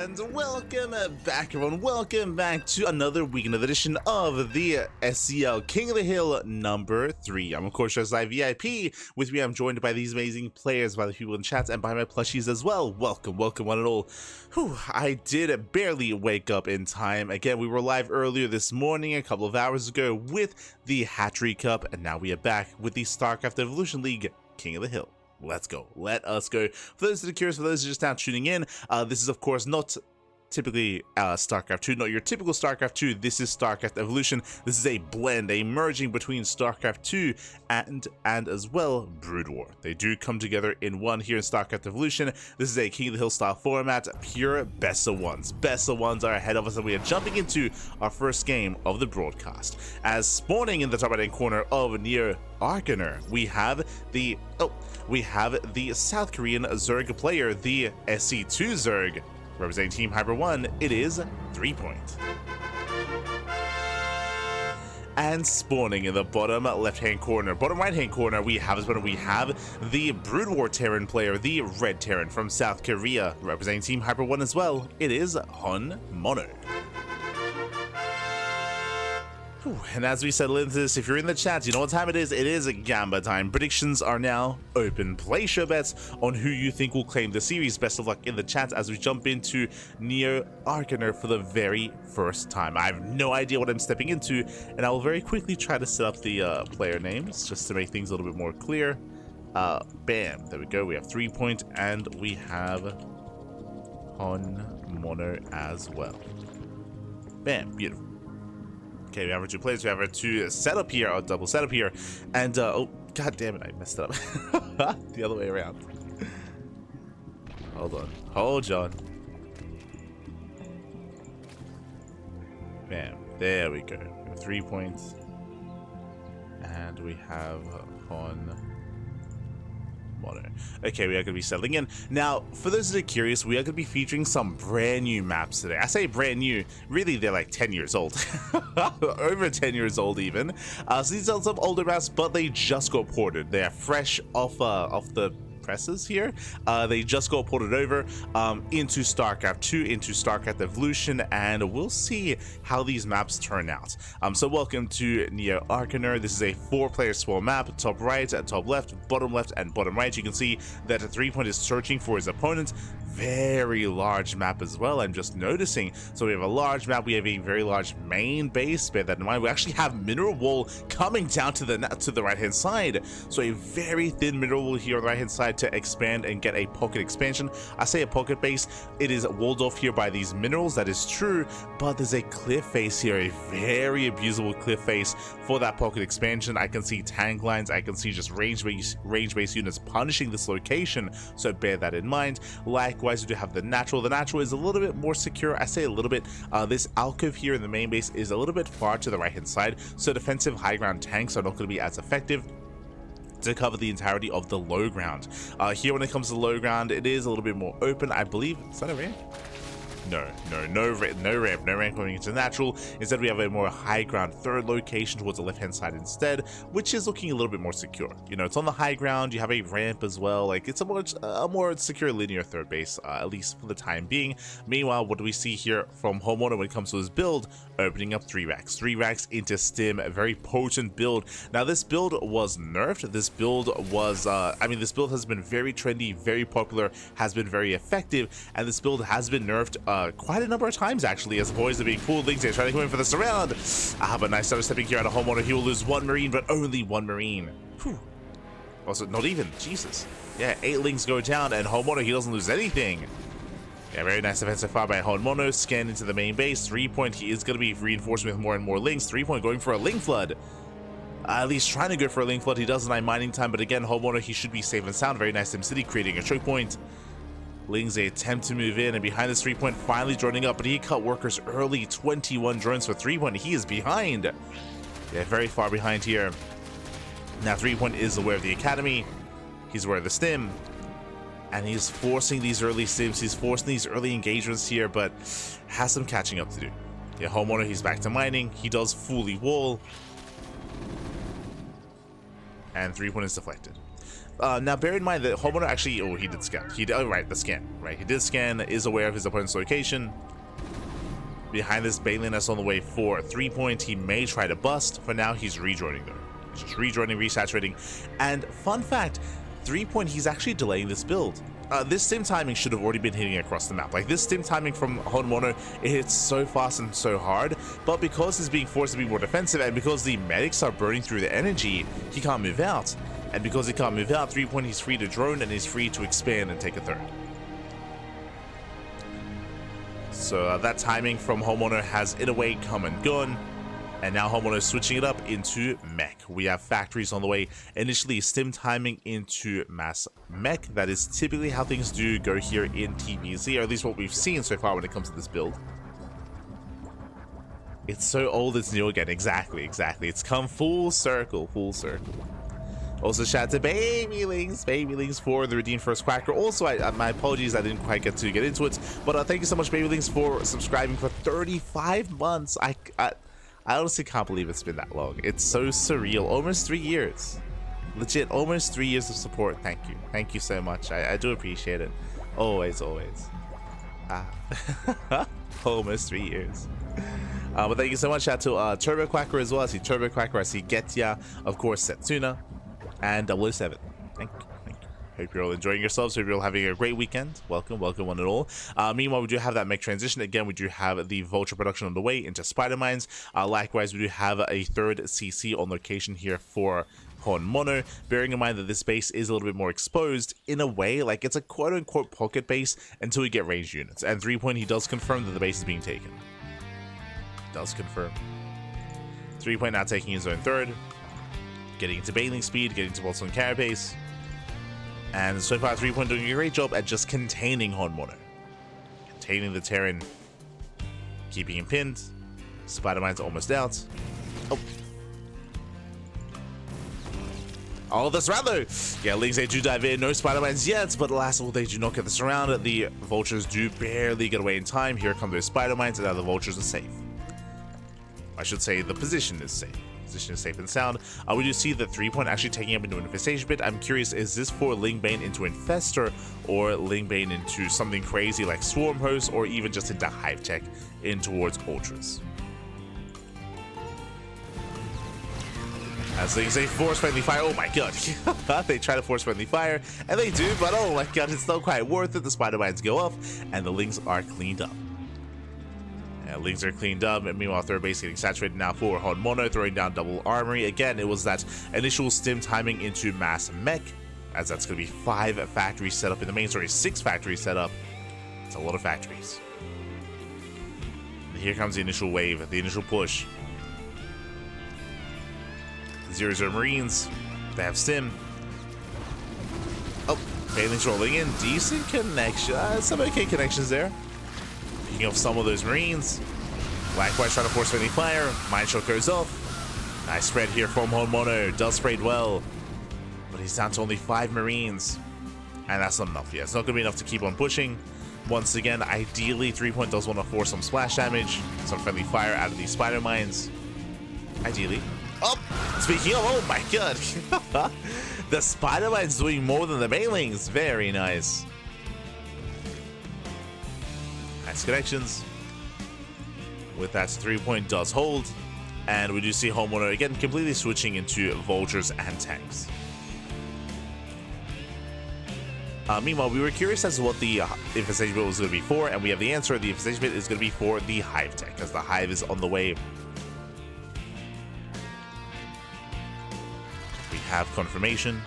And welcome back, everyone. Welcome back to another weekend edition of the SEL King of the Hill number 3. I'm of course your VIP. With me, I'm joined by these amazing players, by the people in chat, and by my plushies as well. Welcome one and all. Whew, I did barely wake up in time. Again, we were live earlier this morning, a couple of hours ago, with the Hatchery Cup, and now we are back with the StarCraft Evolution League King of the Hill. Let's go. Let us go. For those that are curious, for those who are just now tuning in, this is of course not typically StarCraft 2, not your typical StarCraft 2. This is StarCraft Evolution. This is a blend, a merging between StarCraft 2 and as well Brood War. They do come together in one here in StarCraft Evolution. This is a King of the Hill style format, pure best of ones. Best of ones are ahead of us, and we are jumping into our first game of the broadcast. As spawning in the top right hand corner of near Greenert, we have the South Korean Zerg player, the SC2 Zerg. Representing Team Hyper 1, it is 3point. And spawning in the bottom left-hand corner, bottom right-hand corner, we have the Brood War Terran player, the Red Terran from South Korea. Representing Team Hyper 1 as well, it is HonMonO. And as we settle into this, if you're in the chat, you know what time it is. It is Gamba time. Predictions are now open. Place your bets on who you think will claim the series. Best of luck in the chat as we jump into near Greenert for the very first time. I have no idea what I'm stepping into, and I will very quickly try to set up the player names just to make things a little bit more clear. Bam, there we go. We have 3point and we have HonMonO as well. Bam, beautiful. Okay, we have our two players, we have our two setup here, our double setup here, and oh god damn it, I messed it up. The other way around. Hold on. Bam, there we go. We have 3 points, and we have HonMonO. Okay, we are going to be settling in. Now, for those that are curious, we are going to be featuring some brand new maps today. I say brand new, really they're like 10 years old. Over 10 years old even. So these are some older maps, but they just got ported. They are fresh off the presses here. They just got ported over into StarCraft 2, into StarCraft Evolution, and we'll see how these maps turn out. So welcome to near Greenert. This is a 4-player spawn map, top right, top left, and bottom right. You can see that a 3point is searching for his opponent. Very large map as well, I'm just noticing. So we have a large map, we have a very large main base, bear that in mind. We actually have mineral wall coming down to the right hand side, so a very thin mineral wall here on the right hand side to expand and get a pocket expansion. I say a pocket base, it is walled off here by these minerals, that is true, but there's a cliff face here, a very abusable cliff face for that pocket expansion. I can see tank lines, I can see just range base units punishing this location, so bear that in mind. Likewise, we do have the natural. The natural is a little bit more secure. I say a little bit. This alcove here in the main base is a little bit far to the right hand side, so defensive high ground tanks are not going to be as effective to cover the entirety of the low ground. Here when it comes to the low ground, it is a little bit more open, I believe. Is that a ramp? No ramp coming into natural. Instead, we have a more high ground third location towards the left hand side instead, which is looking a little bit more secure. You know, it's on the high ground, you have a ramp as well. Like, it's a more secure linear third base, at least for the time being. Meanwhile, what do we see here from HonMonO when it comes to his build? Opening up 3 racks into stim, a very potent build. Now, this build was nerfed. This build was this build has been very trendy, very popular, has been very effective, and this build has been nerfed quite a number of times actually, as boys are being pulled. Lings are trying to come in for the surround. But nice start stepping here out of HonMonO. He will lose 1 Marine, but only 1 Marine. Whew. Also, not even, Jesus. Yeah, 8 Lings go down, and HonMonO, he doesn't lose anything. Yeah, very nice defensive fire by HonMonO. Scan into the main base. 3point, he is going to be reinforced with more and more Lings. 3point going for a Ling Flood. At least trying to go for a Ling Flood. He does deny mining time, but again, HonMonO, he should be safe and sound. Very nice SimCity creating a choke point. Lings, they attempt to move in, and behind this 3point finally joining up, but he cut workers early. 21 drones for 3point. He is behind. Yeah, very far behind here. Now 3point is aware of the academy. He's aware of the stim. And he's forcing these early stims. He's forcing these early engagements here, but has some catching up to do. Yeah, HonMonO, he's back to mining. He does fully wall. And 3point is deflected. Now bear in mind that HonMonO actually, oh, he did scan. Right, the scan. Right, he did scan, is aware of his opponent's location. Behind this, Balin is on the way for 3-point. He may try to bust. For now, he's rejoining though. He's just rejoining, resaturating. And fun fact, 3-point, he's actually delaying this build. This stim timing should have already been hitting across the map. Like this stim timing from HonMonO, it hits so fast and so hard, but because he's being forced to be more defensive and because the medics are burning through the energy, he can't move out. And because he can't move out, 3-point, he's free to drone and he's free to expand and take a third. So that timing from HonMonO has in a way come and gone. And now HonMonO is switching it up into mech. We have factories on the way. Initially, stim timing into mass mech. That is typically how things do go here in TBZ, or at least what we've seen so far when it comes to this build. It's so old, it's new again. Exactly, exactly. It's come full circle, full circle. Also, shout out to Babylings for the redeem first quacker. Also, my apologies, I didn't quite get into it, but thank you so much, Babylings, for subscribing for 35 months. I honestly can't believe it's been that long. It's so surreal. Almost 3 years. Legit, almost 3 years of support. Thank you so much. I do appreciate it. Always. Almost 3 years. But thank you so much. Shout out to Turbo Quacker as well. I see Turbo Quacker, I see Getya, of course Setsuna, and 007. Thank you. Hope you're all enjoying yourselves. Hope you're all having a great weekend. Welcome one and all. Meanwhile, we do have that mech transition. Again, we do have the Vulture production on the way into Spider Mines. Likewise, we do have a third CC on location here for HonMonO, bearing in mind that this base is a little bit more exposed in a way, like it's a quote-unquote pocket base until we get ranged units. And 3-point, he does confirm that the base is being taken. Does confirm. 3-point now taking his own third, getting into bailing speed, getting to bolts on carapace. And so far, 3-point doing a great job at just containing HonMonO. Containing the Terran, keeping him pinned. Spider-Mine's almost out. Oh, that's right though. Yeah, Lings, they do dive in. No Spider-Mines yet, but alas, they do not get this around. The Vultures do barely get away in time. Here come those Spider-Mines, and now the Vultures are safe. I should say the position is safe. Position is safe and sound. We do see the 3-point actually taking up into an infestation bit. I'm curious, is this for Lingbane into Infestor or Lingbane into something crazy like Swarm Host or even just into Hive Tech in towards Ultras? As they say, force friendly fire. Oh my god. They try to force friendly fire, and they do, but oh my god, it's not quite worth it. The Spider-Mines go up, and the Lings are cleaned up. Lings are cleaned up, and meanwhile, third base getting saturated now for HonMonO, throwing down double armory. Again, it was that initial stim timing into mass mech, as that's going to be 5 factories set up in the main story, 6 factories set up. It's a lot of factories. And here comes the initial wave, the initial push. 0-0 Marines, they have stim. Oh, Bailing's rolling in, decent connection, some okay connections there. Picking off some of those Marines. Likewise trying to force friendly fire. Mind Shot goes off. Nice spread here from HonMonO. Does sprayed well. But he's down to only 5 Marines. And that's not enough yet. It's not going to be enough to keep on pushing. Once again, ideally, 3-point does want to force some splash damage. Some friendly fire out of these Spider Mines. Ideally. Oh! Speaking of, oh my god! The Spider Mine's doing more than the Bailings. Very nice. Nice connections. With that, 3-point does hold, and we do see HonMonO again completely switching into Vultures and tanks. Meanwhile, we were curious as to what the infestation bit was going to be for, and we have the answer. The infestation bit is going to be for the Hive Tech, as the Hive is on the way. We have confirmation.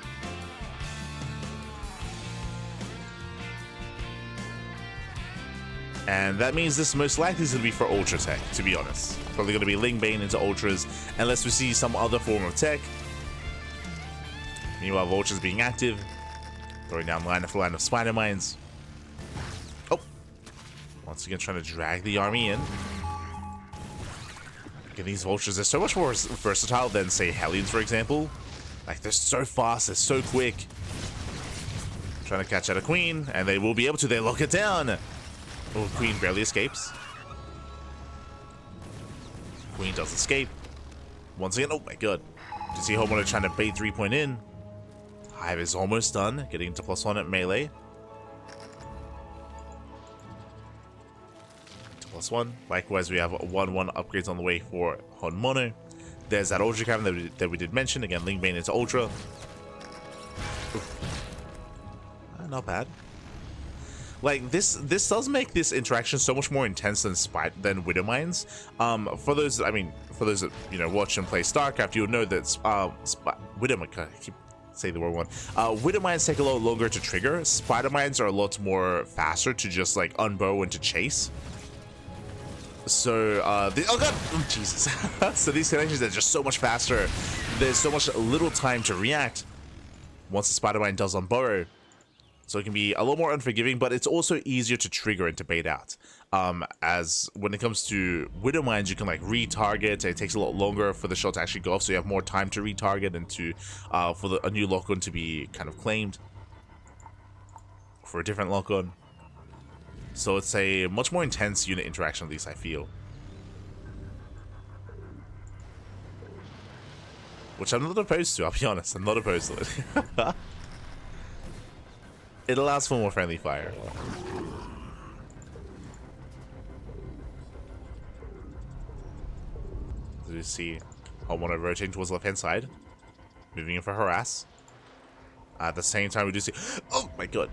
And that means this most likely is going to be for Ultra Tech, to be honest. Probably going to be Lingbane into Ultras, unless we see some other form of tech. Meanwhile, Vultures being active. Throwing down line after line of Spider Mines. Oh! Once again, trying to drag the army in. Again, these Vultures are so much more versatile than, say, Hellions, for example. Like, they're so fast, they're so quick. Trying to catch out a Queen, and they will be able to. They lock it down. Oh, Queen barely escapes. Queen does escape. Once again, oh my god. You see HonMonO trying to bait 3-point in. Hive is almost done, getting into +1 at melee. +1. Likewise, we have 1/1 upgrades on the way for HonMonO. There's that Ultra Cavern that we did mention. Again, Lingbane into Ultra. Not bad. Like this does make this interaction so much more intense than Widow Mines. For those that watch and play StarCraft, you'll know that Widow Mines. I keep saying the wrong one. Widow Mines take a lot longer to trigger. Spider Mines are a lot more faster to just like unbow and to chase. So oh god, oh, Jesus. So these connections are just so much faster. There's so much little time to react once the Spider Mine does unburrow. So it can be a lot more unforgiving, but it's also easier to trigger and to bait out. As when it comes to Widow Mines, you can like retarget. It takes a lot longer for the shot to actually go off, so you have more time to retarget and to for a new lock-on to be kind of claimed for a different lock-on. So it's a much more intense unit interaction, at least I feel. Which I'm not opposed to, I'll be honest. I'm not opposed to it. It allows for more friendly fire. So you see HonMonO rotating towards the left-hand side, moving in for harass. At the same time, we do see... Oh my god.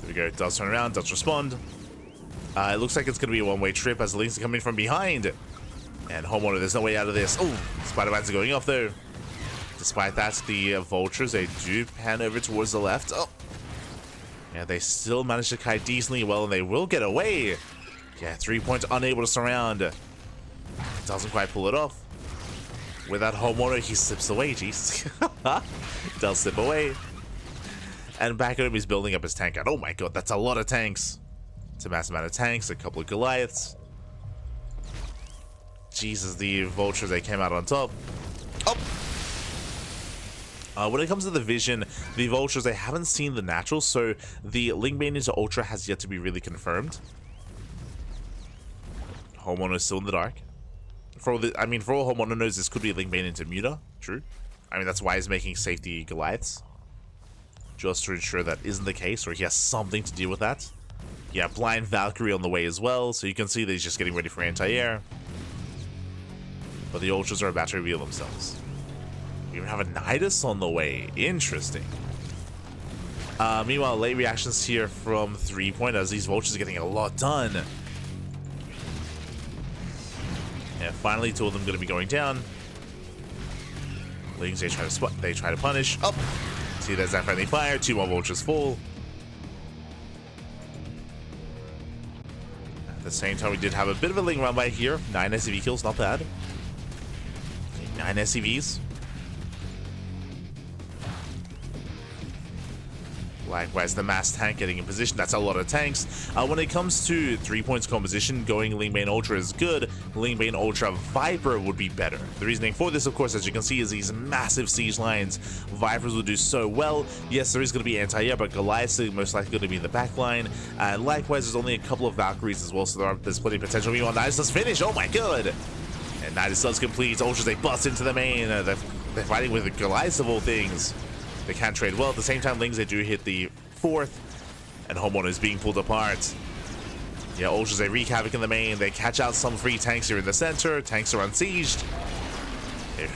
There we go. It does turn around, does respond. It looks like it's going to be a one-way trip as the Lynx are coming from behind. And HonMonO, there's no way out of this. Oh, Spider-Mans are going off though. Despite that, the Vultures, they do pan over towards the left. Oh. Yeah, they still manage to kite decently well, and they will get away. Yeah, 3-point unable to surround. Doesn't quite pull it off. With that HonMonO, he slips away, jeez. Does slip away. And back home, he's building up his tank. And oh my god, that's a lot of tanks. It's a massive amount of tanks, a couple of Goliaths. Jesus, the Vultures, they came out on top. Oh! When it comes to the vision, the Vultures, they haven't seen the natural, so the Lingbane into Ultra has yet to be really confirmed. HonMonO is still in the dark. For all HonMonO knows, this could be Lingbane into Muta, true. I mean, that's why he's making safety Goliaths. Just to ensure that isn't the case, or he has something to deal with that. Yeah, Blind Valkyrie on the way as well, so you can see that he's just getting ready for anti-air. But the Ultras are about to reveal themselves. We even have a Nidus on the way. Interesting. Meanwhile, late reactions here from 3-point as these Vultures are getting a lot done. And finally, two of them going to be going down. Lings, they try to punish. Oh! See, there's that friendly fire. 2 more Vultures fall. At the same time, we did have a bit of a Ling run by here. 9 SCV kills, not bad. 9 SCVs. Likewise, the mass tank getting in position. That's a lot of tanks. When it comes to 3-points composition, going Lingbane Ultra is good. Lingbane Ultra Viper would be better. The reasoning for this, of course, as you can see, is these massive siege lines. Vipers will do so well. Yes, there is going to be anti-air, but Goliaths are most likely going to be in the back line. And likewise, there's only a couple of Valkyries as well, so there's plenty of potential. Meanwhile, Nidus does finish. Oh my god! And Nidus does complete. Ultras, they bust into the main. They're fighting with the Goliaths of all things. They can't trade well. At the same time, Lings, they do hit the 4th, and HonMonO is being pulled apart. Yeah, Ultras, they wreak havoc in the main. They catch out some free tanks here in the center. Tanks are unsieged.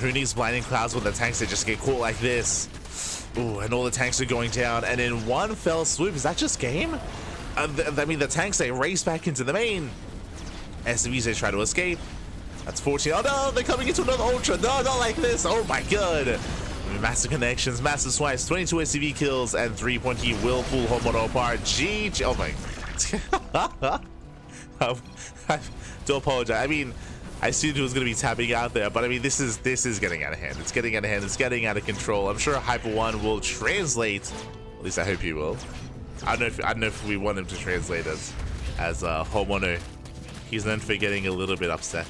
Who needs blinding clouds when the tanks, they just get caught like this? Ooh, and all the tanks are going down. And in one fell swoop, is that just game? I mean, the tanks, they race back into the main. SCVs, they try to escape. That's 14. Oh no, they're coming into another Ultra. No, not like this. Oh my god. Massive connections, massive swipes, 22 SCV kills, and 3-point. He will pull HonMonO apart. GG. Oh my. I do apologize. I mean, I assumed he was going to be tapping out there, but I mean, this is getting out of hand. It's getting out of hand. It's getting out of control. I'm sure Hyper One will translate. At least I hope he will. I don't know if we want him to translate as HonMonO. He's known for getting a little bit upset.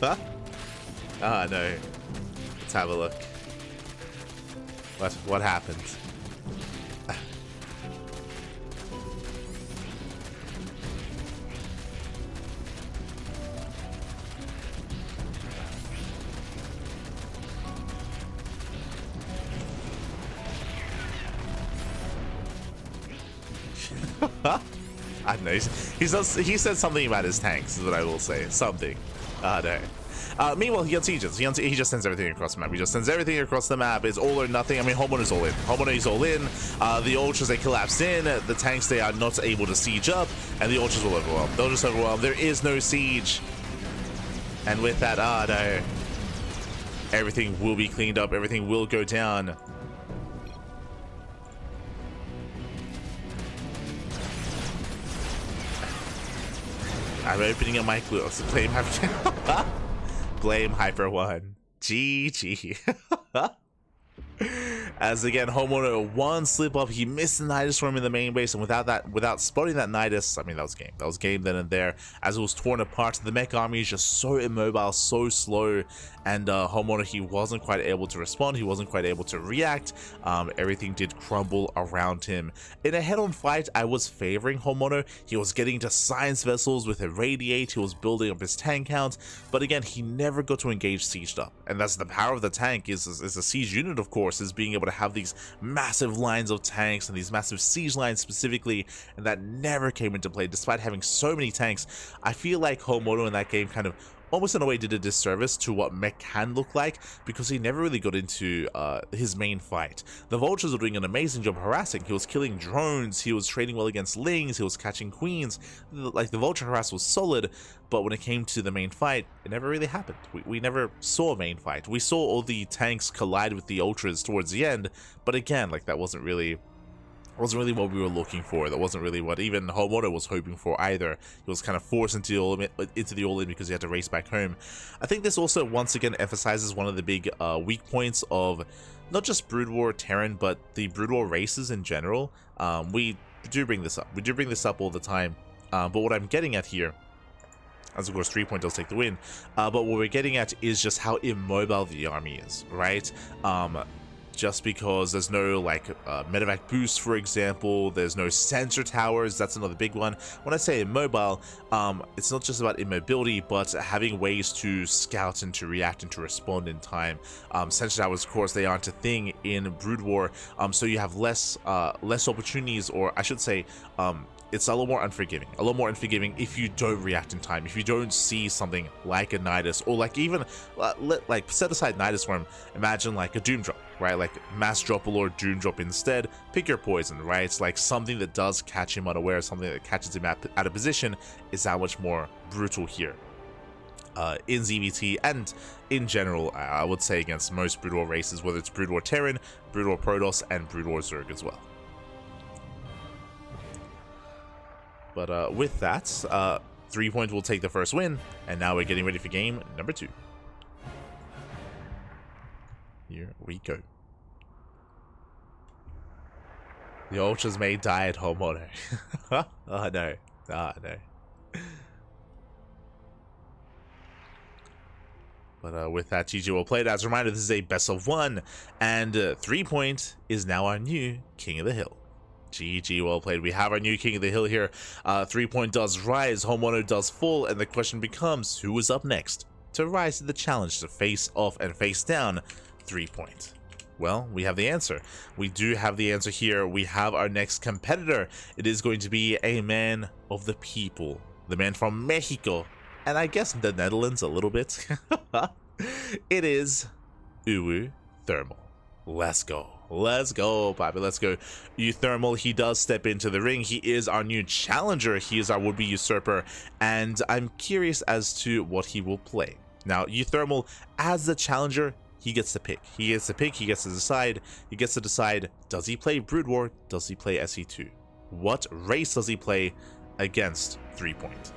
Ah, no. Let's have a look. What happened? I don't know. He said something about his tanks, is what I will say. Something. No. Meanwhile, he unseages. He just sends everything across the map. He just sends everything across the map. It's all or nothing. I mean, HonMonO's all in. HonMonO is all in. The ultras, they collapsed in. The tanks, they are not able to siege up. And the ultras will overwhelm. They'll just overwhelm. There is no siege. And with that, no. Everything will be cleaned up. Everything will go down. I'm opening up my gloves. Blame Hyper. Blame Hyper 1. GG. As again, HonMonO one slip up, he missed the Nidus Swarm in the main base, and without spotting that Nidus, I mean, that was game. That was game then and there, as it was torn apart. The mech army is just so immobile, so slow, and HonMonO, he wasn't quite able to respond, he wasn't quite able to react. Everything did crumble around him. In a head-on fight, I was favoring HonMonO. He was getting to science vessels with Irradiate, he was building up his tank count, but again, he never got to engage sieged up, and that's the power of the tank, is a siege unit, of course, is being able to have these massive lines of tanks and these massive siege lines specifically, and that never came into play despite having so many tanks. I feel like HonMonO in that game kind of almost in a way did a disservice to what mech can look like, because he never really got into his main fight. The vultures were doing an amazing job harassing. He was killing drones, he was trading well against lings, he was catching queens. Like, the vulture harass was solid, but when it came to the main fight, it never really happened. We never saw a main fight. We saw all the tanks collide with the ultras towards the end, but again, like, that wasn't really what we were looking for. That wasn't really what even HonMonO was hoping for either. He was kind of forced into the all-in because he had to race back home. I think this also once again emphasizes one of the big weak points of not just Brood War Terran, but the Brood War races in general. We do bring this up. We do bring this up all the time. But what I'm getting at here, as of course 3-point does take the win, but what we're getting at is just how immobile the army is, right? Just because there's no like medevac boost, for example, there's no sensor towers. That's another big one. When I say immobile, it's not just about immobility, but having ways to scout and to react and to respond in time. Sensor towers, of course, they aren't a thing in Brood War, so you have less opportunities, or I should say, it's a lot more unforgiving if you don't react in time, if you don't see something like a Nidus, or like even like set aside Nidus Swarm, imagine like a Doom Drop, right? Like Mass Drop or Doom Drop instead. Pick your poison, right? It's like something that does catch him unaware, something that catches him out of position is that much more brutal here. In ZVT and in general, I would say against most Brood War races, whether it's Brood War Terran, Brood War Protoss, and Brood War Zerg as well. But with that, 3-point will take the first win, and now we're getting ready for game number 2. Here we go. The ultras may die at HonMonO. Oh no. Oh no. But with that, GG will play. As a reminder, this is a best of 1, and 3-point is now our new King of the Hill. GG, well played. We have our new King of the Hill here. 3-point does rise, HonMonO does fall, and the question becomes, who is up next to rise to the challenge to face off and face down 3-point? Well, we have the answer. We do have the answer here. We have our next competitor. It is going to be a man of the people, the man from Mexico, and I guess the Netherlands a little bit. It is uThermal. Let's go. Let's go, Bobby. Let's go. uThermal, he does step into the ring. He is our new challenger. He is our would-be usurper, and I'm curious as to what he will play. Now, uThermal, as the challenger, he gets to pick. He gets to pick. He gets to decide. He gets to decide, does he play Brood War? Does he play SE2? What race does he play against 3-point?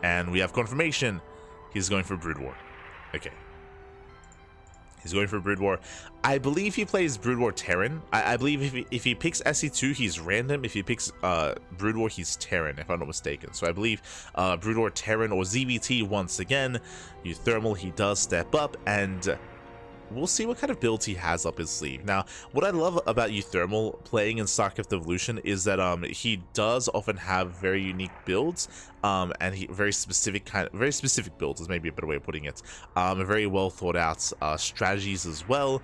And we have confirmation. He's going for Brood War. Okay. He's going for Brood War. I believe he plays Brood War Terran. I believe if he picks SE2, he's random. If he picks Brood War, he's Terran, if I'm not mistaken. So I believe Brood War Terran or ZVT once again. uThermal, he does step up, and we'll see what kind of builds he has up his sleeve. Now, what I love about uThermal playing in StarCraft Evolution is that he does often have very unique builds, and very specific builds is maybe a better way of putting it. Very well thought out strategies as well.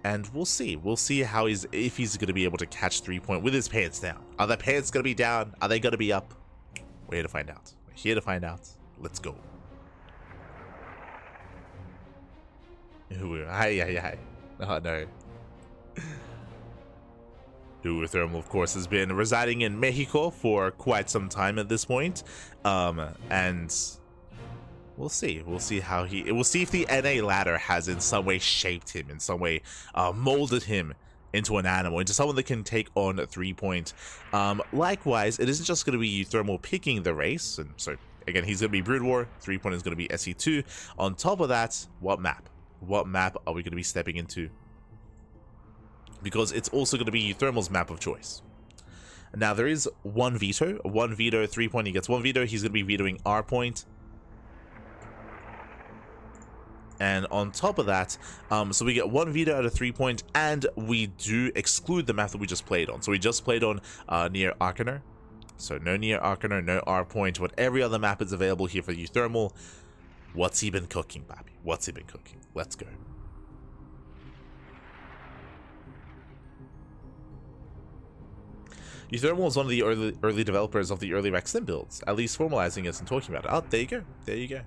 And we'll see. We'll see how if he's going to be able to catch 3-point with his pants down. Are the pants going to be down? Are they going to be up? We're here to find out. We're here to find out. Let's go. Hi. Oh, no. uThermal, of course, has been residing in Mexico for quite some time at this point. And we'll see. We'll see how we'll see if the NA ladder has in some way shaped him, in some way molded him into an animal, into someone that can take on 3-point. Likewise, it isn't just going to be uThermal picking the race. And so, again, he's going to be Brood War. 3-point is going to be SE2. On top of that, what map? What map are we going to be stepping into? Because it's also going to be uThermal's map of choice. Now, there is one veto. 3-point, he gets one veto. He's going to be vetoing R-point. And on top of that, so we get one veto out of 3-point, and we do exclude the map that we just played on. So we just played on near Arcaner. So no near Arcaner, no R-point, but every other map is available here for uThermal. What's he been cooking, Bobby? What's he been cooking? Let's go. uThermal is one of the early developers of the early Rexton builds, at least formalizing it and talking about it. Oh, there you go. There you go.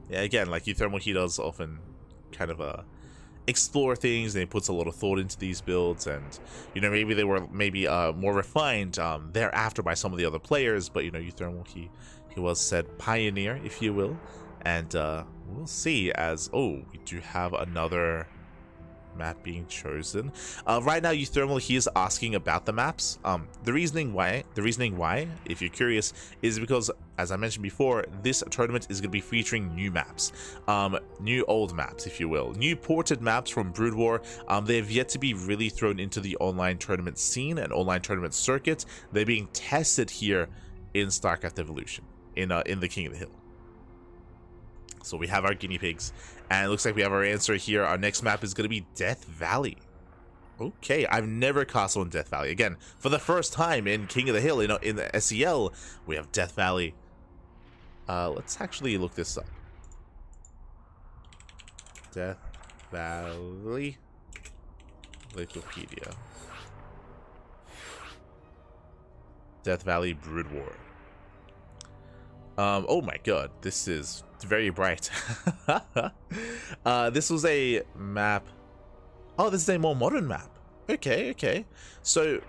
Yeah, again, like uThermal, he does often kind of explore things, and he puts a lot of thought into these builds, and you know, maybe they were more refined thereafter by some of the other players, but you know, uThermal, he was said pioneer, if you will. And we'll see as, oh, we do have another map being chosen. Right now, uThermal, he is asking about the maps. The reasoning why, if you're curious, is because, as I mentioned before, this tournament is going to be featuring new maps. New old maps, if you will. New ported maps from Brood War. They have yet to be really thrown into the online tournament scene and online tournament circuit. They're being tested here in StarCraft Evolution, in the King of the Hill. So we have our guinea pigs, and it looks like we have our answer here. Our next map is going to be Death Valley. Okay, I've never cast on Death Valley. Again, for the first time in King of the Hill, in the SEL, we have Death Valley. Let's actually look this up. Death Valley. Wikipedia. Death Valley Brood War. Oh my god, this is very bright. This was a map. Oh, this is a more modern map. Okay. So,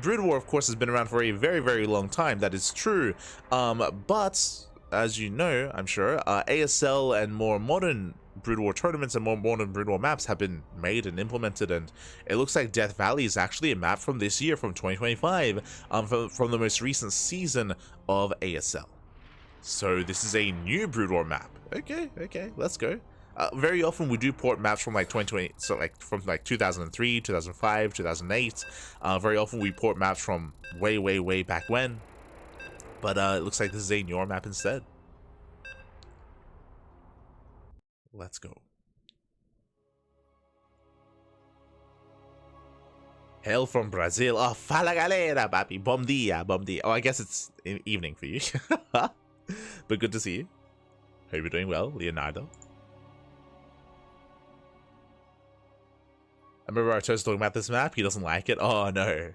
Brood War, of course, has been around for a very, very long time. That is true. But, as you know, I'm sure, ASL and more modern Brood War tournaments and more modern Brood War maps have been made and implemented, and it looks like Death Valley is actually a map from this year, from 2025, from the most recent season of ASL. So this is a new Brood War map. Okay, let's go. Very often we do port maps from like 2020, so like from like 2003, 2005, 2008. Very often we port maps from way back when. But it looks like this is a newer map instead. Let's go. Hail from Brazil. Oh, fala galera, papi. Bom dia. Oh, I guess it's evening for you. But good to see you. Hope you're doing well, Leonardo. I remember Arto's talking about this map. He doesn't like it. Oh no.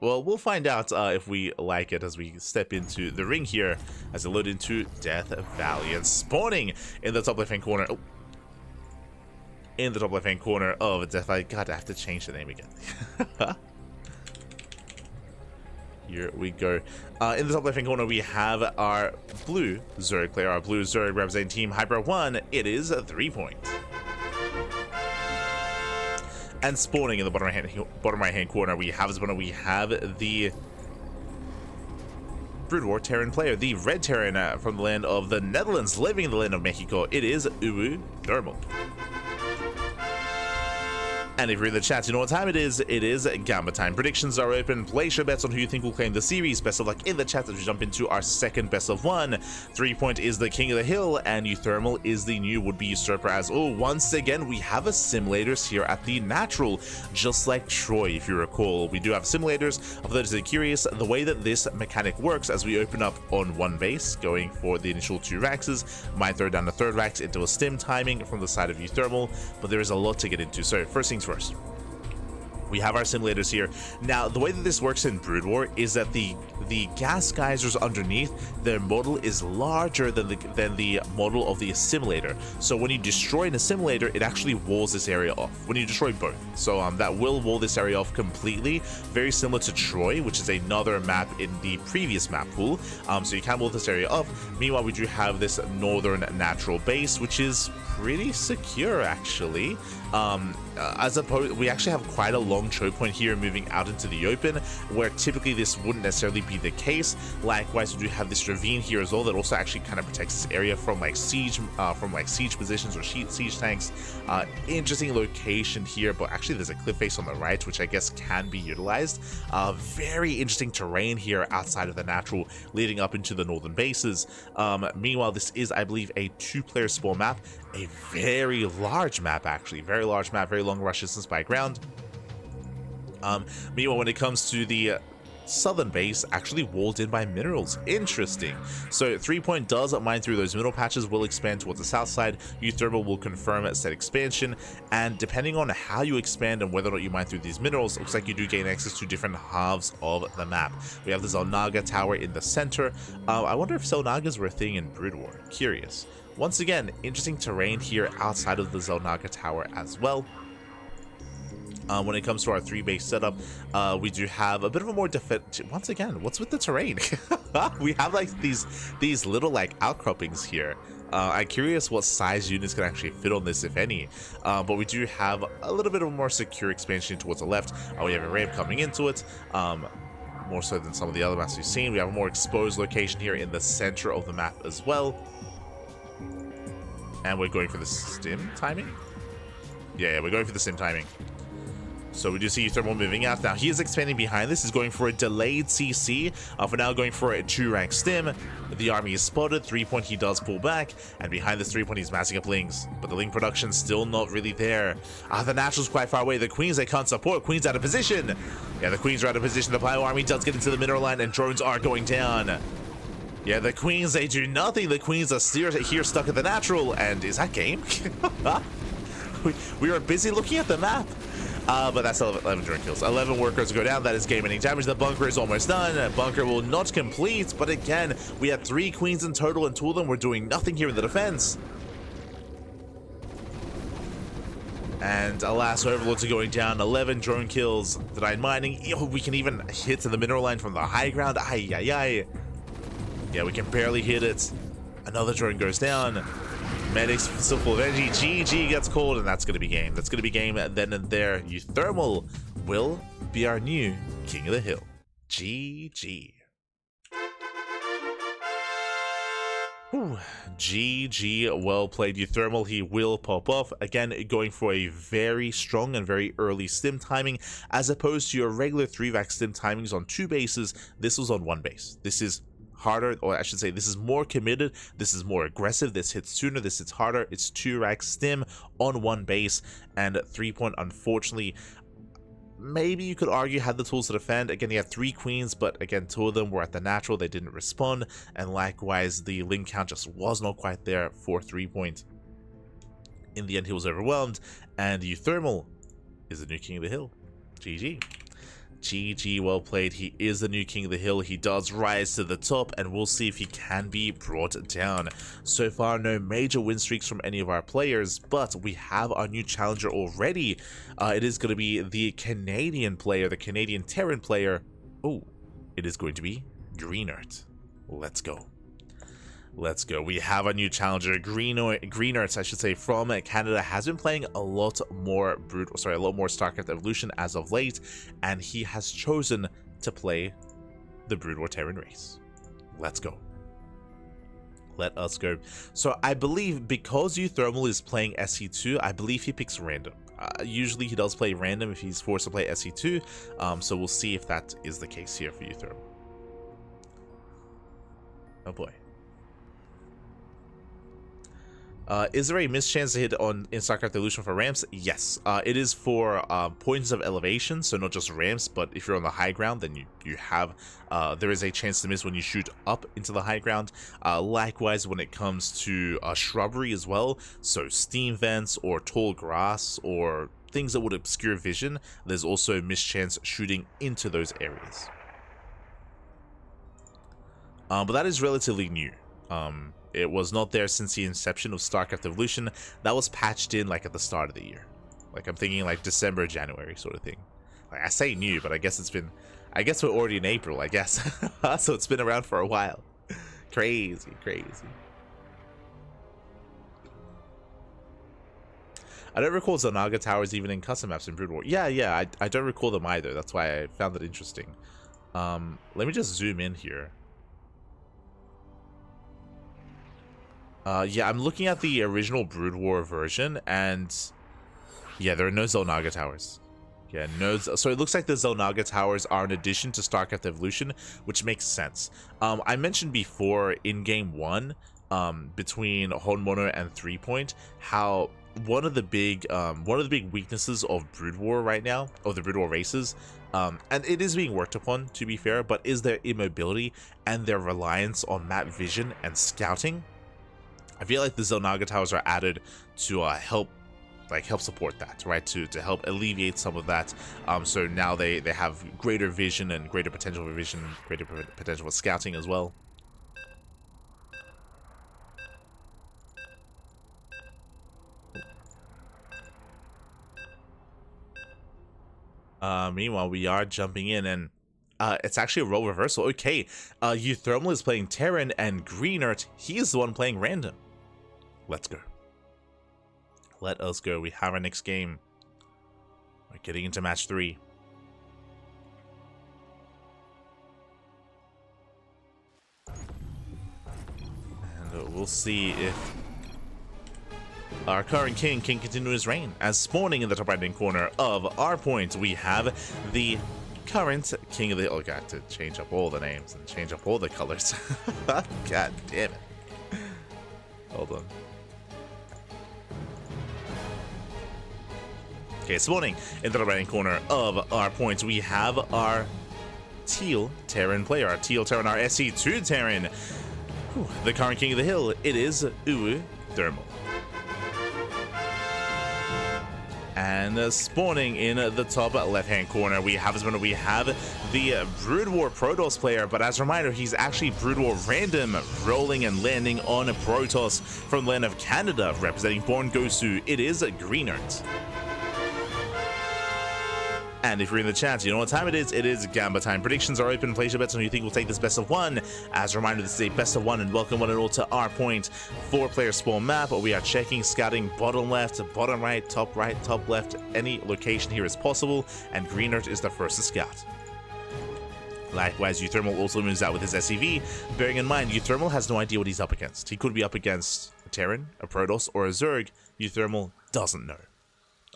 Well, we'll find out if we like it as we step into the ring here, as I load into Death Valley, and spawning in the top left hand corner. Oh. In the top left hand corner of Death Valley. God, I have to change the name again. Here we go. In the top left hand corner, we have our blue Zerg player. Our blue Zerg representing Team Hyper 1. It is a 3-point. And spawning in the bottom right hand corner, we have the Brood War Terran player, the red Terran from the land of the Netherlands, living in the land of Mexico. It is uThermal. And if you're in the chat, you know what time it is. It is Gamba time. Predictions are open. Place your bets on who you think will claim the series. Best of luck in the chat as we jump into our second best of one. 3-point is the King of the Hill, and uThermal is the new would-be usurper. As once again, we have a simulators here at the Natural, just like Troy, if you recall. We do have simulators. For those that are curious, the way that this mechanic works, as we open up on one base, going for the initial 2 Raxes, might throw down the 3rd Rax into a stim timing from the side of uThermal, but there is a lot to get into. So first things things first. We have our simulators here. Now, the way that this works in Brood War is that the gas geysers underneath, their model is larger than the model of the assimilator. So when you destroy an assimilator, it actually walls this area off. When you destroy both. So that will wall this area off completely. Very similar to Troy, which is another map in the previous map pool. So you can wall this area off. Meanwhile, we do have this northern natural base, which is pretty secure actually. As opposed, we actually have quite a long choke point here moving out into the open, where typically this wouldn't necessarily be the case. Likewise, we do have this ravine here as well that also actually kind of protects this area from like siege positions or siege tanks. Interesting location here, but actually there's a cliff face on the right, which I guess can be utilized. Very interesting terrain here outside of the natural, leading up into the northern bases. Meanwhile, this is, I believe, a 2-player spawn map, a very large map actually, very large map, very long rush distance by ground. Meanwhile, when it comes to the southern base, actually walled in by minerals. Interesting. So 3-point does mine through those mineral patches, will expand towards the south side. uThermal will confirm said expansion, and depending on how you expand and whether or not you mine through these minerals, looks like you do gain access to different halves of the map. We have the Zelnaga tower in the center. I wonder if Zelnagas were a thing in Brood War. Curious. Once again, interesting terrain here outside of the Zelnaga tower as well. When it comes to our 3-base setup, we do have a bit of a more once again, what's with the terrain? We have like these little like outcroppings here. I'm curious what size units can actually fit on this, if any. But we do have a little bit of a more secure expansion towards the left. We have a ramp coming into it. More so than some of the other maps we've seen. We have a more exposed location here in the center of the map as well. And we're going for the stim timing? Yeah, we're going for the stim timing. So we do see uThermal moving out. Now he is expanding behind this. He's going for a delayed CC. For now, going for a 2-rank stim. The army is spotted. 3-point, he does pull back. And behind this 3-point, he's massing up Lings. But the Ling production's still not really there. The Natural's quite far away. The Queens, they can't support. Queens out of position. Yeah, the Queens are out of position. The Bio army does get into the mineral line, and drones are going down. Yeah, the Queens, they do nothing. The Queens are still here stuck at the Natural. And is that game? We are busy looking at the map. But that's 11 drone kills. 11 workers go down. That is game-ending damage. The bunker is almost done. Bunker will not complete. But again, we had 3 Queens in total, and 2 of them were doing nothing here in the defense. And alas, Overlords are going down. 11 drone kills. Denied mining. We can even hit to the mineral line from the high ground. Ay, ay, ay. Yeah, we can barely hit it. Another drone goes down. Medics still full of energy. GG gets called, and that's going to be game. That's going to be game then and there. uThermal will be our new King of the Hill. GG. Ooh, GG, well played uThermal. He will pop off. Again, going for a very strong and very early stim timing, as opposed to your regular 3-vac stim timings on 2 bases. This was on 1 base. This is harder, or I should say this is more committed, this is more aggressive, this hits sooner, this hits harder. It's 2-rack stim on 1 base, and 3-point, unfortunately, maybe you could argue had the tools to defend. Again, he had 3 Queens, but again, 2 of them were at the Natural, they didn't respond, and likewise the Ling count just was not quite there for 3-point. In the end, he was overwhelmed, and uThermal is the new King of the Hill. GG. GG, well played. He is the new King of the Hill. He does rise to the top, and we'll see if he can be brought down. So far, no major win streaks from any of our players, but we have our new challenger already. It is going to be the Canadian player, the Canadian Terran player. Oh, it is going to be Greenert. Let's go. Let's go. We have a new challenger. Greenert, I should say, from Canada, has been playing a lot more StarCraft Evolution as of late, and he has chosen to play the Brood War Terran race. Let's go. Let us go. So I believe because uThermal is playing SE2, I believe he picks random. Usually he does play random if he's forced to play SE2, so we'll see if that is the case here for uThermal. Oh boy. Is there a missed chance to hit on in StarCraft Evolution for ramps? Yes. It is for points of elevation, so not just ramps, but if you're on the high ground, then you have there is a chance to miss when you shoot up into the high ground. Likewise, when it comes to shrubbery as well, so steam vents or tall grass or things that would obscure vision, there's also missed chance shooting into those areas. But that is relatively new. It was not there since the inception of StarCraft Evolution. That was patched in like at the start of the year. Like I'm thinking like December, January sort of thing. Like I say new, but I guess we're already in April, I guess. So it's been around for a while. Crazy. I don't recall Zonaga towers even in custom maps in Brood War. Yeah, I don't recall them either. That's why I found it interesting. Let me just zoom in here. Yeah, I'm looking at the original Brood War version, and yeah, there are no Zonaga towers. Yeah, no. So it looks like the Zonaga towers are an addition to StarCraft Evolution, which makes sense. I mentioned before in Game 1, between HonMonO and threepoint, how one of the big weaknesses of Brood War right now, of the Brood War races, and it is being worked upon, to be fair, but is their immobility and their reliance on map vision and scouting. I feel like the Zonaga towers are added to help support that, right? To help alleviate some of that. So now they have greater vision and greater potential for vision, greater potential for scouting as well. Meanwhile, we are jumping in, and it's actually a role reversal. Okay, uThermal is playing Terran, and Greenert, he is the one playing random. Let's go. Let us go. We have our next game. We're getting into match 3. And we'll see if our current king can continue his reign. As spawning in the top right-hand corner of our point, we have the current king of the... Oh, got to change up all the names and change up all the colors. God damn it. Hold on. Okay, spawning in the right-hand corner of our points, we have our teal Terran player, our teal Terran, our SE2 Terran. Whew, the current king of the hill, it is uThermal. And spawning in the top left-hand corner, we have the Brood War Protoss player, but as a reminder, he's actually Brood War random, rolling and landing on a Protoss from the land of Canada, representing Born Gosu. It is Greenert. And if you're in the chat, you know what time it is. It is Gamba time. Predictions are open. Place your bets on who you think will take this best of 1. As a reminder, this is a best of 1, and welcome one and all to our point. 4-player spawn map. We are checking, scouting bottom left, bottom right, top left. Any location here is possible, and Greenert is the first to scout. Likewise, uThermal also moves out with his SCV. Bearing in mind, uThermal has no idea what he's up against. He could be up against a Terran, a Protoss, or a Zerg. uThermal doesn't know.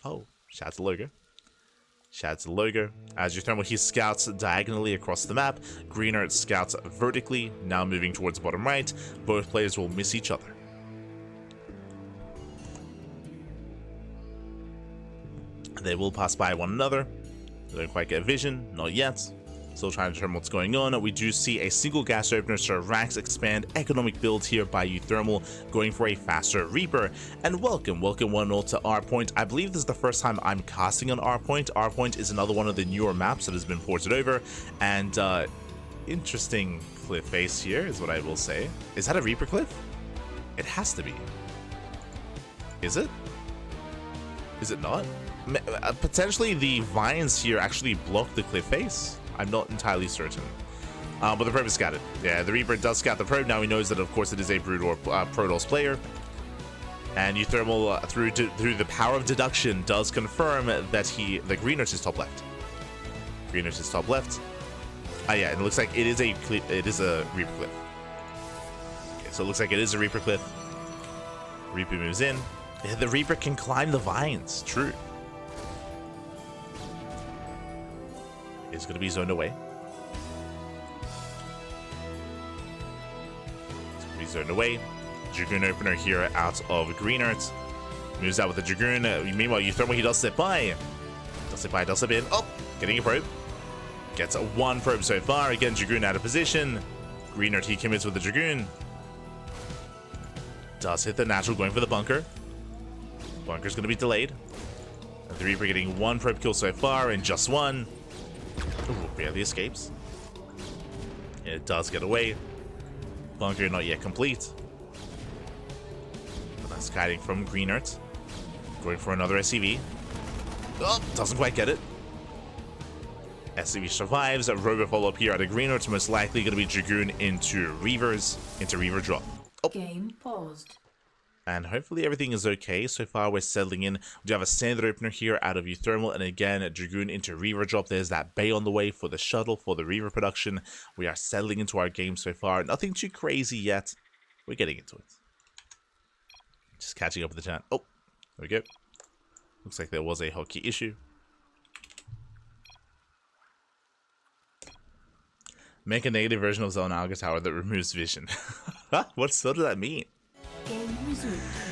Oh, shout out to Logo. Shout out to the logo. As uThermal, he scouts diagonally across the map. Greenert scouts vertically, now moving towards bottom right. Both players will miss each other. They will pass by one another. They don't quite get vision, not yet. Still trying to determine what's going on. We do see a single gas opener, so racks expand. Economic build here by uThermal, going for a faster Reaper. And welcome one and all to our point. I believe this is the first time I'm casting on our point. Our point is another one of the newer maps that has been ported over. And interesting cliff face here is what I will say. Is that a Reaper cliff? It has to be. Is it? Is it not? Potentially the vines here actually block the cliff face. I'm not entirely certain. But the probe is scouted. Yeah, the Reaper does scout the probe. Now he knows that, of course, it is a Brood War Protoss player. And uThermal, through the power of deduction, does confirm that the Greenert is top left. Greenert is top left. Yeah, and it looks like it is a Reaper cliff. Okay, so it looks like it is a Reaper cliff. Reaper moves in. Yeah, the Reaper can climb the vines. True. Is going to be zoned away. It's going to be zoned away. Dragoon opener here out of Greenert. Moves out with the Dragoon. Meanwhile, uThermal, he does slip by. Does slip in. Oh, getting a probe. Gets a 1 probe so far. Again, Dragoon out of position. Greenert, he commits with the Dragoon. Does hit the natural, going for the bunker. Bunker's going to be delayed. The Reaper getting 1 probe kill so far, and just 1. Ooh, barely escapes. It does get away. Bunker not yet complete. But that's guiding from Greenert. Going for another SCV. Oh, doesn't quite get it. SCV survives. Robo follow up here out of Greenert. Most likely going to be Dragoon into Reaver drop. Oh. Game paused. And hopefully everything is okay. So far we're settling in. We do have a standard opener here out of uThermal, and again Dragoon into Reaver drop. There's that bay on the way for the shuttle for the Reaver production. We are settling into our game so far. Nothing too crazy yet. We're getting into it. Just catching up with the chat. Oh, there we go. Looks like there was a hotkey issue. Make a negative version of Zelnaga Tower that removes vision. What does that mean?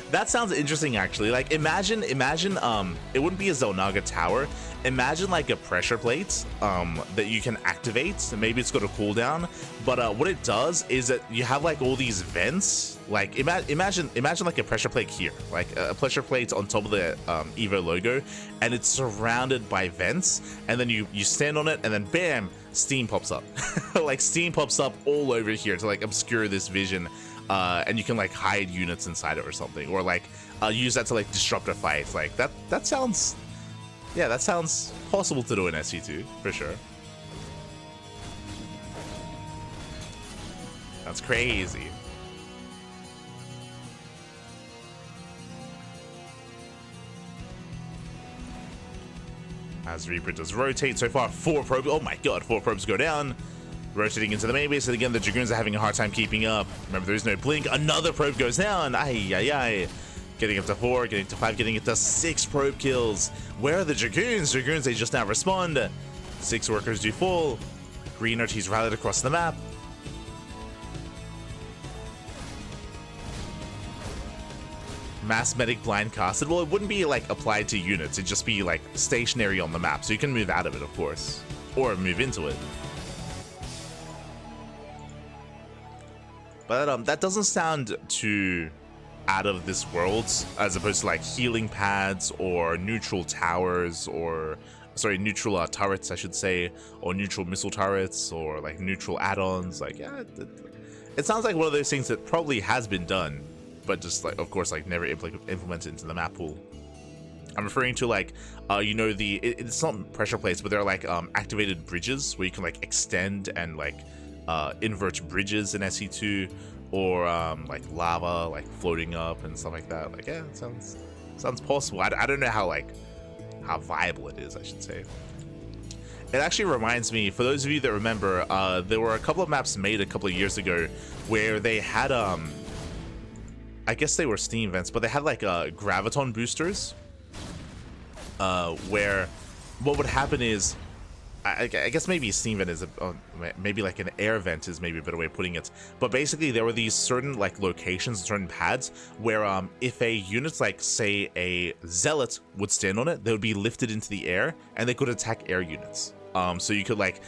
That sounds interesting, actually. Like, imagine, it wouldn't be a Zelnaga Tower. Imagine like a pressure plate that you can activate. Maybe it's got a cooldown, but what it does is that you have like all these vents. Like, imagine like a pressure plate here, like a pressure plate on top of the Evo logo, and it's surrounded by vents. And then you stand on it, and then bam, steam pops up. Like, steam pops up all over here to like obscure this vision. And you can like hide units inside it or something, or like use that to like disrupt a fight. Like that sounds, yeah, that sounds possible to do in SC2 for sure. That's crazy. As Reaper does rotate, so far 4 probes. Oh my god, 4 probes go down. Rotating into the main base, and again, the Dragoons are having a hard time keeping up. Remember, there is no blink. Another probe goes down. Ay. Getting up to 4, getting to 5, getting it to 6 probe kills. Where are the Dragoons? Dragoons, they just now respond. 6 workers do fall. Greenert, he's rallied across the map. Mass medic blind casted. Well, it wouldn't be like applied to units. It'd just be like stationary on the map. So you can move out of it, of course, or move into it. But that doesn't sound too out of this world, as opposed to like healing pads or neutral towers, or sorry, neutral turrets, I should say, or neutral missile turrets, or like neutral add-ons. Like, yeah, it sounds like one of those things that probably has been done, but just like, of course, like never implemented into the map pool. I'm referring to like, you know, it's not pressure plates, but they're like activated bridges where you can like extend and like invert bridges in SC2, or like lava like floating up and stuff like that. Like, yeah, it sounds possible. I don't know how viable it is, I should say. It actually reminds me, for those of you that remember, there were a couple of maps made a couple of years ago where they had I guess they were Steam events, but they had like graviton boosters, where what would happen is, I guess maybe Steam vent is maybe like an air vent is maybe a better way of putting it. But basically, there were these certain like locations, certain pads where if a unit, like say a zealot, would stand on it, they would be lifted into the air and they could attack air units. So you could like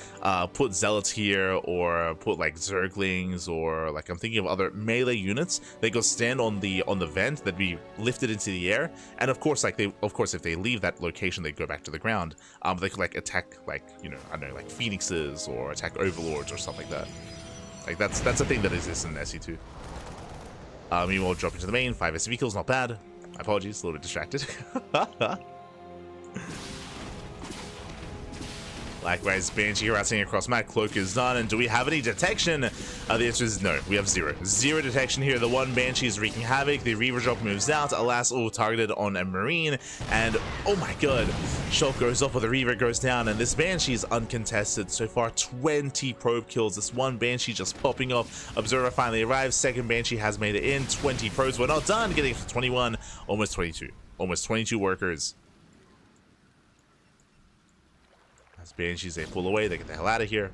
put zealots here, or put like zerglings, or like I'm thinking of other melee units. They go stand on the vent, that'd be lifted into the air, and of course, like if they leave that location, they go back to the ground. They could like attack, like, you know, I don't know, like phoenixes, or attack overlords or something like that. Like that's a thing that exists in SC2. Meanwhile, drop into the main, 5 SCV kills, not bad. Apologies, a little bit distracted. Likewise, Banshee harassing across map. Cloak is done, and do we have any detection? The answer is no. We have 0 detection here. The one Banshee is wreaking havoc. The Reaver drop moves out. Alas, all targeted on a Marine, and oh my god, shot goes off, but the Reaver goes down, and this Banshee is uncontested. So far, 20 probe kills. This one Banshee just popping off. Observer finally arrives. Second Banshee has made it in. 20 probes were not done. Getting to 21, almost 22. Almost 22 workers. As Banshees, they pull away, they get the hell out of here.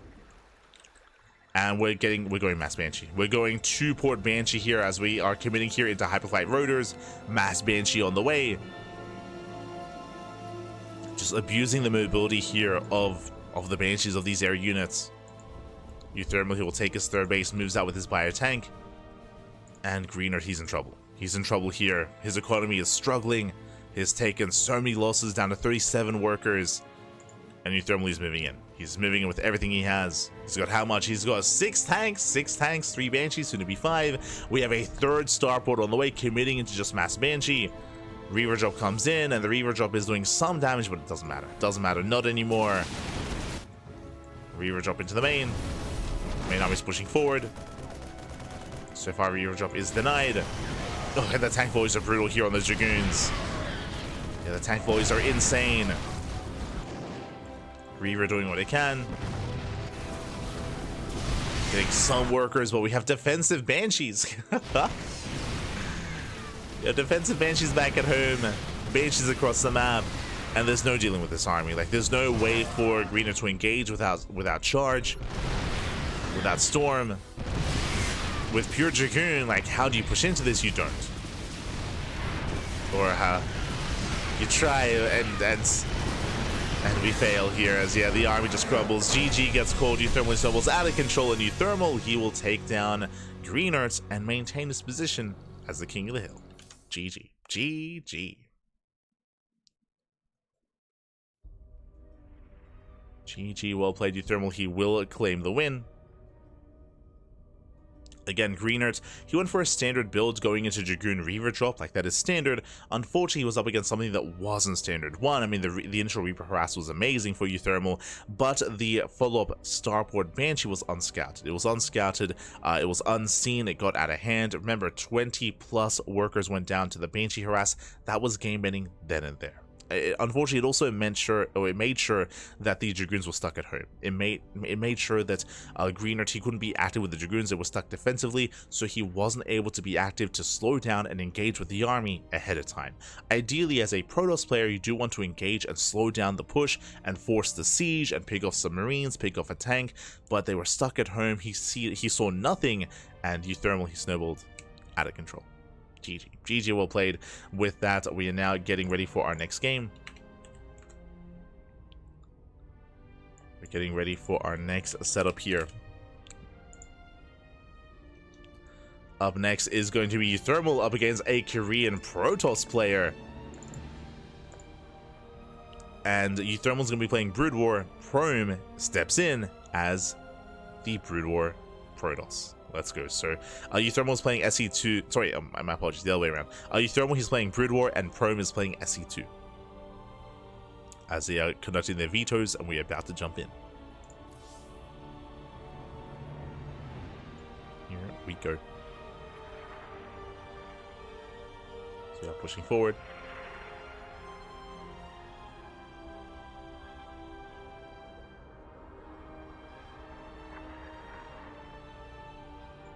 And we're going Mass Banshee. We're going 2-port Banshee here as we are committing here into Hyperflight Rotors. Mass Banshee on the way. Just abusing the mobility here of the Banshees of these air units. uThermal, he will take his third base, moves out with his bio tank. And Greenert, he's in trouble. He's in trouble here. His economy is struggling. He's taken so many losses, down to 37 workers. And uThermal is moving in. He's moving in with everything he has. He's got how much? He's got 6 tanks, 3 Banshees, soon to be 5. We have a 3rd starport on the way, committing into just Mass Banshee. Reaver Drop comes in, and the Reaver Drop is doing some damage, but it doesn't matter. Doesn't matter, not anymore. Reaver Drop into the main. Main army's pushing forward. So far, Reaver Drop is denied. Oh, and the tank volleys are brutal here on those Dragoons. Yeah, the tank volleys are insane. Reaver doing what it can. Getting some workers, but we have defensive Banshees. Yeah, defensive Banshees back at home. Banshees across the map. And there's no dealing with this army. Like, there's no way for Greenert to engage without charge. Without storm. With pure Dragoon, like, how do you push into this? You don't. Or how you try and we fail here as, yeah, the army just crumbles. GG gets called. uThermal snowballs out of control, and uThermal, he will take down Greenert and maintain his position as the king of the hill. GG. GG. GG, well played, uThermal. He will claim the win. Again, Greenert, he went for a standard build going into Dragoon Reaver Drop, like that is standard. Unfortunately, he was up against something that wasn't standard. One, I mean, the initial Reaper Harass was amazing for uThermal, but the follow-up Starport Banshee was unscouted. It was unscouted, it was unseen, it got out of hand. Remember, 20 plus workers went down to the Banshee Harass. That was game-ending then and there. Unfortunately, it also made sure that the Dragoons were stuck at home. It made sure that Greenert, he couldn't be active with the Dragoons. They were stuck defensively, so he wasn't able to be active to slow down and engage with the army ahead of time. Ideally, as a Protoss player, you do want to engage and slow down the push and force the siege and pick off submarines, pick off a tank, but they were stuck at home. He saw nothing, and uThermal, he snowballed out of control. GG. GG, well played. With that, we are now getting ready for our next game. We're getting ready for our next setup here. Up next is going to be uThermal up against a Korean Protoss player. And uThermal's going to be playing Brood War. Prome steps in as the Brood War Protoss. Let's go. So, uThermal is playing SE2. Sorry, my apologies, the other way around. uThermal, he's playing Brood War, and Prome is playing SE2. As they are conducting their vetoes, and we are about to jump in. Here we go. So we are pushing forward.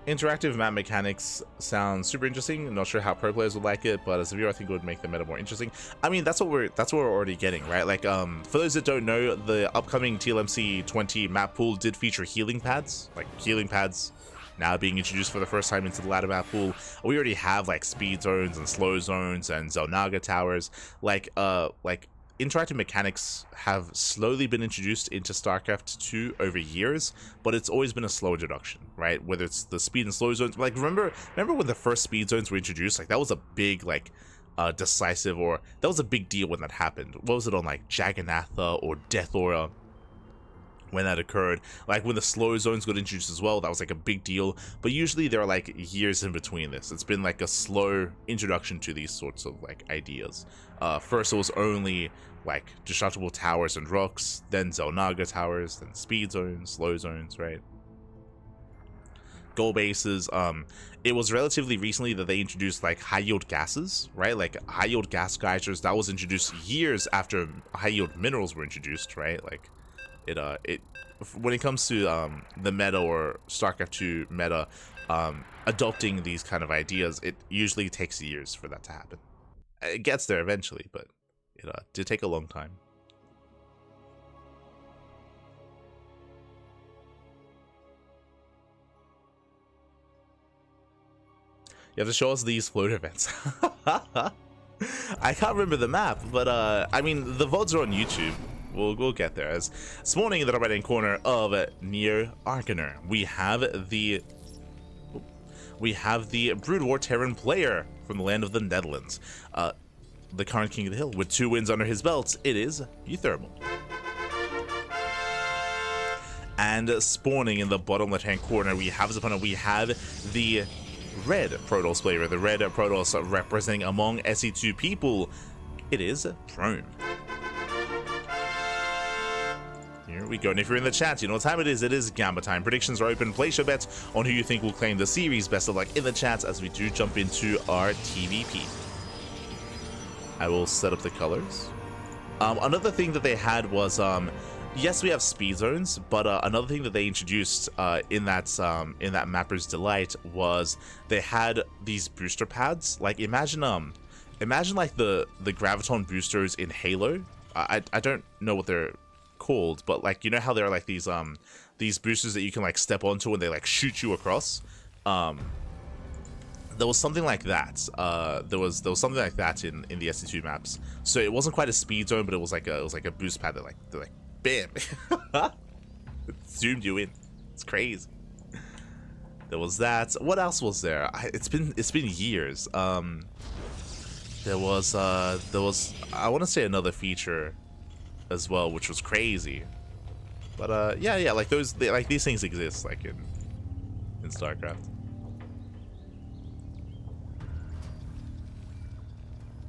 Interactive map mechanics sounds super interesting. I'm not sure how pro players would like it, but as a viewer, I think it would make the meta more interesting. I mean, that's what we're already getting, right? Like, for those that don't know, the upcoming TLMC 20 map pool did feature healing pads, like healing pads now being introduced for the first time into the ladder map pool. We already have like speed zones and slow zones and Zelnaga towers, like interactive mechanics have slowly been introduced into StarCraft 2 over years, but it's always been a slow introduction, right? Whether it's the speed and slow zones, like remember when the first speed zones were introduced? Like that was a big decisive, or that was a big deal when that happened. What was it on like Jagannatha or Death Aura? When that occurred, like when the slow zones got introduced as well, that was like a big deal. But usually there are like years in between this. It's been like a slow introduction to these sorts of like ideas. First it was only like destructible towers and rocks, then Zelnaga towers, then speed zones, slow zones, right? Goal bases. It was relatively recently that they introduced like high yield gases, right? Like high yield gas geysers, that was introduced years after high yield minerals were introduced, right? Like when it comes to the meta or StarCraft 2 meta, adopting these kind of ideas, it usually takes years for that to happen. It gets there eventually, but it did take a long time. You have to show us these float events. I can't remember the map, but I mean, the VODs are on YouTube. We'll get there. As spawning in the right-hand corner of Neo Arcaner, we have the Brood War Terran player from the land of the Netherlands, the current King of the Hill, with 2 wins under his belt. It is uThermal. And spawning in the bottom left-hand corner, we have his opponent. We have the red Protoss player, the red Protoss representing among SE2 people. It is Prome. Here we go. And if you're in the chat, you know what time it is. It is Gamba time. Predictions are open. Place your bets on who you think will claim the series. Best of luck in the chats as we do jump into our TVP. I will set up the colors. Another thing that they had was, yes, we have speed zones, but another thing that they introduced in that Mapper's Delight was they had these booster pads. Like imagine like the graviton boosters in Halo. I don't know what they're called, but like, you know how there are like these boosters that you can like step onto and they like shoot you across. There was something like that. There was something like that in the SE2 maps. So it wasn't quite a speed zone, but it was like a boost pad that like bam, it zoomed you in. It's crazy. There was that. What else was there? It's been years. There was I want to say another feature as well, which was crazy. But yeah, like these things exist like in StarCraft.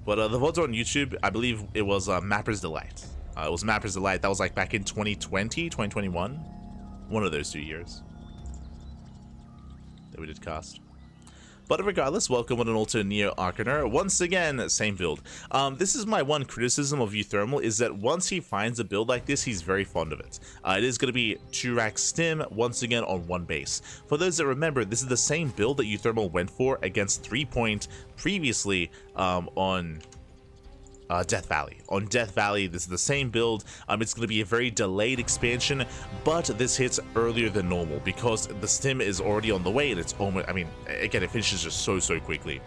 But the VODs are on YouTube. I believe it was Mapper's Delight. It was Mapper's Delight. That was like back in 2020, 2021. One of those 2 years that we did cast. But regardless, welcome one and all to Neo Arcaner. Once again, same build. This is my one criticism of uThermal, is that once he finds a build like this, he's very fond of it. It is going to be 2-rack stim, once again on 1 base. For those that remember, this is the same build that uThermal went for against threepoint previously on Death Valley. On Death Valley, this is the same build. It's going to be a very delayed expansion, but this hits earlier than normal because the stim is already on the way, and it's almost, I mean, again, it finishes just so quickly.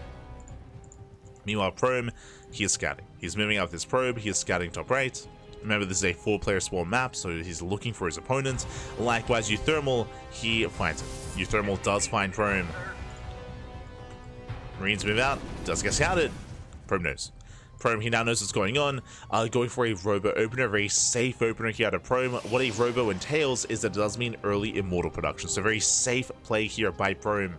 Meanwhile, Prome, he is scouting. He's moving out with his probe. He is scouting top right. Remember, this is a 4-player spawn map, so he's looking for his opponent. Likewise, uThermal, he finds it. uThermal does find Prome. Marines move out. Does get scouted. Prome knows. Prome, he now knows what's going on. Going for a robo opener, a very safe opener here out of Prome. What a robo entails is that it does mean early immortal production, so very safe play here by Prome.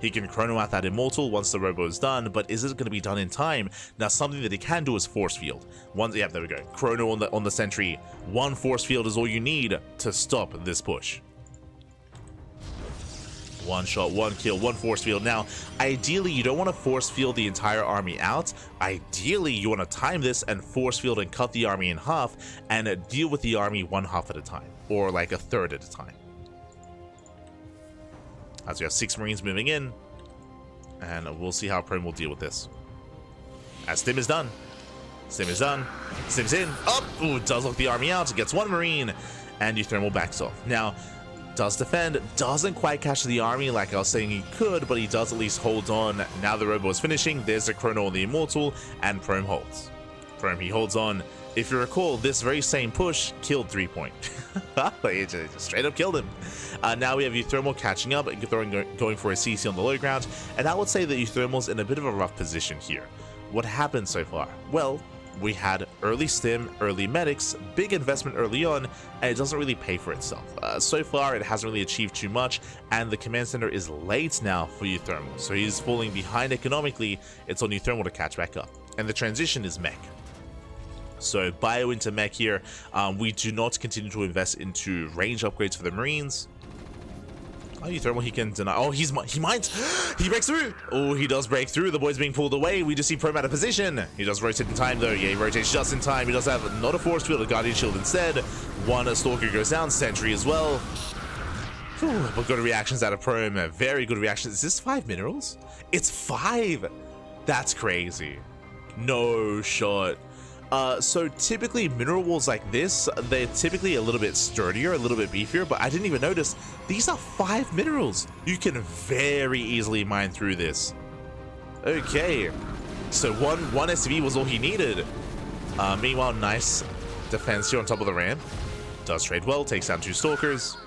He can chrono out that immortal once the robo is done, but is it going to be done in time? Now, something that he can do is force field. Yeah, there we go. Chrono on the sentry. 1 force field is all you need to stop this push. 1 shot, 1 kill, 1 force field. Now, ideally, you don't want to force field the entire army out. Ideally, you want to time this and force field and cut the army in half and deal with the army 1/2 at a time, or like a third at a time. As we have 6 Marines moving in, and we'll see how Prome will deal with this. As stim is done. Stim is done. Stim's in. Up! Ooh, does lock the army out. Gets 1 Marine, and uThermal backs off. Now, does defend, doesn't quite catch the army like I was saying he could, but he does at least hold on. Now the robo is finishing. There's a chrono on the immortal, and Prome holds. Prome, he holds on. If you recall, this very same push killed threepoint. It just straight up killed him. Now we have uThermal catching up, going for a CC on the low ground, and I would say that uThermal's in a bit of a rough position here. What happened so far? Well, we had early stim, early medics, big investment early on, and it doesn't really pay for itself. So far, it hasn't really achieved too much, and the command center is late now for uThermal, so he's falling behind economically. It's on uThermal to catch back up, and the transition is mech. So bio into mech here. We do not continue to invest into range upgrades for the Marines. Oh, uThermal, he can deny. Oh, he mines. He breaks through. Oh, he does break through. The boy's being pulled away. We just see Prome out of position. He does rotate in time, though. Yeah, he rotates just in time. He does have not a force field, a Guardian Shield instead. 1 Stalker goes down. Sentry as well. Whew, but good reactions out of Prome. Very good reactions. Is this 5 minerals? It's 5. That's crazy. No shot. So typically mineral walls like this, they're typically a little bit sturdier, a little bit beefier, but I didn't even notice these are 5 minerals. You can very easily mine through this. Okay. So one SCV was all he needed. Meanwhile, nice defense here on top of the ramp. Does trade well, takes down 2 stalkers.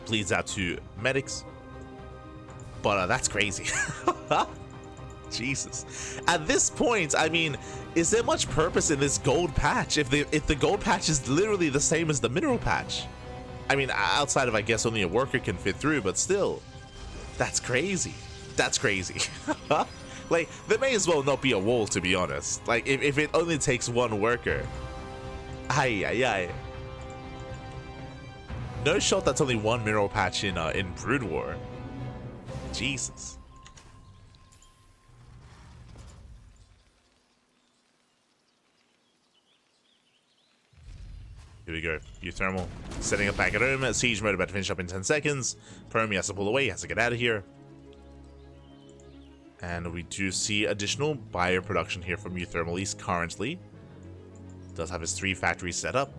Bleeds out 2 medics. But that's crazy. Jesus. At this point, I mean, is there much purpose in this gold patch if the gold patch is literally the same as the mineral patch? I mean, outside of, I guess, only a worker can fit through, but still. That's crazy. That's crazy. Like, there may as well not be a wall, to be honest. Like, if it only takes 1 worker. Ay, ay, ay. No shot that's only 1 mineral patch in Brood War. Jesus. Here we go. uThermal setting up back at home. Siege mode about to finish up in 10 seconds. Prome, he has to pull away. He has to get out of here. And we do see additional bio production here from uThermal East currently. Does have his 3 factories set up.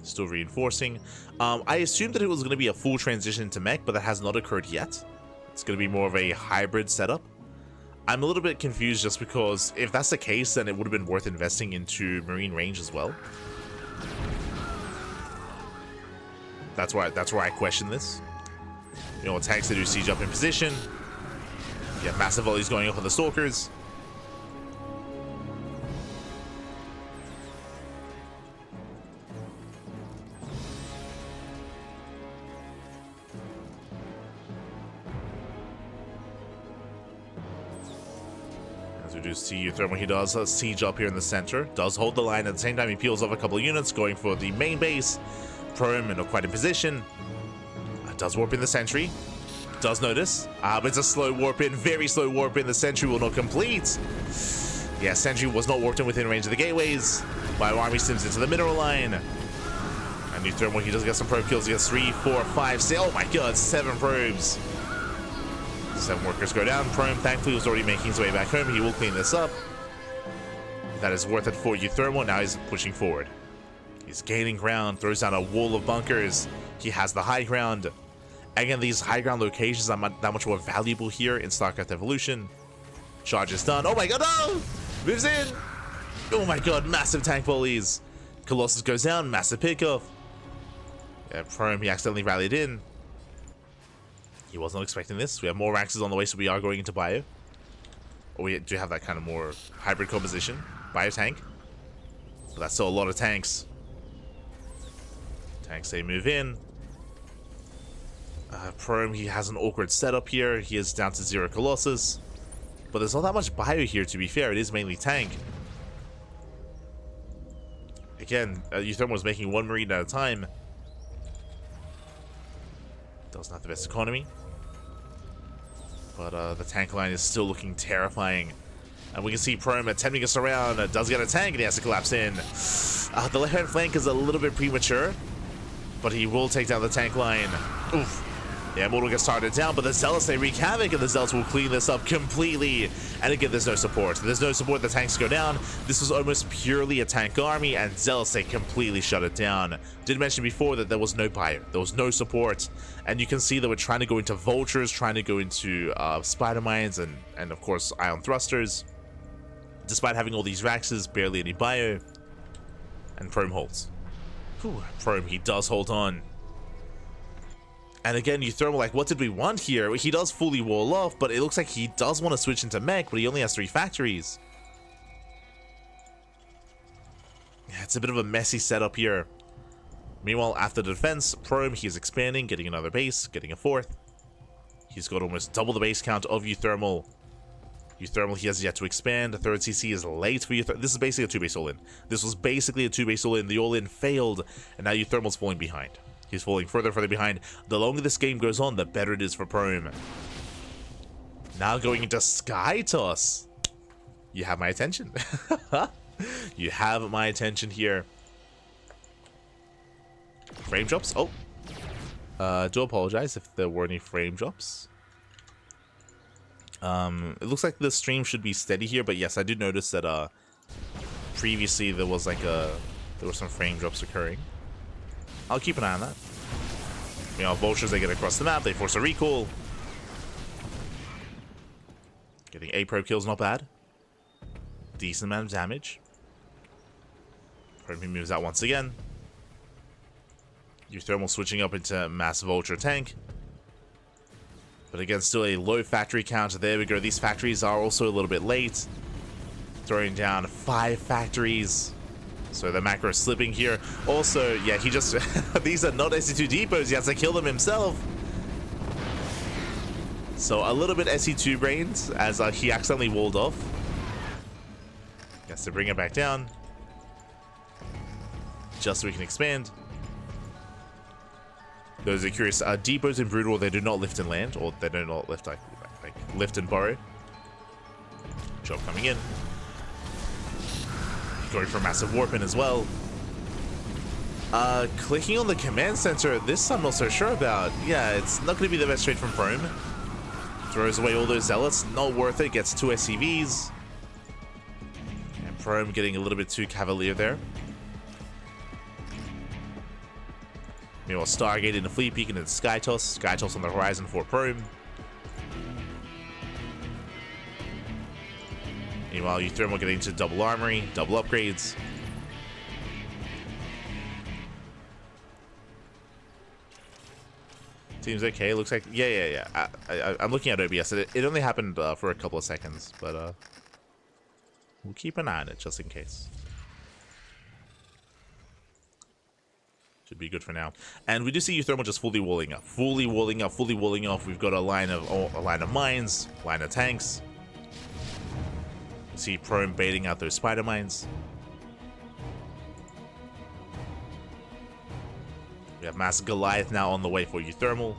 Still reinforcing. I assumed that it was going to be a full transition to mech, but that has not occurred yet. It's going to be more of a hybrid setup. I'm a little bit confused just because if that's the case, then it would have been worth investing into Marine range as well. That's why I question this. You know, tanks that do siege up in position. You have massive volleys going off of the stalkers. As we do see uThermal, he does a siege up here in the center. Does hold the line at the same time. He peels off a couple of units, going for the main base. Prome and not quite in position. Does warp in the sentry. Does notice. But it's a slow warp in. Very slow warp in. The sentry will not complete. Yeah, sentry was not warped in within range of the gateways. Bioarmy sims into the mineral line. And uThermal, he does get some probe kills. He gets 3, 4, 5, 6. Oh my god, 7 probes. 7 workers go down. Prome, thankfully, was already making his way back home. He will clean this up. That is worth it for uThermal. Now he's pushing forward. He's gaining ground, throws down a wall of bunkers. He has the high ground. Again, these high ground locations are that much more valuable here in StarCraft Evolution. Charge is done. Oh my god, no! Moves in! Oh my god, massive tank volleys. Colossus goes down, massive pickoff. Yeah, Prome, he accidentally rallied in. He was not expecting this. We have more Raxes on the way, so we are going into bio. Or we do have that kind of more hybrid composition. Bio tank. But that's still a lot of tanks. Tanks, they move in. Prome, he has an awkward setup here. He is down to 0 Colossus. But there's not that much bio here, to be fair. It is mainly tank. Again, uThermal was making 1 Marine at a time. Doesn't have the best economy. But the tank line is still looking terrifying. And we can see Prome attempting us around. Does get a tank and he has to collapse in. The left-hand flank is a little bit premature. But he will take down the tank line. Oof. Yeah, Mortal gets started down, but the Zealots, they wreak havoc, and the Zealots will clean this up completely. And again, there's no support. There's no support, the tanks go down. This was almost purely a tank army, and Zealots, they completely shut it down. Did mention before that there was no bio. There was no support. And you can see that we're trying to go into Vultures, trying to go into Spider Mines, and of course, Ion Thrusters. Despite having all these Raxes, barely any bio. And Prome holds. Whew, Prome, he does hold on. And again, uThermal, like, what did we want here? He does fully wall off, but it looks like he does want to switch into mech, but he only has 3 factories. Yeah, it's a bit of a messy setup here. Meanwhile, after the defense, Prome, he is expanding, getting another base, getting a 4th. He's got almost double the base count of uThermal. uThermal, he has yet to expand. The 3rd CC is late for uThermal. This is basically a 2-base all-in. This was basically a 2-base all-in. The all-in failed, and now uThermal's falling behind. He's falling further behind. The longer this game goes on, the better it is for Prome. Now going into Sky Toss. You have my attention. You have my attention here. Frame drops? Oh. Do apologize if there were any frame drops. It looks like the stream should be steady here, but yes, I did notice that previously there was like there were some frame drops occurring. I'll keep an eye on that. You know, Vultures, they get across the map, they force a recall. Getting 8 probe kills, not bad. Decent amount of damage. Prome moves out once again. uThermal switching up into massive ultra tank. But again, still a low factory count. There we go. These factories are also a little bit late. Throwing down 5 factories. So the macro is slipping here. Also, yeah, he just... these are not SE2 depots. He has to kill them himself. So a little bit SE2 brains as he accidentally walled off. He has to bring it back down. Just so we can expand. Those are curious. Depots in Brood War, they do not lift and land. Or they do not lift, like lift and burrow. Job coming in. Going for a massive warp in as well. Clicking on the command center, this I'm not so sure about. Yeah, it's not going to be the best trade from Prome. Throws away all those zealots, not worth it, gets 2 SCVs. And Prome getting a little bit too cavalier there. Meanwhile, Stargate into Fleet Peak and then Sky Toss. Sky Toss on the horizon for Prome. Meanwhile, uThermal getting into double armory, double upgrades. Seems okay. Looks like yeah. I'm looking at OBS. It only happened for a couple of seconds, but we'll keep an eye on it just in case. Should be good for now. And we do see uThermal just fully walling up, fully walling off. We've got a line of mines, line of tanks. See Prome baiting out those spider mines. We have Mass Goliath now on the way for uThermal.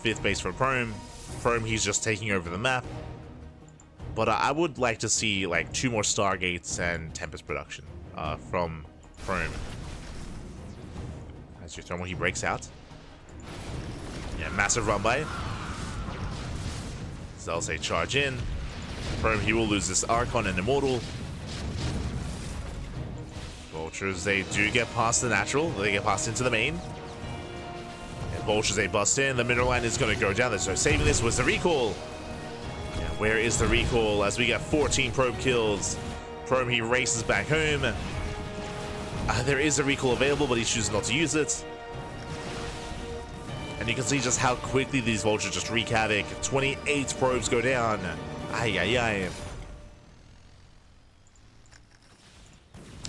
5th base for Prome. Prome, he's just taking over the map. But I would like to see like 2 more Stargates and Tempest production from Prome. As uThermal, he breaks out. Yeah, massive run by. So I'll say charge in. Prome, he will lose this Archon and Immortal. Vultures, they do get past the natural. They get past into the main. And Vultures, they bust in. The mineral line is going to go down. There's no saving this. Was the recall? Yeah, where is the recall? As we get 14 probe kills. Prome, he races back home. There is a recall available, but he chooses not to use it. And you can see just how quickly these Vultures just wreak havoc. 28 probes go down. Ay.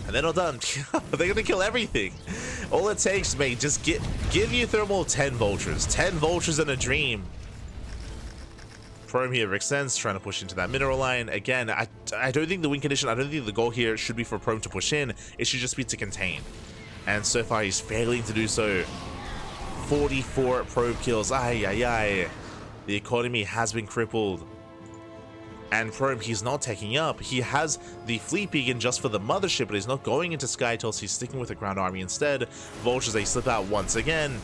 And they're not done. They're gonna kill everything. All it takes, mate, just give uThermal 10 Vultures. 10 Vultures in a dream. Prome here extends, trying to push into that mineral line. Again, I don't think the win condition, I don't think the goal here should be for Prome to push in. It should just be to contain. And so far, he's failing to do so. 44 probe kills. Ay. The economy has been crippled. And Prome, he's not taking up. He has the Fleet Beacon just for the mothership, but he's not going into Sky Toss. He's sticking with the ground army instead. Vultures, they slip out once again.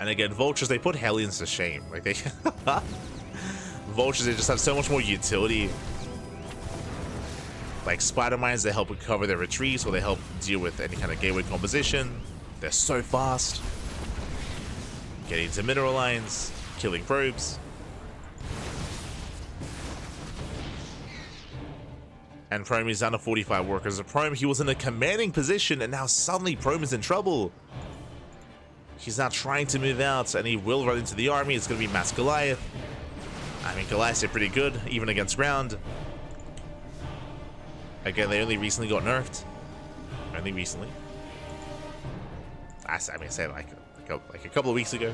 And again, Vultures, they put Hellions to shame. Like they Vultures, they just have so much more utility. Like Spider Mines, they help cover their retreats, or they help deal with any kind of gateway composition. They're so fast. Getting into mineral lines, killing probes. And Prome is down to 45 workers. Prome, he was in a commanding position, and now suddenly Prome is in trouble. He's now trying to move out, and he will run into the army. It's going to be Mass Goliath. I mean, Goliaths are pretty good, even against ground. Again, they only recently got nerfed. Only recently. I mean, I say like a couple of weeks ago.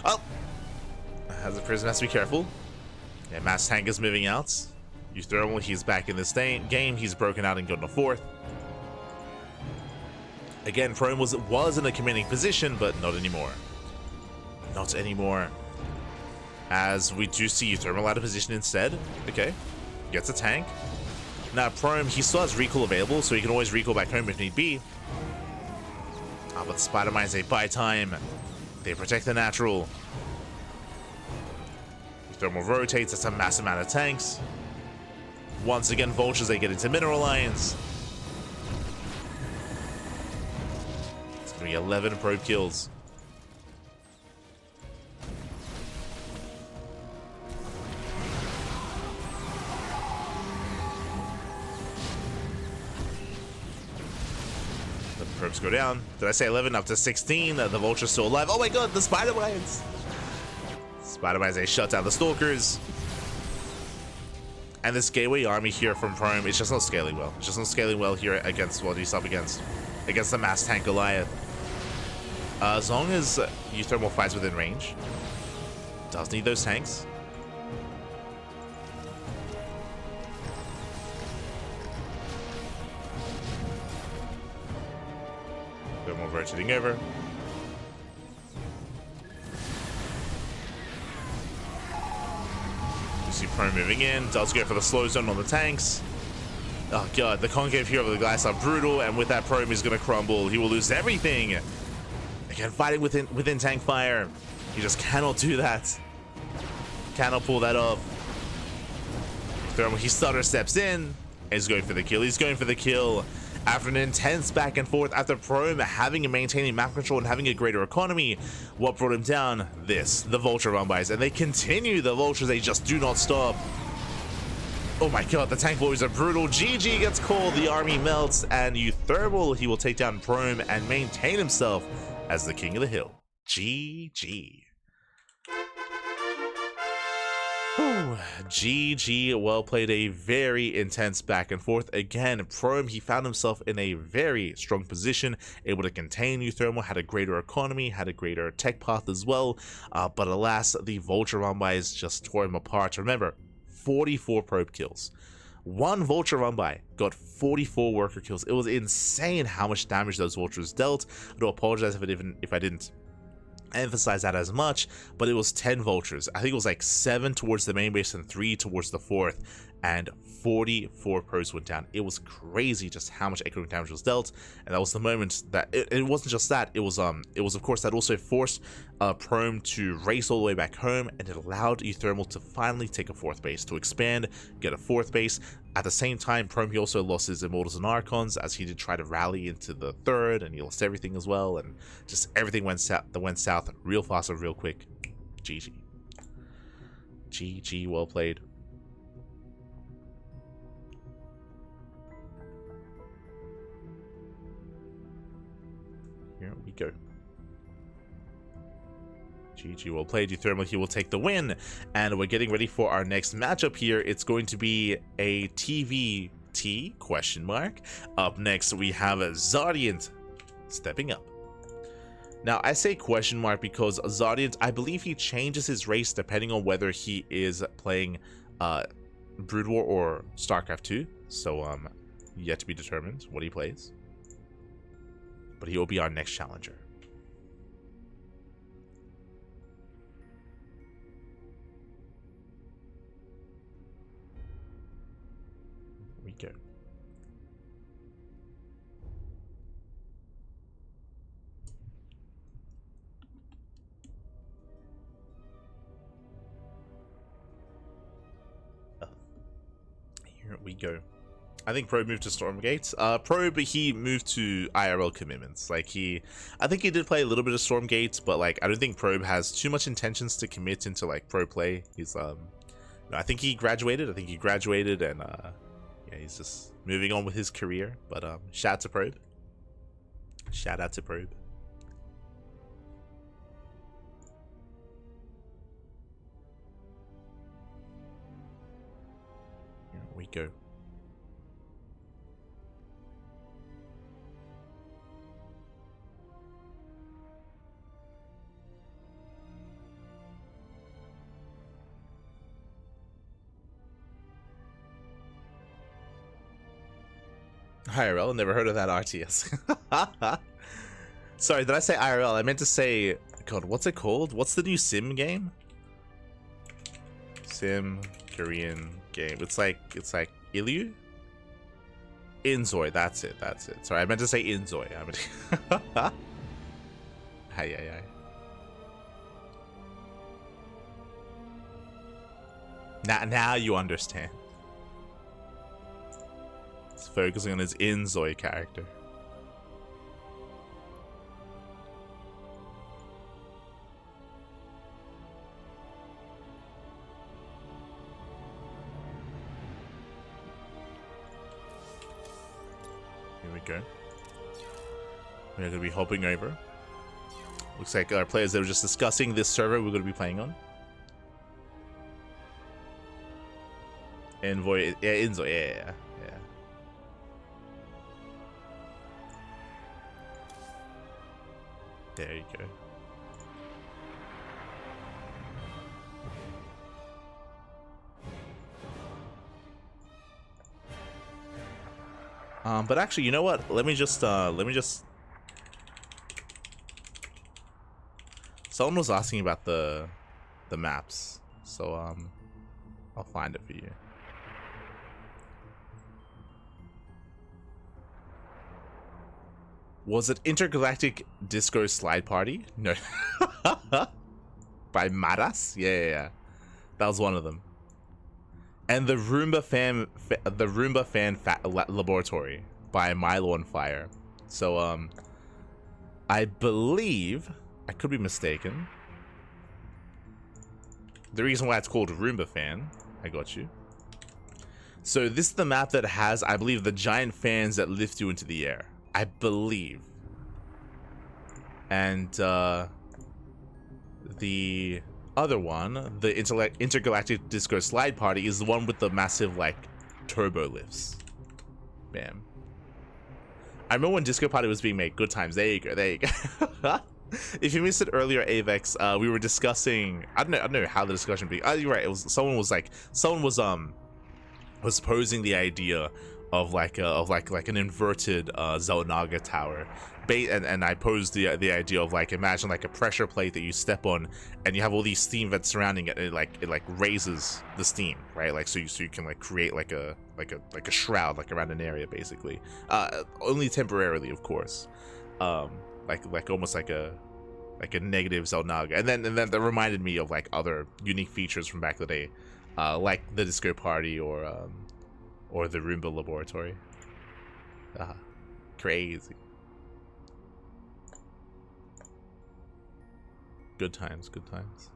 Oh! As a prison, has to be careful. Yeah, Mass Tank is moving out. uThermal, he's back in this game. He's broken out and gotten a 4th. Again, Prome was in a commanding position, but not anymore. Not anymore. As we do see uThermal out of position instead. Okay. Gets a tank. Now, Prome, he still has recall available, so he can always recall back home if need be. But Spider Mines, they buy time. They protect the natural. uThermal rotates. That's a massive amount of tanks. Once again, Vultures, they get into mineral lines. 311 probe kills. The probes go down. Did I say 11? Up to 16. The vulture's still alive. Oh my god, the spider mines! Spider mines, they shut down the stalkers. And this gateway army here from Prome is just not scaling well. It's just not scaling well here against what he's up against. Against the mass tank Goliath. As long as uThermal fights within range. Does need those tanks. Thermal rotating over. See Prome moving in, does go for the slow zone on the tanks. Oh god, the concave here over the glass are brutal, and with that Prome he's gonna crumble. He will lose everything. Again, fighting within tank fire. He just cannot do that. Cannot pull that off. Thermal, he stutter steps in. He's going for the kill. He's going for the kill. After an intense back and forth, after Prome having and maintaining map control and having a greater economy, what brought him down? This, the vulture run-bys, and they continue the vultures, they just do not stop. Oh my god, the tank boys are brutal. GG gets called, the army melts, and uThermal, he will take down Prome and maintain himself as the king of the hill. GG. Whew. GG, well played. A very intense back and forth. Again, Prome, he found himself in a very strong position, able to contain uThermal, had a greater economy, had a greater tech path as well, but alas, the vulture run-bys just tore him apart. Remember, 44 probe kills. One vulture run-by got 44 worker kills. It was insane how much damage those vultures dealt. I do apologize if I didn't emphasize that as much, but it was 10 vultures. I think it was like 7 towards the main base and 3 towards the fourth, and 44 probes went down. It was crazy just how much economic damage was dealt, and that was the moment that it wasn't just that, it was of course that also forced Prome to race all the way back home, and it allowed uThermal to finally take a fourth base, to expand, get a fourth base. At the same time, Prome, he also lost his Immortals and Archons as he did try to rally into the third, and he lost everything as well, and just everything went south real fast and real quick. GG. GG, well played. Here we go. GG, well played. uThermal, he will take the win, and we're getting ready for our next matchup here. It's going to be a TVT question mark. Up next, we have ZaRDieNT stepping up. Now, I say question mark because ZaRDieNT, I believe he changes his race depending on whether he is playing Brood War or StarCraft 2. So, yet to be determined what he plays. But he will be our next challenger. Here we go. Here we go. I think Probe moved to Stormgate. Probe, he moved to IRL commitments. Like I think he did play a little bit of Stormgate, but like I don't think Probe has too much intentions to commit into like pro play. He's I think he graduated. and yeah, he's just moving on with his career. But shout out to Probe. Shout out to Probe. Here we go. IRL, never heard of that RTS. Sorry, did I say IRL? I meant to say, God, what's it called? What's the new sim game? Sim Korean game. It's like Ilyu? Inzoi, that's it. Sorry, I meant to say Inzoi. Hi. Now you understand. Focusing on his Inzoi character. There we go. We're going to be hopping over. Looks like our players that were just discussing this server we're going to be playing on. Envoy, yeah, Inzo, yeah. There you go. But actually, you know what? Let me just. Someone was asking about the maps, so I'll find it for you. Was it Intergalactic Disco Slide Party? No. By Maras? Yeah. That was one of them. And the Roomba Fan Laboratory by Milo on Fire. So I believe, I could be mistaken. The reason why it's called Roomba Fan, I got you. So this is the map that has, I believe, the giant fans that lift you into the air. I believe. And the other one, the Intergalactic Disco Slide Party, is the one with the massive, like, turbo lifts. Bam. I remember when Disco Party was being made. Good times. There you go. If you missed it earlier, Avex, we were discussing. I don't know how the discussion began. Oh, you're right. It was someone was posing the idea of like an inverted Xel'Naga tower, and I posed the idea of, like, imagine like a pressure plate that you step on, and you have all these steam vents surrounding it, and it like raises the steam, right? Like so you can like create like a shroud like around an area, basically. Only temporarily, of course. Like almost like a negative Xel'Naga, and then that reminded me of like other unique features from back in the day, like the Disco Party or the Roomba Laboratory. Crazy. Good times, good times.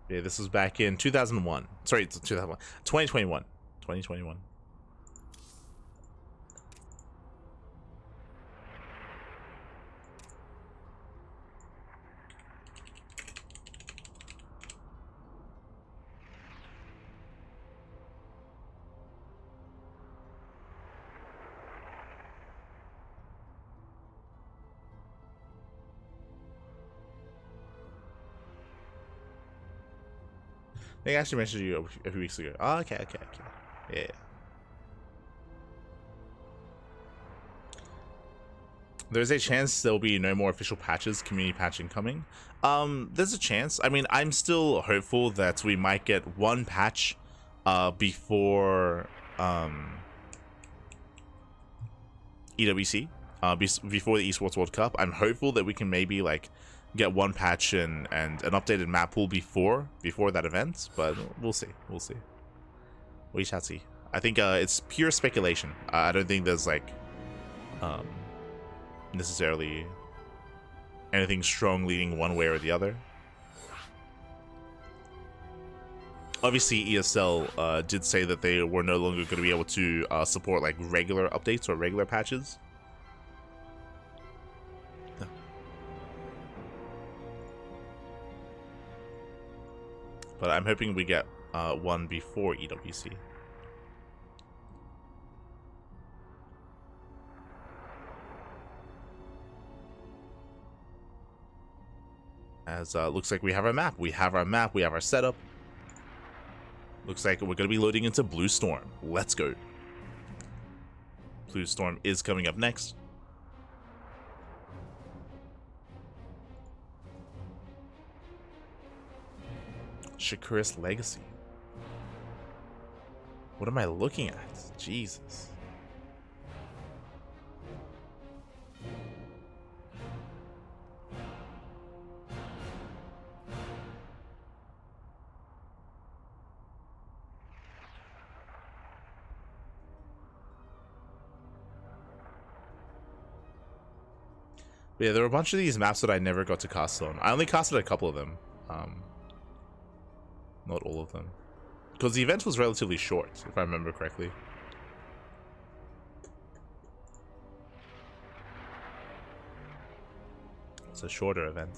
Yeah, this was back in 2001. Sorry, 2001. 2021. 2021. I think I actually mentioned you a few weeks ago. Oh, okay. Yeah. There's a chance there'll be no more official patches, community patch incoming. There's a chance. I mean, I'm still hopeful that we might get one patch before EWC, before the Esports World Cup. I'm hopeful that we can maybe like get one patch and an updated map pool before that event, but we'll see. We shall see. I think it's pure speculation. I don't think there's like necessarily anything strong leading one way or the other. Obviously, ESL did say that they were no longer going to be able to support like regular updates or regular patches. But I'm hoping we get one before EWC. As looks like we have our map. We have our setup. Looks like we're going to be loading into Blue Storm. Let's go. Blue Storm is coming up next. Shakuris Legacy. What am I looking at? Jesus. But yeah, there were a bunch of these maps that I never got to cast on. I only casted a couple of them. Not all of them. Because the event was relatively short, if I remember correctly. It's a shorter event.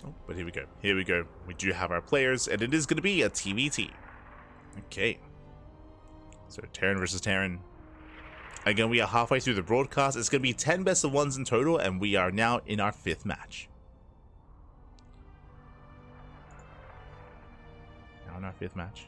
Oh, but here we go. Here we go. We do have our players, and it is going to be a TVT. Okay. So Terran versus Terran. Again, we are halfway through the broadcast. It's going to be 10 best of ones in total, and we are now in our 5th match. Now in our 5th match.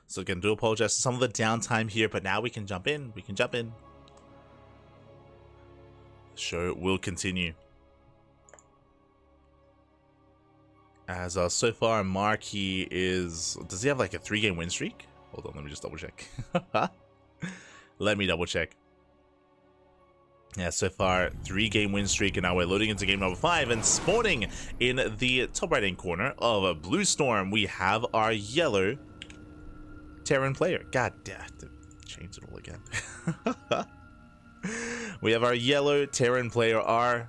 So again, do apologize for some of the downtime here, but now we can jump in. We can jump in. The show will continue. As so far, Mark, he is... Does he have like a 3-game win streak? Hold on, let me just double check. Let me double check. Yeah, so far, 3-game win streak, and now we're loading into game number 5, and spawning in the top right-hand corner of Blue Storm, we have our yellow Terran player. God damn, change it all again. We have our yellow Terran player, our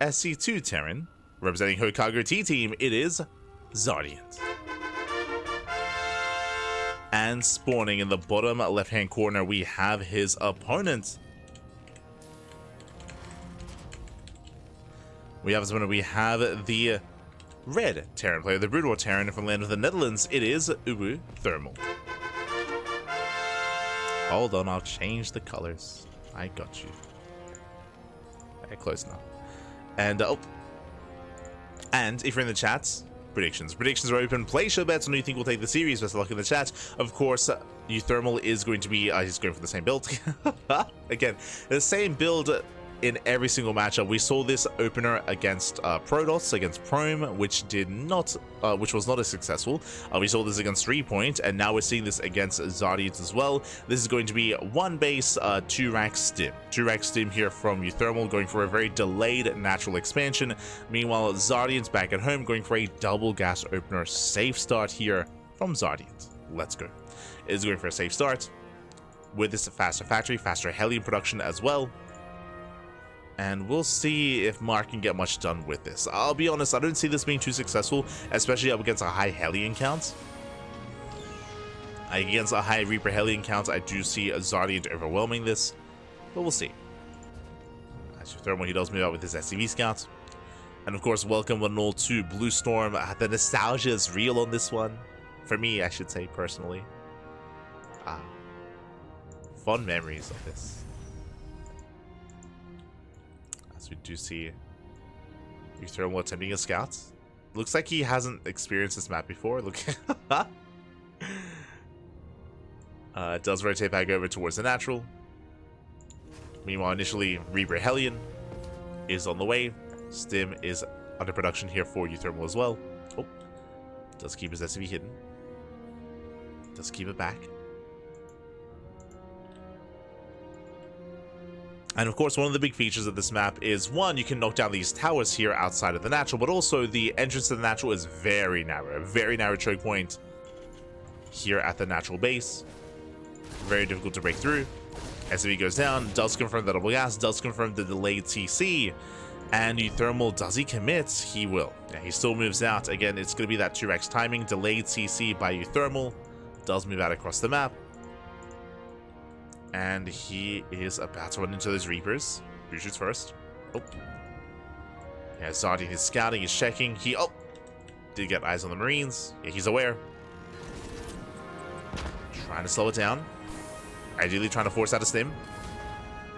SC2 Terran. Representing Hokago T-Team, it is ZaRDieNT. And spawning in the bottom left-hand corner, we have his opponent. We have the red Terran player, the Brutal Terran from land of the Netherlands. It is uThermal. Hold on, I'll change the colors. I got you. Okay, close enough. And and if you're in the chats, predictions are open. Play show bets on who you think will take the series. Best of luck in the chat. Of course, uThermal is going to be he's going for the same build. Again, the same build in every single matchup. We saw this opener against Protoss, against Prome, which was not as successful. We saw this against threepoint, and now we're seeing this against ZaRDieNT as well. This is going to be 1 base, 2 rack stim. 2 rack stim here from uThermal, going for a very delayed natural expansion. Meanwhile, ZaRDieNT back at home, going for a double gas opener. Safe start here from ZaRDieNT. Let's go. It is going for a safe start with this faster factory, faster Hellion production as well. And we'll see if Mark can get much done with this. I'll be honest, I don't see this being too successful, especially up against a high Hellion count. Against a high Reaper Hellion count, I do see ZaRDieNT overwhelming this, but we'll see. As uThermal, he does move out with his SCV Scout. And of course, welcome one and all to Blue Storm. The nostalgia is real on this one. For me, I should say, personally. Fond memories of this. We do see uThermal attempting a scout. Looks like he hasn't experienced this map before. Look. It does rotate back over towards the natural. Meanwhile, initially, Reaper Hellion is on the way. Stim is under production here for uThermal as well. Oh, does keep his SCV hidden. Does keep it back. And of course, one of the big features of this map is, one, you can knock down these towers here outside of the natural, but also the entrance to the natural is very narrow choke point here at the natural base. Very difficult to break through. SCV goes down, does confirm the double gas, does confirm the delayed TC, and uThermal, does he commit? He will. Yeah, he still moves out. Again, it's going to be that 2x timing, delayed TC by uThermal, does move out across the map. And he is about to run into those Reapers. Who shoots first? Oh. Yeah, ZaRDieNT is scouting, he's checking. He, did get eyes on the Marines. Yeah, he's aware. Trying to slow it down. Ideally trying to force out a stim.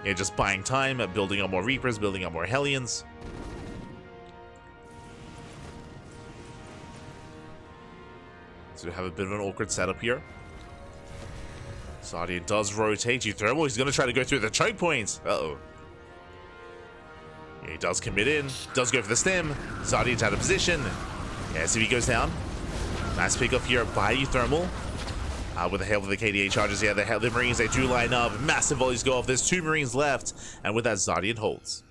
Yeah, just buying time, building up more Reapers, building up more Hellions. So we have a bit of an awkward setup here. ZaRDieNT does rotate uThermal. He's going to try to go through the choke points. Uh-oh. Yeah, he does commit in. Does go for the stim. ZaRDieNT out of position. Yeah, so he goes down. Nice pick up here by uThermal. With the help of the KDA charges, yeah, the Marines, they do line up. Massive volleys go off. There's 2 Marines left. And with that, ZaRDieNT holds.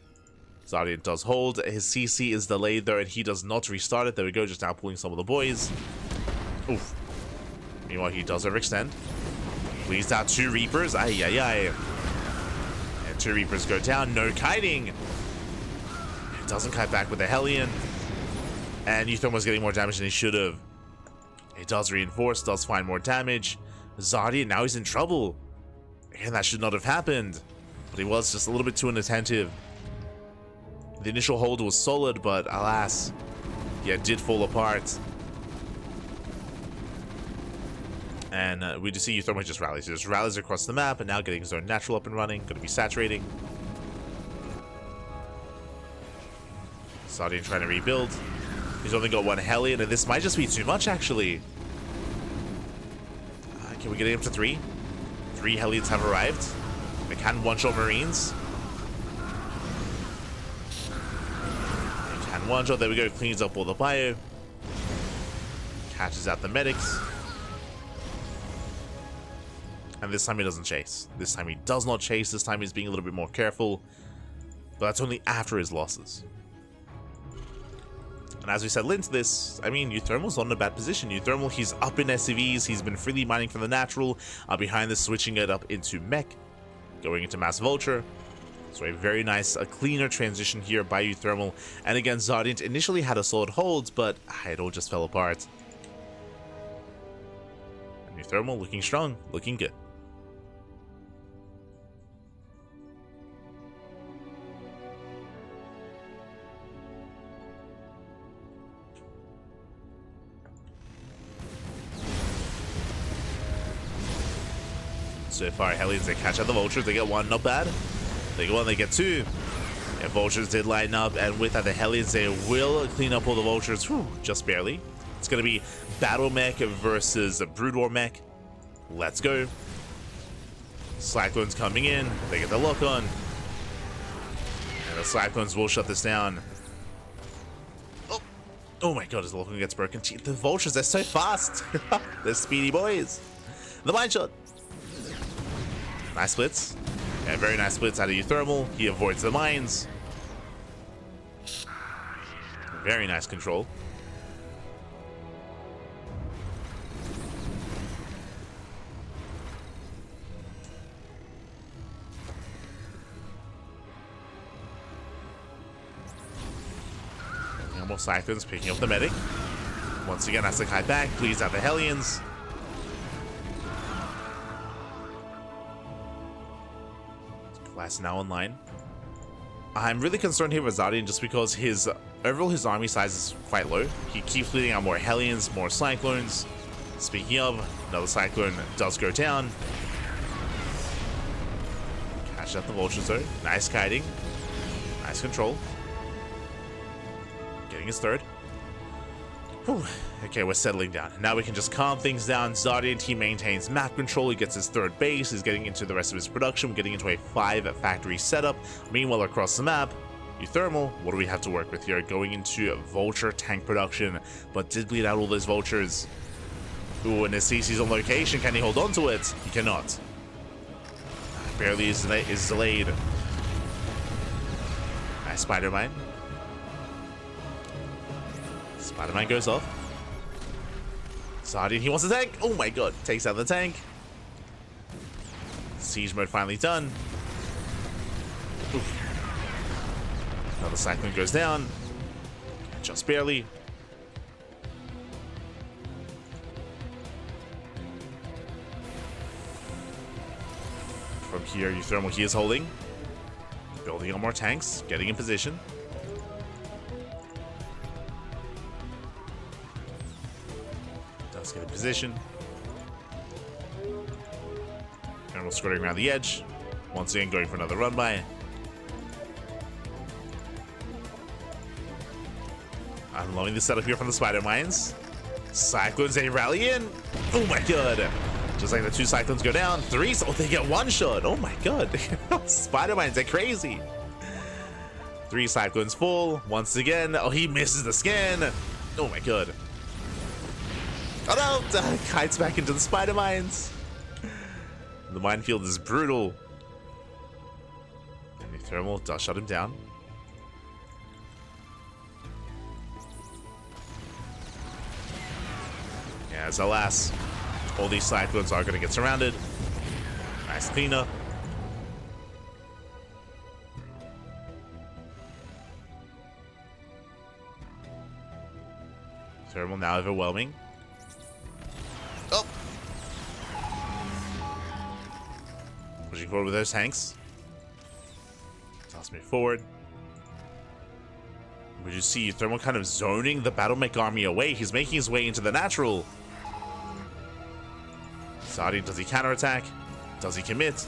ZaRDieNT does hold. His CC is delayed, though, and he does not restart it. There we go, just now pulling some of the boys. Oof. Meanwhile, he does overextend. Bleeds out 2 Reapers. Ay, ay, ay. And 2 Reapers go down. No kiting. He doesn't kite back with the Hellion. And uThermal was getting more damage than he should have. He does reinforce, does find more damage. ZaRDieNT, now he's in trouble. And that should not have happened. But he was just a little bit too inattentive. The initial hold was solid, but alas, yeah, it did fall apart. And we just see uThermal just rallies. He just rallies across the map and now getting his own natural up and running. Going to be saturating. ZaRDieNT trying to rebuild. He's only got 1 Hellion, and this might just be too much, actually. Can we get him to 3? 3 Hellions have arrived. They can one-shot Marines. They can one-shot. There we go. Cleans up all the bio. Catches out the medics. And this time he doesn't chase. This time he does not chase. This time he's being a little bit more careful. But that's only after his losses. And as we settle into this, I mean, uThermal's not in a bad position. uThermal, he's up in SCVs, he's been freely mining from the natural, behind this, switching it up into mech, going into mass vulture. So a very nice, a cleaner transition here by uThermal. And again, ZaRDieNT initially had a solid hold, but it all just fell apart. And uThermal looking strong, looking good. So far, Hellions, they catch out the Vultures. They get 1, not bad. They get 1, they get 2. And Vultures did line up, and with that, the Hellions, they will clean up all the Vultures. Whew, just barely. It's going to be Battle Mech versus a Brood War Mech. Let's go. Cyclones coming in. They get the lock on. And the Cyclones will shut this down. Oh my god, his lock on gets broken. The Vultures, they're so fast. They're speedy boys. The Mind Shot. Nice splits. Yeah, very nice splits out of uThermal. He avoids the mines. Very nice control. Almost Cyclones picking up the medic. Once again, has to kite back. Please out the Hellions. Class now online. I'm really concerned here with ZaRDieNT just because his overall his army size is quite low. He keeps leading out more Hellions, more Cyclones. Speaking of, another Cyclone does go down. Catch out the Vultures though. Nice kiting. Nice control. Getting his 3rd. Whew. Okay, we're settling down. Now we can just calm things down. ZaRDieNT, he maintains map control. He gets his 3rd base. He's getting into the rest of his production. We're getting into a 5 factory setup. Meanwhile, across the map, uThermal, what do we have to work with here? Going into Vulture tank production, but did bleed out all those Vultures. Ooh, and his CC's on location. Can he hold on to it? He cannot. Barely is delayed. Nice Spider-Mine. Spider-Man goes off. ZaRDieNT, he wants the tank. Oh my god, takes out the tank. Siege mode finally done. Oof. Another Cyclone goes down. Just barely. From here, uThermal, he is holding. Building on more tanks, getting in position. Does get in position. And we're skirting around the edge. Once again, going for another run by. Unloading the setup here from the Spider Mines. Cyclones, they rally in. Oh my god. Just like the 2 Cyclones go down. 3, oh, they get 1 shot. Oh my god. Spider Mines, they're crazy. 3 Cyclones full. Once again. Oh, he misses the scan. Oh my god. Oh no! Kites back into the spider mines. The minefield is brutal. And uThermal does shut him down. Yes, alas, all these cyclones are going to get surrounded. Nice cleanup. uThermal now overwhelming. Oh! Pushing forward with those tanks. Toss me forward. We just see uThermal kind of zoning the BattleMech army away. He's making his way into the natural. ZaRDieNT, does he counterattack? Does he commit?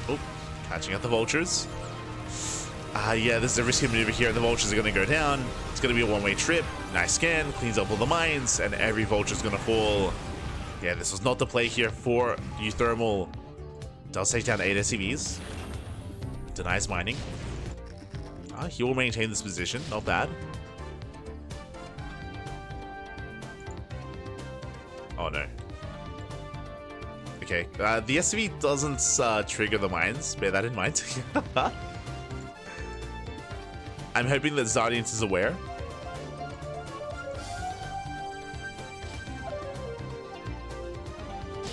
Oh, catching out the vultures. Yeah, this is a risky maneuver here. The vultures are going to go down. It's going to be a one-way trip. Nice scan, cleans up all the mines, and every vulture is going to fall. Yeah, this was not the play here for uThermal. Does take down 8 SCVs. Denies mining. He will maintain this position. Not bad. Oh, no. Okay, the SCV doesn't trigger the mines. Bear that in mind. I'm hoping that ZaRDieNT is aware.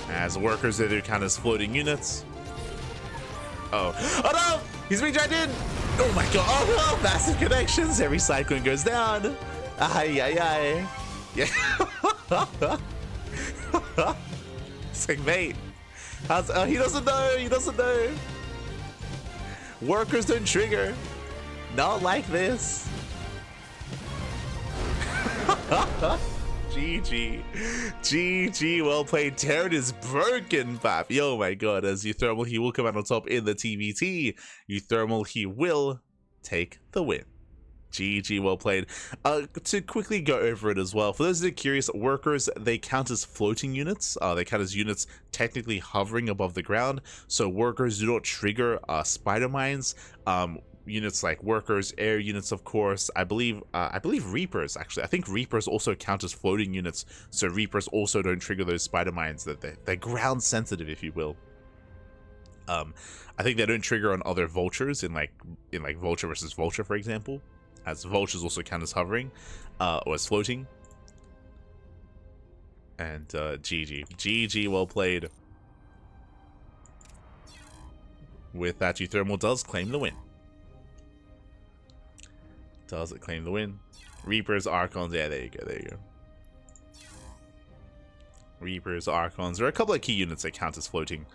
As workers, they do count as floating units. Oh. Oh no! He's being dragged in! Oh my god! Oh no! Massive connections! Every cyclone goes down! Ay, ay, ay. Yeah. It's like, mate. Oh, he doesn't know! He doesn't know! Workers don't trigger! Not like this! GG. GG, well played. Terran is broken, pap. Yo, my god, as uThermal, he will come out on top in the TBT. uThermal, he will take the win. GG, well played. To quickly go over it as well, for those that are curious, workers, they count as floating units. They count as units technically hovering above the ground, so workers do not trigger spider mines. Units like workers, air units, of course. I believe Reapers, actually. I think Reapers also count as floating units, so Reapers also don't trigger those spider mines. They're ground sensitive, if you will. I think they don't trigger on other vultures in like Vulture versus Vulture, for example, as vultures also count as hovering or as floating. And GG, well played. With that, uThermal does claim the win. Does it claim the win? Reapers, Archons, yeah, there you go, there you go. Reapers, Archons, there are a couple of key units that count as floating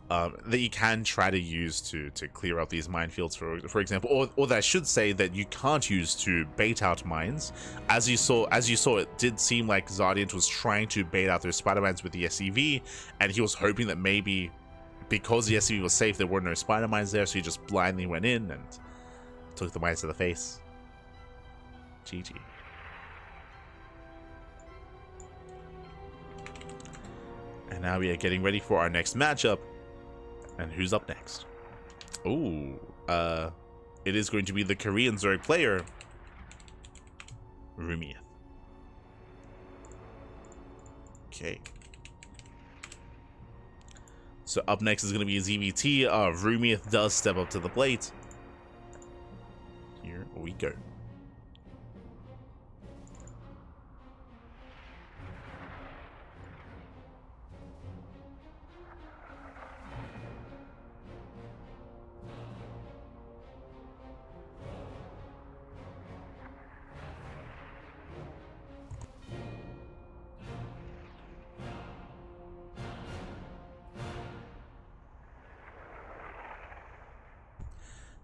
that you can try to use to clear out these minefields, for example, or that I should say that you can't use to bait out mines. As you saw, it did seem like ZaRDieNT was trying to bait out those spider mines with the SCV, and he was hoping that maybe because the SCV was safe, there were no spider mines there, so he just blindly went in and took the mines to the face. GG. And now we are getting ready for our next matchup. And who's up next? Oh, it is going to be the Korean Zerg player, Rumeith. Okay. So up next is going to be a ZVT. Rumeith does step up to the plate. Here we go.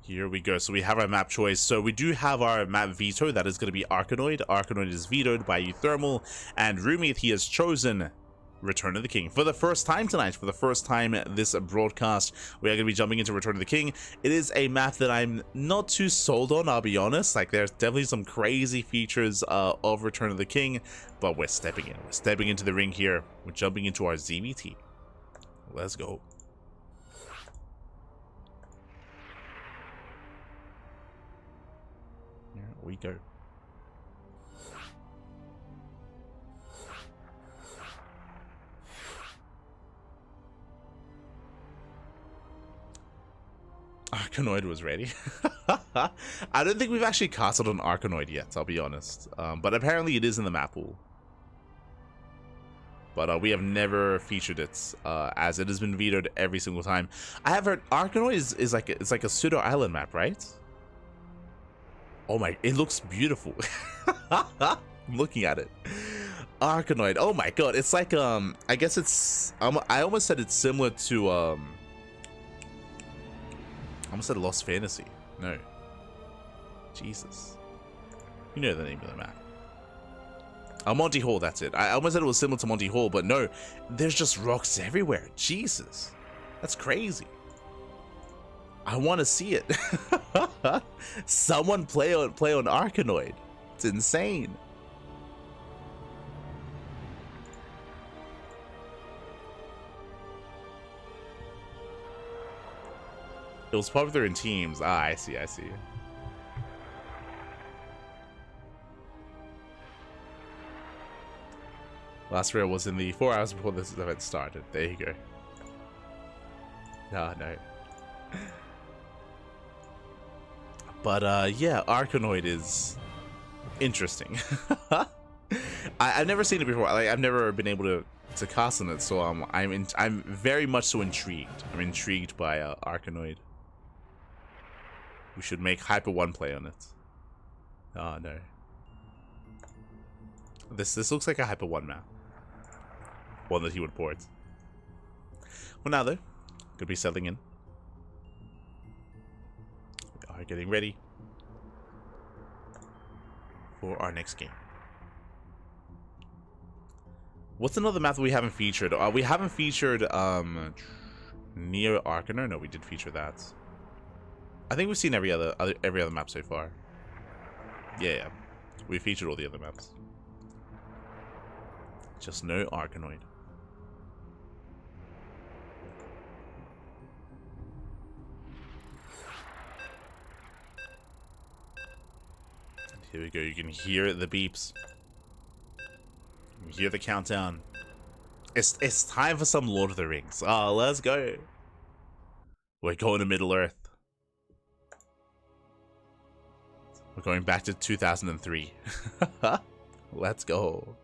Here we go. So we have our map choice. So we do have our map veto. That is going to be Arkanoid. Arkanoid is vetoed by uThermal. And Rumeith, he has chosen Return of the King. For the first time tonight, for the first time this broadcast, we are going to be jumping into Return of the King. It is a map that I'm not too sold on, I'll be honest. Like, there's definitely some crazy features of Return of the King. But we're stepping in. We're stepping into the ring here. We're jumping into our ZVT. Let's go. We go. Arkanoid was ready. I don't think we've actually castled an Arkanoid yet, I'll be honest. But apparently it is in the map pool. But we have never featured it, as it has been vetoed every single time. I have heard Arkanoid is like it's like a pseudo island map, right? Oh my, it looks beautiful. I'm looking at it. Arkanoid. Oh my god, it's like I guess it's I almost said it's similar to I almost said Lost Fantasy. No. Jesus. You know the name of the map. Monty Hall, that's it. I almost said it was similar to Monty Hall, but no. There's just rocks everywhere. Jesus. That's crazy. I want to see it. Someone play on Arkanoid. It's insane. It was popular in teams. Ah, I see, I see. Last rail was in the 4 hours before this event started. There you go. No. But yeah, Arkanoid is interesting. I've never seen it before. Like, I've never been able to cast on it, so I'm very much so intrigued. I'm intrigued by Arkanoid. We should make Hyper 1 play on it. Oh no. This looks like a Hyper 1 map. One that he would port. Well, now though, could be settling in. We are getting ready for our next game. What's another map that we haven't featured? We haven't featured Neo Arcaner. No, we did feature that. I think we've seen every other map so far. Yeah, we featured all the other maps. Just no Arkanoid. Here we go. You can hear the beeps. You can hear the countdown. It's time for some Lord of the Rings. Oh, let's go. We're going to Middle Earth. We're going back to 2003. Let's go.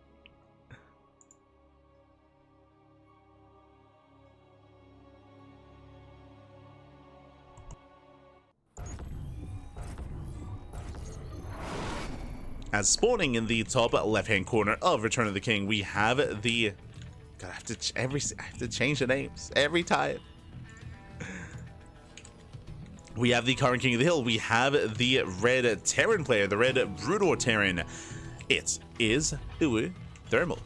As spawning in the top left-hand corner of Return of the King, we have the... God, I have to change the names every time. We have the current King of the Hill. We have the red Terran player, the red Broodor Terran. It is uThermal.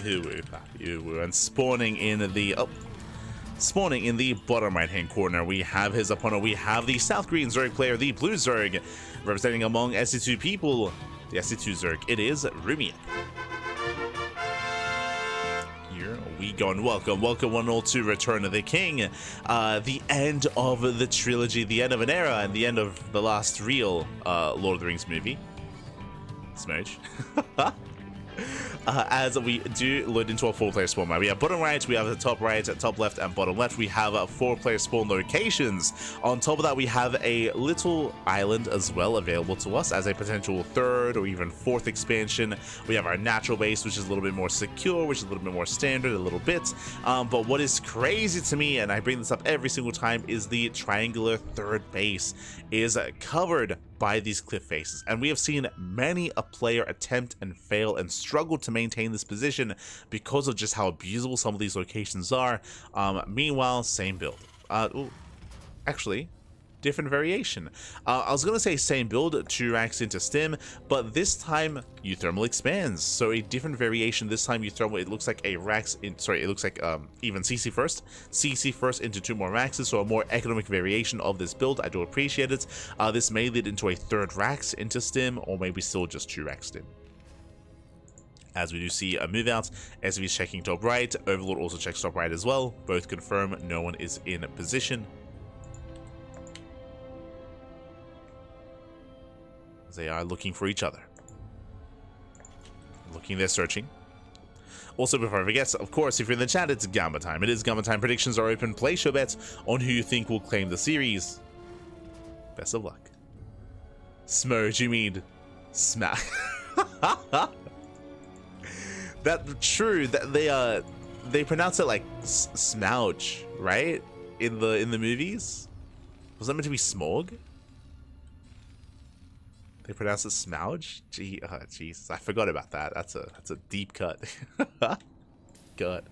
And spawning in the... Oh. Spawning in the bottom right-hand corner, we have his opponent. We have the South Green Zerg player, the Blue Zerg, representing among SC2 people, the SC2 Zerg. It is Rumeith. Here we go, and welcome one and all to Return of the King, the end of the trilogy, the end of an era, and the end of the last real Lord of the Rings movie. Smudge. As we do load into a 4-player spawn map. We have bottom right, we have the top right, top left, and bottom left. We have 4-player spawn locations. On top of that, we have a little island as well available to us as a potential 3rd or even 4th expansion. We have our natural base, which is a little bit more secure, which is a little bit more standard, a little bit. But what is crazy to me, and I bring this up every single time, is the triangular 3rd base is covered by these cliff faces, and we have seen many a player attempt and fail and struggle to maintain this position because of just how abusable some of these locations are. Meanwhile, same build. Actually, different variation. I was gonna say same build, 2 racks into stim, but this time uThermal expands, so a different variation. This time uThermal, it looks like a racks in, sorry, it looks like even CC first into 2 more racks, so a more economic variation of this build. I do appreciate it. This may lead into a 3rd racks into stim, or maybe still just 2 racks stim. As we do see a move out, SV is checking top right, Overlord also checks top right as well. Both confirm no one is in position. They are looking for each other. They're searching. Also, before I forget, of course, if you're in the chat, it's Gamma time. It is Gamma time. Predictions are open. Place your bets on who you think will claim the series. Best of luck. Smurge, you mean smack? That true. That they pronounce it like smouch, right? In the movies, was that meant to be smog? They pronounce it smouge. Gee, Jesus, I forgot about that. That's a deep cut. God.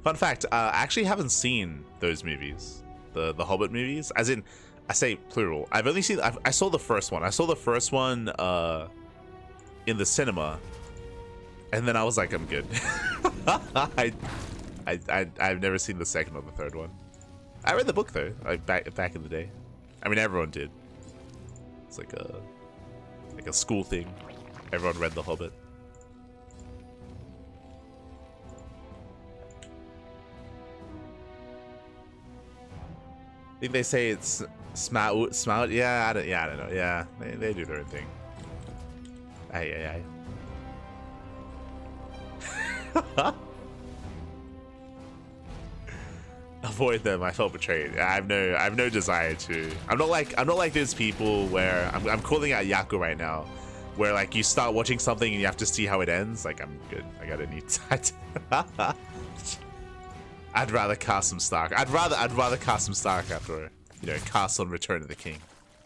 Fun fact: I actually haven't seen those movies, the Hobbit movies. As in, I say plural. I've only seen. I saw the first one. I saw the first one in the cinema, and then I was like, I'm good. I've never seen the second or the third one. I read the book though, like back in the day. I mean, everyone did. It's like a school thing. Everyone read The Hobbit. I think they say it's smout. Yeah, I don't know. Yeah, they do their own thing. Aye. Avoid them. I felt betrayed. I have no desire to. I'm not like those people where I'm calling out Yaku right now, where like you start watching something and you have to see how it ends. Like, I'm good. I gotta need that. I'd rather cast some Stark. I'd rather cast some Stark after, you know, cast on Return of the King.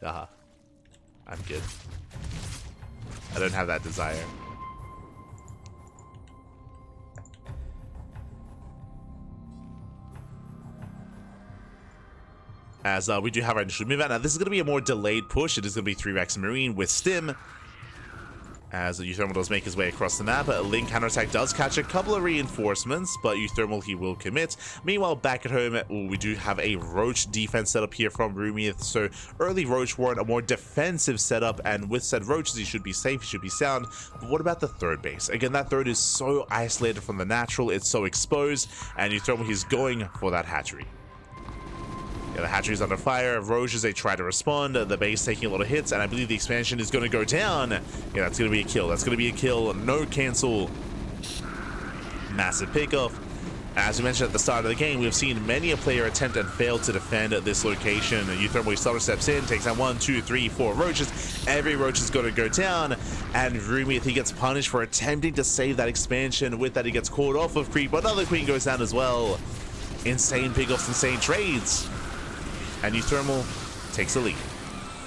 I'm good. I don't have that desire. As we do have our initial move out. Now, this is going to be a more delayed push. It is going to be 3-Rex Marine with Stim. As uThermal does make his way across the map, Link counterattack does catch a couple of reinforcements, but uThermal, he will commit. Meanwhile, back at home, we do have a Roach defense setup here from Rumeith. So early Roach warrant a more defensive setup, and with said Roaches, he should be safe, he should be sound. But what about the third base? Again, that third is so isolated from the natural, it's so exposed, and uThermal, he's going for that hatchery. Yeah, the hatchery's under fire. Roaches, they try to respond. The base taking a lot of hits, and I believe the expansion is going to go down. Yeah, that's going to be a kill. That's going to be a kill. No cancel. Massive pickoff. As we mentioned at the start of the game, we've seen many a player attempt and fail to defend this location. uThermal starter steps in, takes out 1, 2, 3, 4 Roaches. Every Roach is going to go down, and Rumeith, he gets punished for attempting to save that expansion. With that, he gets caught off of creep. Another queen goes down as well. Insane pickoffs, insane trades. And uThermal takes a lead.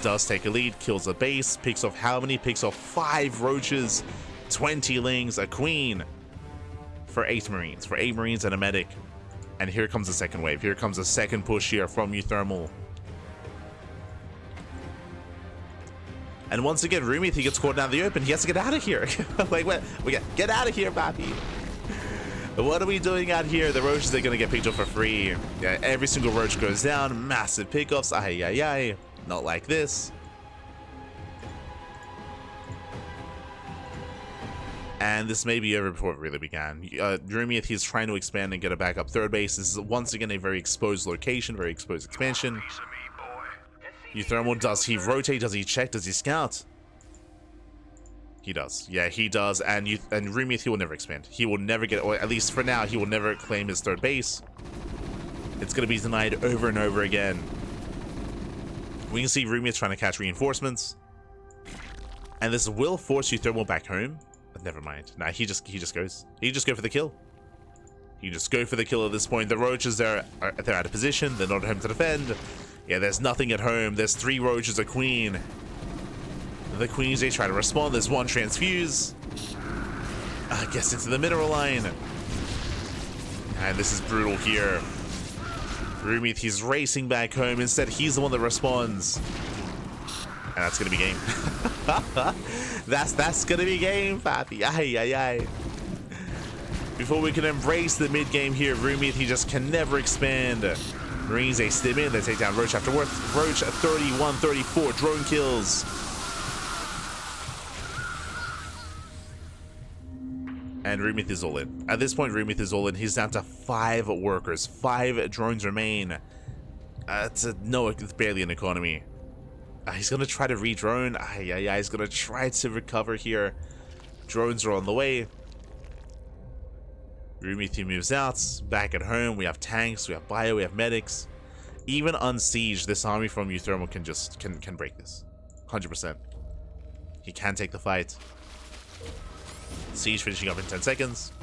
Does take a lead, kills a base, picks off how many? Picks off 5 Roaches, 20 Lings, a Queen for 8 Marines. For 8 Marines and a Medic. And here comes the second wave. Here comes a second push here from uThermal. And once again, Rumeith, he gets caught down the open. He has to get out of here. Like, what? Get out of here, Pappy. What are we doing out here? The Roaches are going to get picked up for free. Yeah, every single Roach goes down. Massive pickoffs. Ay. Not like this. And this may be over before it really began. Rumeith, he's trying to expand and get a backup third base. This is once again a very exposed location, very exposed expansion. uThermal, does he rotate? Does he check? Does he scout? He does. Yeah, he does. And Rumeith, he will never expand. He will never get, or at least for now, he will never claim his third base. It's going to be denied over and over again. We can see Rumeith trying to catch reinforcements. And this will force uThermal back home. But never mind. Nah, he just goes. He just go for the kill. You just go for the kill at this point. The Roaches, they're out of position. They're not at home to defend. Yeah, there's nothing at home. There's 3 Roaches, a Queen. The Queens, they try to respond. There's 1 transfuse. Gets into the mineral line. And this is brutal here. Rumeith, he's racing back home. Instead, he's the one that responds. And that's going to be game. That's going to be game, Pappy. Ay. Before we can embrace the mid-game here, Rumeith, he just can never expand. Marines, they stim in. They take down Roach after Roach. 31, 34 drone kills. And Rumeith is all in. At this point, Rumeith is all in. He's down to 5 workers. 5 drones remain. It's barely an economy. He's gonna try to re-drone. Yeah, he's gonna try to recover here. Drones are on the way. Rumeith moves out. Back at home, we have tanks, we have bio, we have medics. Even unsieged, this army from uThermal can break this. 100%. He can take the fight. Siege finishing up in 10 seconds.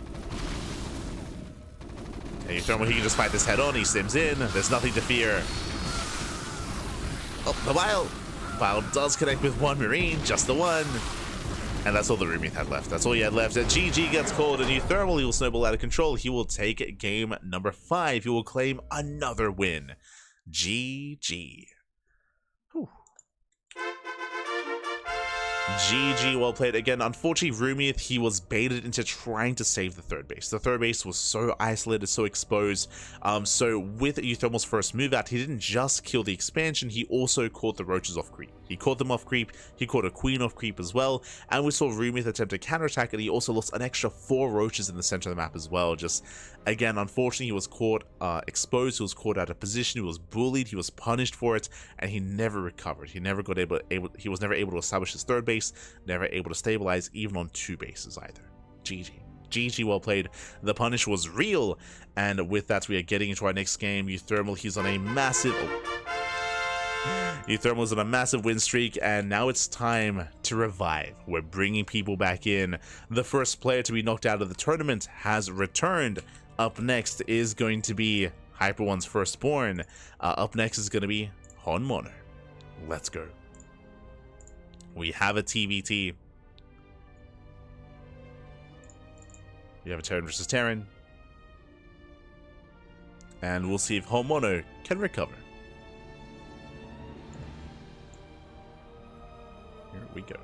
And uThermal, he can just fight this head on. He sims in. There's nothing to fear. Oh, the Bile. Bile does connect with one Marine, just the one. And that's all the Rumeith had left. That's all he had left. And GG gets called. And uThermal, he will snowball out of control. He will take game number 5. He will claim another win. GG. Whew. GG, well played. Again, unfortunately, Rumeith, he was baited into trying to save the third base. The third base was so isolated, so exposed. So with uThermal's first move out, he didn't just kill the expansion, he also caught the roaches off creep. He caught them off creep, he caught a queen off creep as well, and we saw Rumeith attempt to counterattack, and he also lost an extra 4 roaches in the center of the map as well. Just, again, unfortunately, he was caught exposed, he was caught out of position, he was bullied, he was punished for it, and he never recovered. He never got he was never able to establish his third base, never able to stabilize even on 2 bases either. GG. GG, well played. The punish was real, and with that, we are getting into our next game. uThermal, he's on a massive... uThermal's on a massive win streak, and now it's time to revive. We're bringing people back in. The first player to be knocked out of the tournament has returned. Up next is going to be Hyper One's firstborn. Up next is going to be HonMonO. Let's go. We have a TVT. We have a Terran versus Terran. And we'll see if HonMonO can recover. Here we go.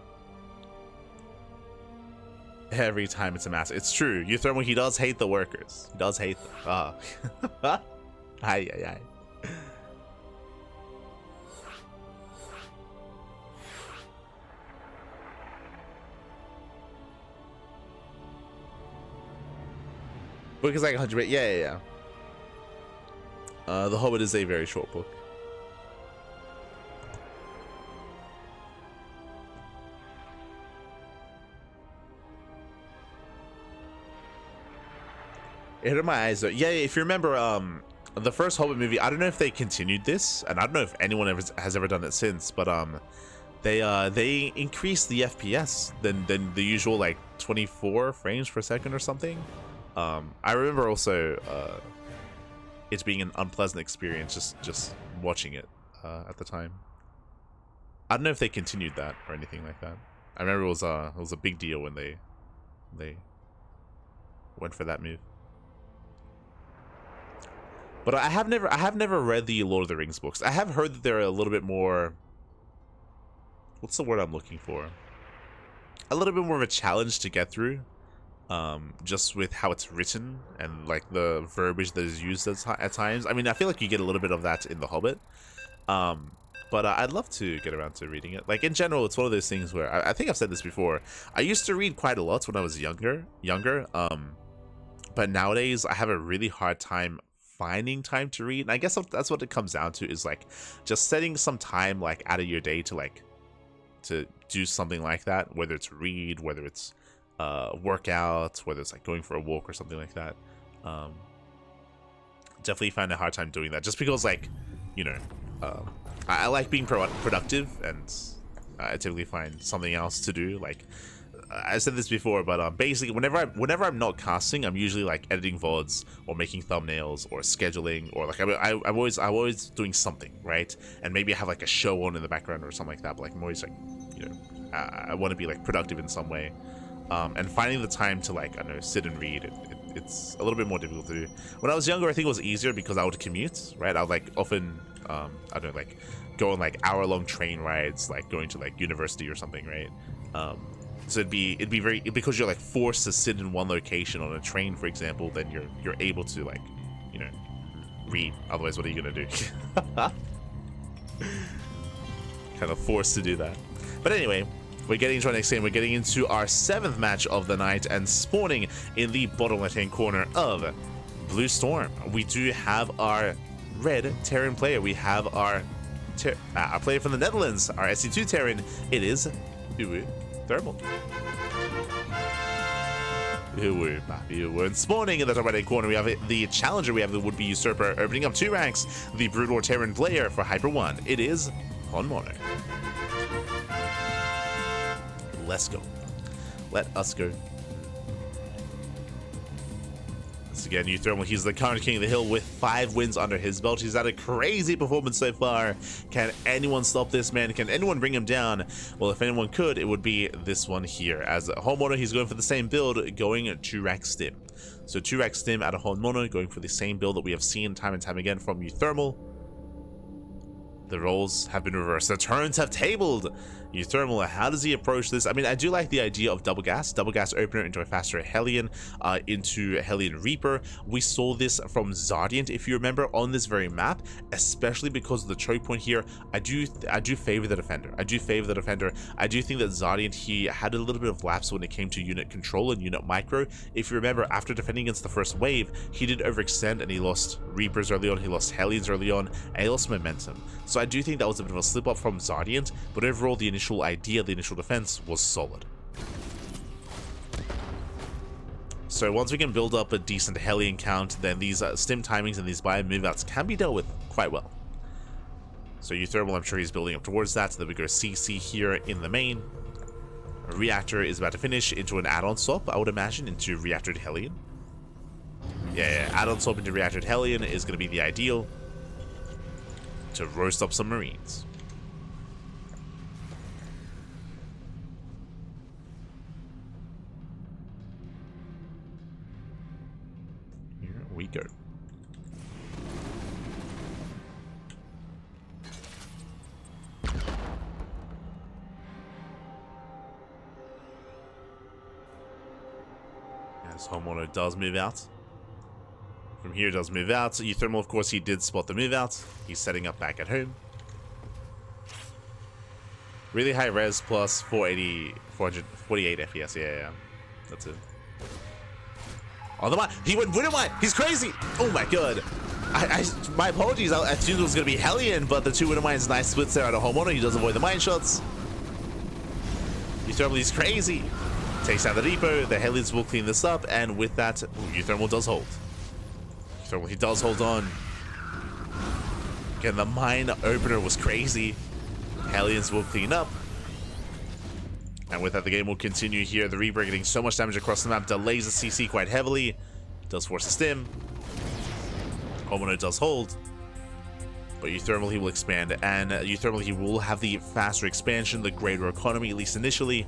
Every time it's a mass. It's true. uThermal, he does hate the workers. He does hate them. Ah. Ay. Book is like 100. Yeah. The Hobbit is a very short book. It hurt my eyes though. Yeah, if you remember the first Hobbit movie, I don't know if they continued this, and I don't know if anyone has ever done it since, but they increased the FPS than the usual like 24 frames per second or something. I remember also it being an unpleasant experience just watching it at the time. I don't know if they continued that or anything like that. I remember it was a big deal when they went for that move. But I have never read the Lord of the Rings books. I have heard that they're a little bit more, what's the word I'm looking for? A little bit more of a challenge to get through. Just with how it's written and like the verbiage that is used at times. I mean, I feel like you get a little bit of that in The Hobbit. But I'd love to get around to reading it. Like in general, it's one of those things where I think I've said this before. I used to read quite a lot when I was younger. But nowadays I have a really hard time finding time to read. And I guess that's what it comes down to, is like just setting some time like out of your day to do something like that, whether it's read, whether it's workouts, whether it's like going for a walk or something like that. Definitely find a hard time doing that, just because like, you know, I like being productive, and I typically find something else to do. Like I said this before, but basically whenever I'm not casting, I'm usually like editing VODs or making thumbnails or scheduling, or like I'm always doing something, right? And maybe I have like a show on in the background or something like that, but like I'm always like, you know, I want to be like productive in some way. And finding the time to like, I don't know, sit and read, it's a little bit more difficult to do. When I was younger, I think it was easier because I would commute, right? I would like often, I don't know, like go on like hour-long train rides, like going to like university or something, right? So it'd be very, because you're like forced to sit in one location on a train, for example, then you're able to like, you know, read. Otherwise, what are you gonna do? Kind of forced to do that. But anyway, we're getting into our next game. We're getting into our 7th match of the night, and spawning in the bottom left-hand corner of Blue Storm, we do have our red Terran player. We have our our player from the Netherlands, our SC2 Terran, it is uThermal. We're spawning in the top right corner. We have the challenger. We have the would-be usurper opening up 2 ranks. The Brutal Terran player for Hyper 1. It is HonMonO. Let's go. Let us go. Once again, uThermal, he's the current king of the hill with 5 wins under his belt. He's had a crazy performance so far. Can anyone stop this man? Can anyone bring him down? Well, if anyone could, it would be this one here. As HonMonO, he's going for the same build, going 2-rack stim. So 2-rack stim out of HonMonO, going for the same build that we have seen time and time again from uThermal. The roles have been reversed. The turns have tabled. uThermal, how does he approach this? I mean, I do like the idea of double gas opener into a faster Hellion, into Hellion Reaper. We saw this from ZaRDieNT, if you remember, on this very map, especially because of the choke point here. I do favor the defender. I do think that ZaRDieNT, he had a little bit of lapse when it came to unit control and unit micro. If you remember, after defending against the first wave, he did overextend and he lost Reapers early on, he lost Hellions early on, and he lost momentum. So I do think that was a bit of a slip up from ZaRDieNT, but overall the initial idea, the initial defense was solid. So once we can build up a decent Hellion count, then these stim timings and these bio move-outs can be dealt with quite well. So uThermal, I'm sure he's building up towards that, so that we go CC here in the main. A reactor is about to finish into an add-on swap, I would imagine, into reactored Hellion. Yeah, add-on swap into reactored Hellion is going to be the ideal to roast up some Marines. Here we go. As HonMonO does move out. From here does move out. uThermal, of course, he did spot the move out. He's setting up back at home. Really high res plus 448 FPS. Yeah. That's it. Oh, the mine. He went winter mine. He's crazy. Oh my god. My apologies. I assumed it was going to be Hellion, but the 2 winter mines, nice splits there out of HonMonO. He does avoid the mine shots. uThermal, he's crazy. Takes out the depot. The Hellions will clean this up, and with that, uThermal does hold. He does hold on. Again, the mine opener was crazy. Hellions will clean up. And with that, the game will continue here. The Reaper getting so much damage across the map, delays the CC quite heavily. Does force a stim. HonMonO does hold. But uThermal, he will expand. And uThermal, he will have the faster expansion, the greater economy, at least initially.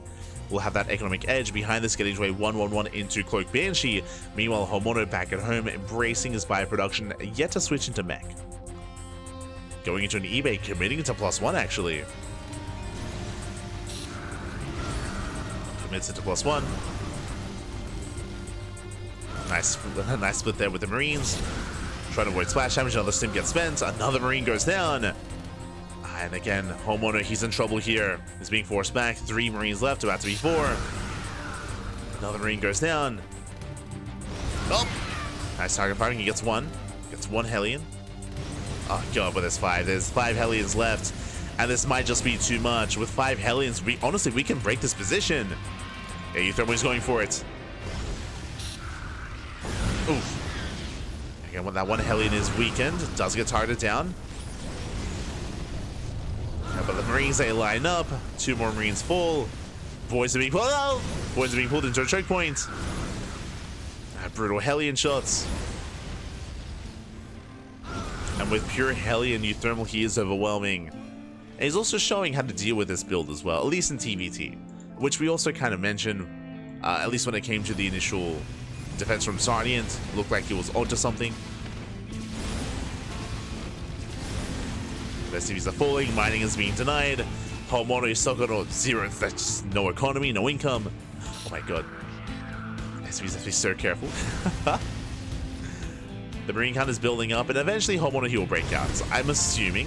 Will have that economic edge behind this, getting to a 1-1-1 into Cloak Banshee. Meanwhile, HonMonO back at home, embracing his bio production, yet to switch into mech. Going into an eBay, committing to +1 actually. Commits into +1. Nice split there with the Marines. Trying to avoid splash damage, another stim gets spent, another Marine goes down. And again, HonMonO, he's in trouble here. He's being forced back. 3 Marines left, about to be 4. Another Marine goes down. Oh! Nice target firing. He gets 1. Gets 1 Hellion. Oh god, but there's 5. There's 5 Hellions left. And this might just be too much. With 5 Hellions, honestly, we can break this position. Yeah, uThermal's going for it. Oof. Again, when that 1 Hellion is weakened, does get targeted down. But the Marines, they line up. 2 more Marines fall. Boys are being pulled out. Boys are being pulled into a choke point. Brutal Hellion shots. And with pure Hellion, uThermal, he is overwhelming. And he's also showing how to deal with this build as well, at least in TVT. Which we also kind of mentioned, at least when it came to the initial defense from ZaRDieNT. Looked like he was onto something. The SCVs are falling, mining is being denied. HonMonO is stuck on 0, that's just no economy, no income. Oh my god. SCVs have to be so careful. The Marine count is building up, and eventually HonMonO, he will break out. So I'm assuming,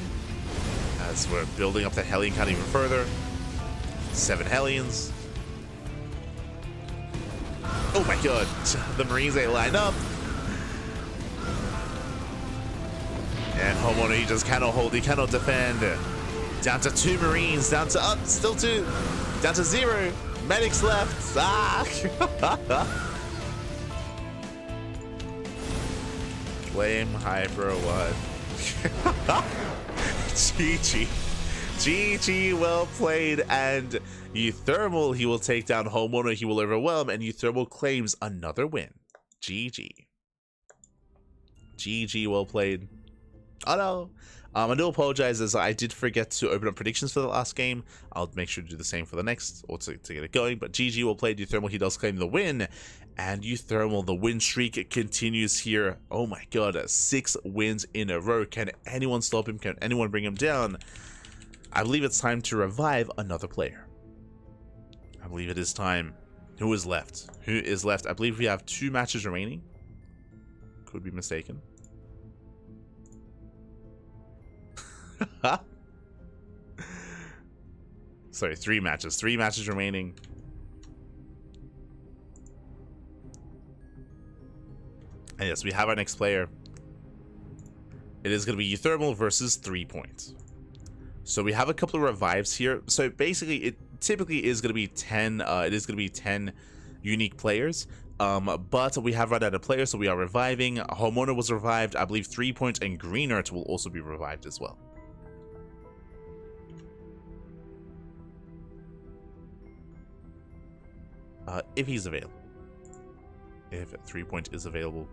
as we're building up the Hellion count even further, 7 Hellions. Oh my god. The Marines, they line up. And HonMonO, he just cannot hold, he cannot defend. Down to 2 Marines, down to, still 2, down to 0. Medics left. Ah! Flame Hyper what? GG. GG, well played. And uThermal, he will take down HonMonO, he will overwhelm, and uThermal claims another win. GG. GG, well played. Oh no. I do apologize as I did forget to open up predictions for the last game. I'll make sure to do the same for the next, or to get it going. But GG, well played. uThermal, he does claim the win. And uThermal, the win streak continues here. Oh my god, 6 wins in a row. Can anyone stop him? Can anyone bring him down? I believe it's time to revive another player. I believe it is time. Who is left? Who is left? I believe we have 2 matches remaining. Could be mistaken. Sorry, 3 matches. 3 matches remaining. And yes, we have our next player. It is going to be uThermal versus threepoint. So we have a couple of revives here. So basically, it typically is going to be 10. It is going to be 10 unique players. But we have run out of players, so we are reviving. HonMonO was revived. I believe threepoint and Greenert will also be revived as well. If he's available. If threepoint is available.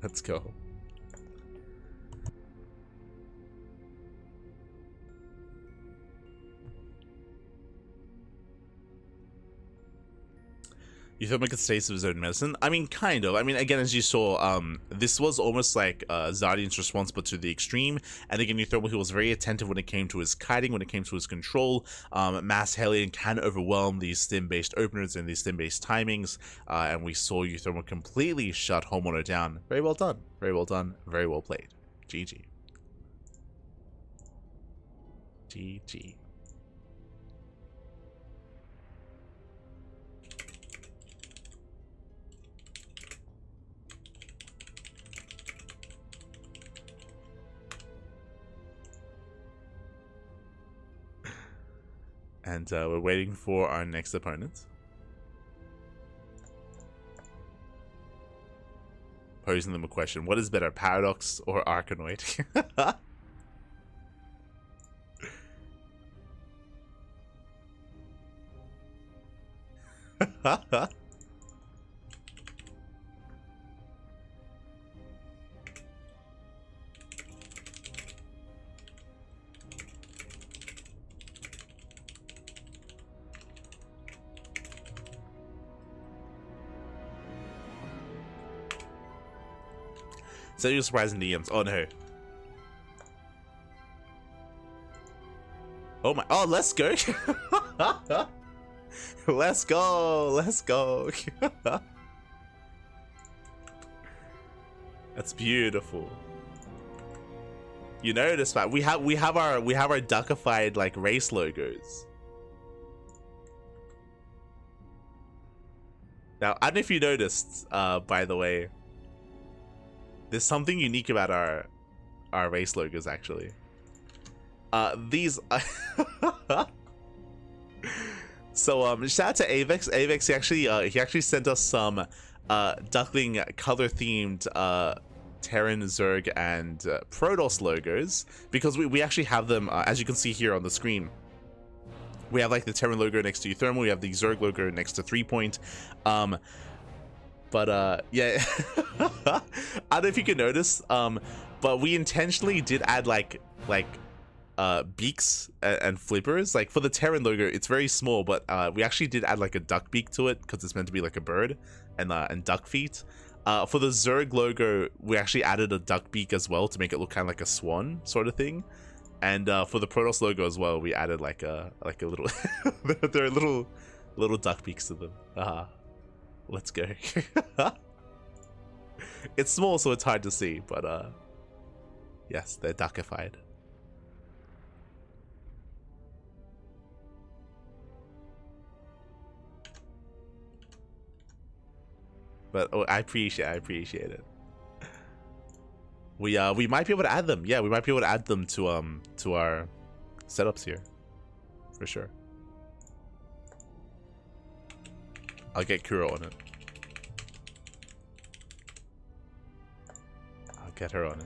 Let's go. uThermal could stay to his own medicine. I mean, kind of. I mean, again, as you saw, this was almost like ZaRDieNT's response, but to the extreme. And again, uThermal, he was very attentive when it came to his kiting, when it came to his control. Mass Hellion can overwhelm these stim-based openers and these stim-based timings. And we saw uThermal completely shut HonMonO down. Very well done. Very well done. Very well played. GG. GG. And we're waiting for our next opponent. Posing them a question. What is better, Paradox or Arkanoid? So you're surprising DMs. Oh no. Oh my. Oh, let's go. Let's go. Let's go. That's beautiful. You notice that we have our duckified like race logos. Now, I don't know if you noticed, by the way. There's something unique about our race logos, actually. These. So shout out to Avex. Avex, he actually sent us some Duckling color themed Terran, Zerg, and Protoss logos, because we actually have them as you can see here on the screen. We have like the Terran logo next to uThermal. We have the Zerg logo next to threepoint. But yeah, I don't know if you can notice, but we intentionally did add like beaks and flippers. Like for the Terran logo, it's very small, but we actually did add like a duck beak to it because it's meant to be like a bird, and duck feet. For the Zerg logo, we actually added a duck beak as well to make it look kind of like a swan sort of thing. And for the Protoss logo as well, we added like a little there are little duck beaks to them. Let's go. It's small, so it's hard to see, but yes, they're duckified. But oh, I appreciate it. We might be able to add them. Yeah, we might be able to add them to our setups here, for sure. I'll get Kuro on it. I'll get her on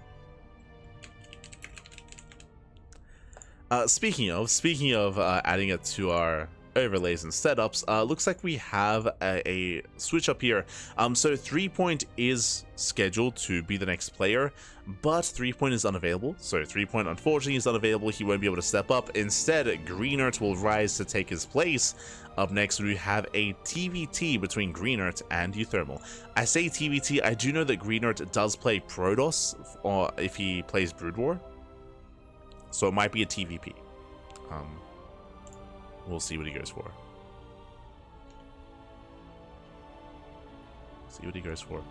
it. Speaking of adding it to our overlays and setups, looks like we have a switch up here. So threepoint is scheduled to be the next player, but threepoint is unavailable. So threepoint unfortunately is unavailable. He won't be able to step up. Instead, Greenert will rise to take his place. Up next, we have a TVT between Greenert and uThermal. I say TVT, I do know that Greenert does play Protoss, or if he plays Brood War. So it might be a TVP. We'll see what he goes for. See what he goes for.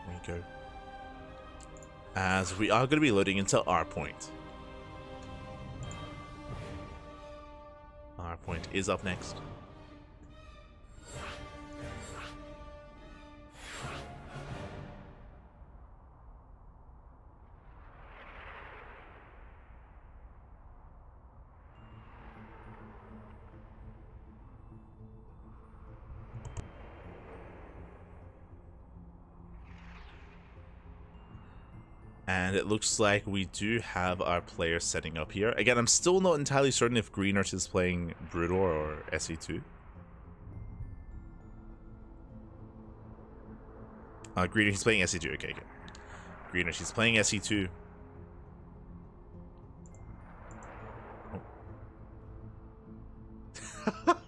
There we go. As we are going to be loading into our point. Our point is up next. And it looks like we do have our players setting up here. Again, I'm still not entirely certain if Greenert is playing Brood War or SE2. Greenert, he's playing SE2. Okay, good. Greenert, he's playing SE2.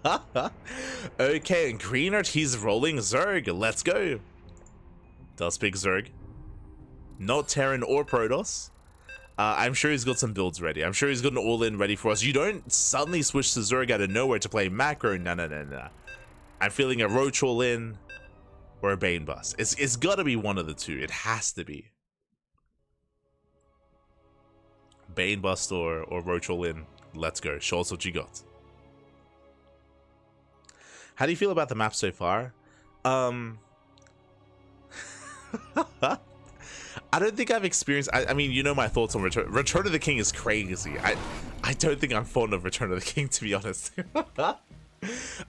Oh. Okay, and Greenert, he's rolling Zerg. Let's go. Does pick Zerg. Not Terran or Protoss. I'm sure he's got some builds ready. I'm sure he's got an all-in ready for us. You don't suddenly switch to Zerg out of nowhere to play macro. No. I'm feeling a Roach all-in or a Bane bust. It's got to be one of the two. It has to be. Bane bust or Roach all-in. Let's go. Show us what you got. How do you feel about the map so far? I don't think I've experienced. I mean, you know my thoughts on Return of the King is crazy. I don't think I'm fond of Return of the King, to be honest.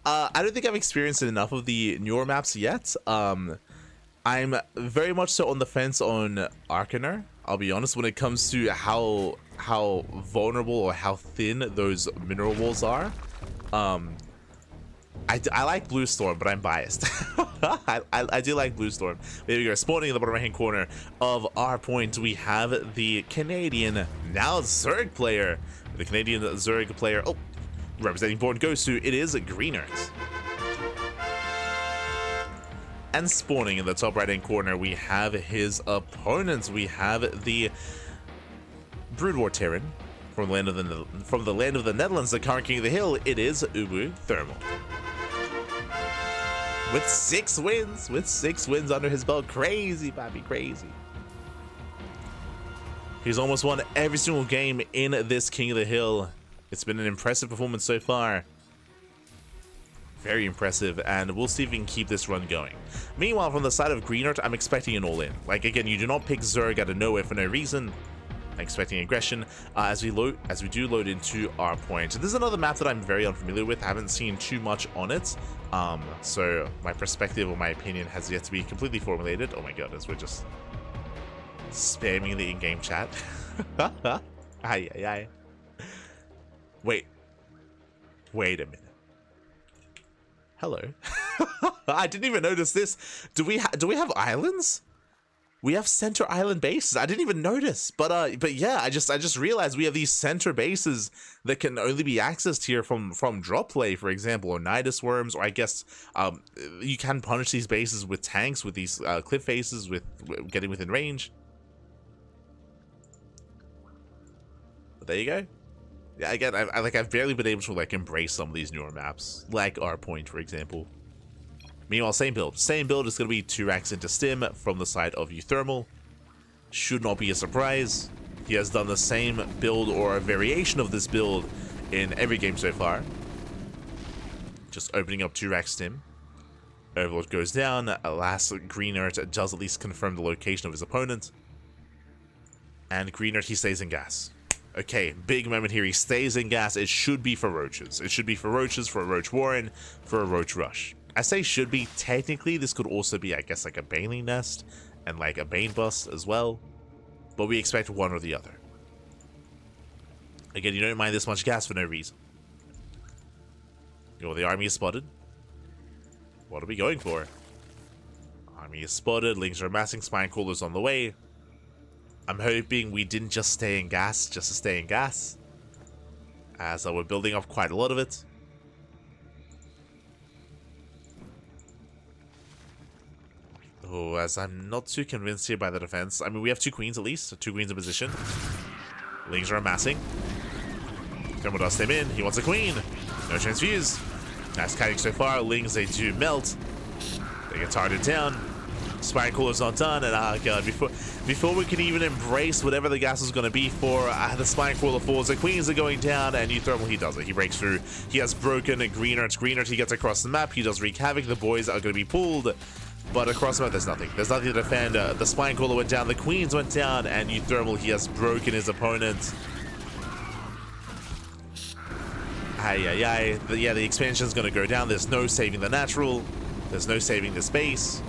I don't think I've experienced enough of the newer maps yet. I'm very much so on the fence on Arcaner. I'll be honest when it comes to how vulnerable or how thin those mineral walls are. I like Blue Storm, but I'm biased. I do like Blue Storm. There we go. Spawning in the bottom right hand corner of our point, we have the Canadian, now Zerg player. The Canadian Zerg player, oh, representing Born Gosu, it is Greenert. And spawning in the top right hand corner, we have his opponents. We have the Brood War Terran from the land of the Netherlands, the current king of the hill. It is uThermal. With 6 wins under his belt. Crazy, Bobby, crazy. He's almost won every single game in this King of the Hill. It's been an impressive performance so far. Very impressive, and we'll see if we can keep this run going. Meanwhile, from the side of Greenert, I'm expecting an all-in. Like, again, you do not pick Zerg out of nowhere for no reason. I'm expecting aggression as we do load into our point. This is another map that I'm very unfamiliar with. I haven't seen too much on it, so my perspective or my opinion has yet to be completely formulated. Oh my god, as we're just spamming the in-game chat. Aye. Wait a minute. Hello. I didn't even notice this. Do we have islands? We have center island bases. I didn't even notice, but yeah, I just realized we have these center bases that can only be accessed here from drop play, for example, or Nidus worms, or I guess you can punish these bases with tanks, with these cliff faces, with getting within range. But there you go. Yeah, again, I've barely been able to like embrace some of these newer maps, like Point, for example. Meanwhile, same build. Same build is going to be 2 racks into stim from the side of uThermal. Should not be a surprise. He has done the same build or a variation of this build in every game so far. Just opening up 2 racks stim. Overlord goes down. Last Greenert does at least confirm the location of his opponent. And Greenert, he stays in gas. Okay, big moment here. He stays in gas. It should be for roaches. It should be for roaches, for a roach warren, for a roach rush. I say should be. Technically, this could also be, I guess, like a baneling nest and like a bane bust as well. But we expect one or the other. Again, you don't mind this much gas for no reason. Oh, the army is spotted. What are we going for? Army is spotted. Lings are amassing. Spine crawlers on the way. I'm hoping we didn't just stay in gas just to stay in gas, as we're building up quite a lot of it. Oh, as I'm not too convinced here by the defense. I mean, we have 2 queens at least. 2 queens in position. Lings are amassing. Thermal does him in. He wants a queen. No transfuse. Nice kiting so far. Lings, they do melt. They get targeted down. Spine cooler's not done, and oh god, before we can even embrace whatever the gas is going to be for, the spine cooler falls, the queens are going down, and uThermal, he does it. He breaks through. He has broken Greenert. He gets across the map. He does wreak havoc. The boys are going to be pulled, but across the map, there's nothing. There's nothing to defend. The spine cooler went down. The queens went down, and uThermal, he has broken his opponent. Yeah, the expansion's going to go down. There's no saving the natural. There's no saving the space.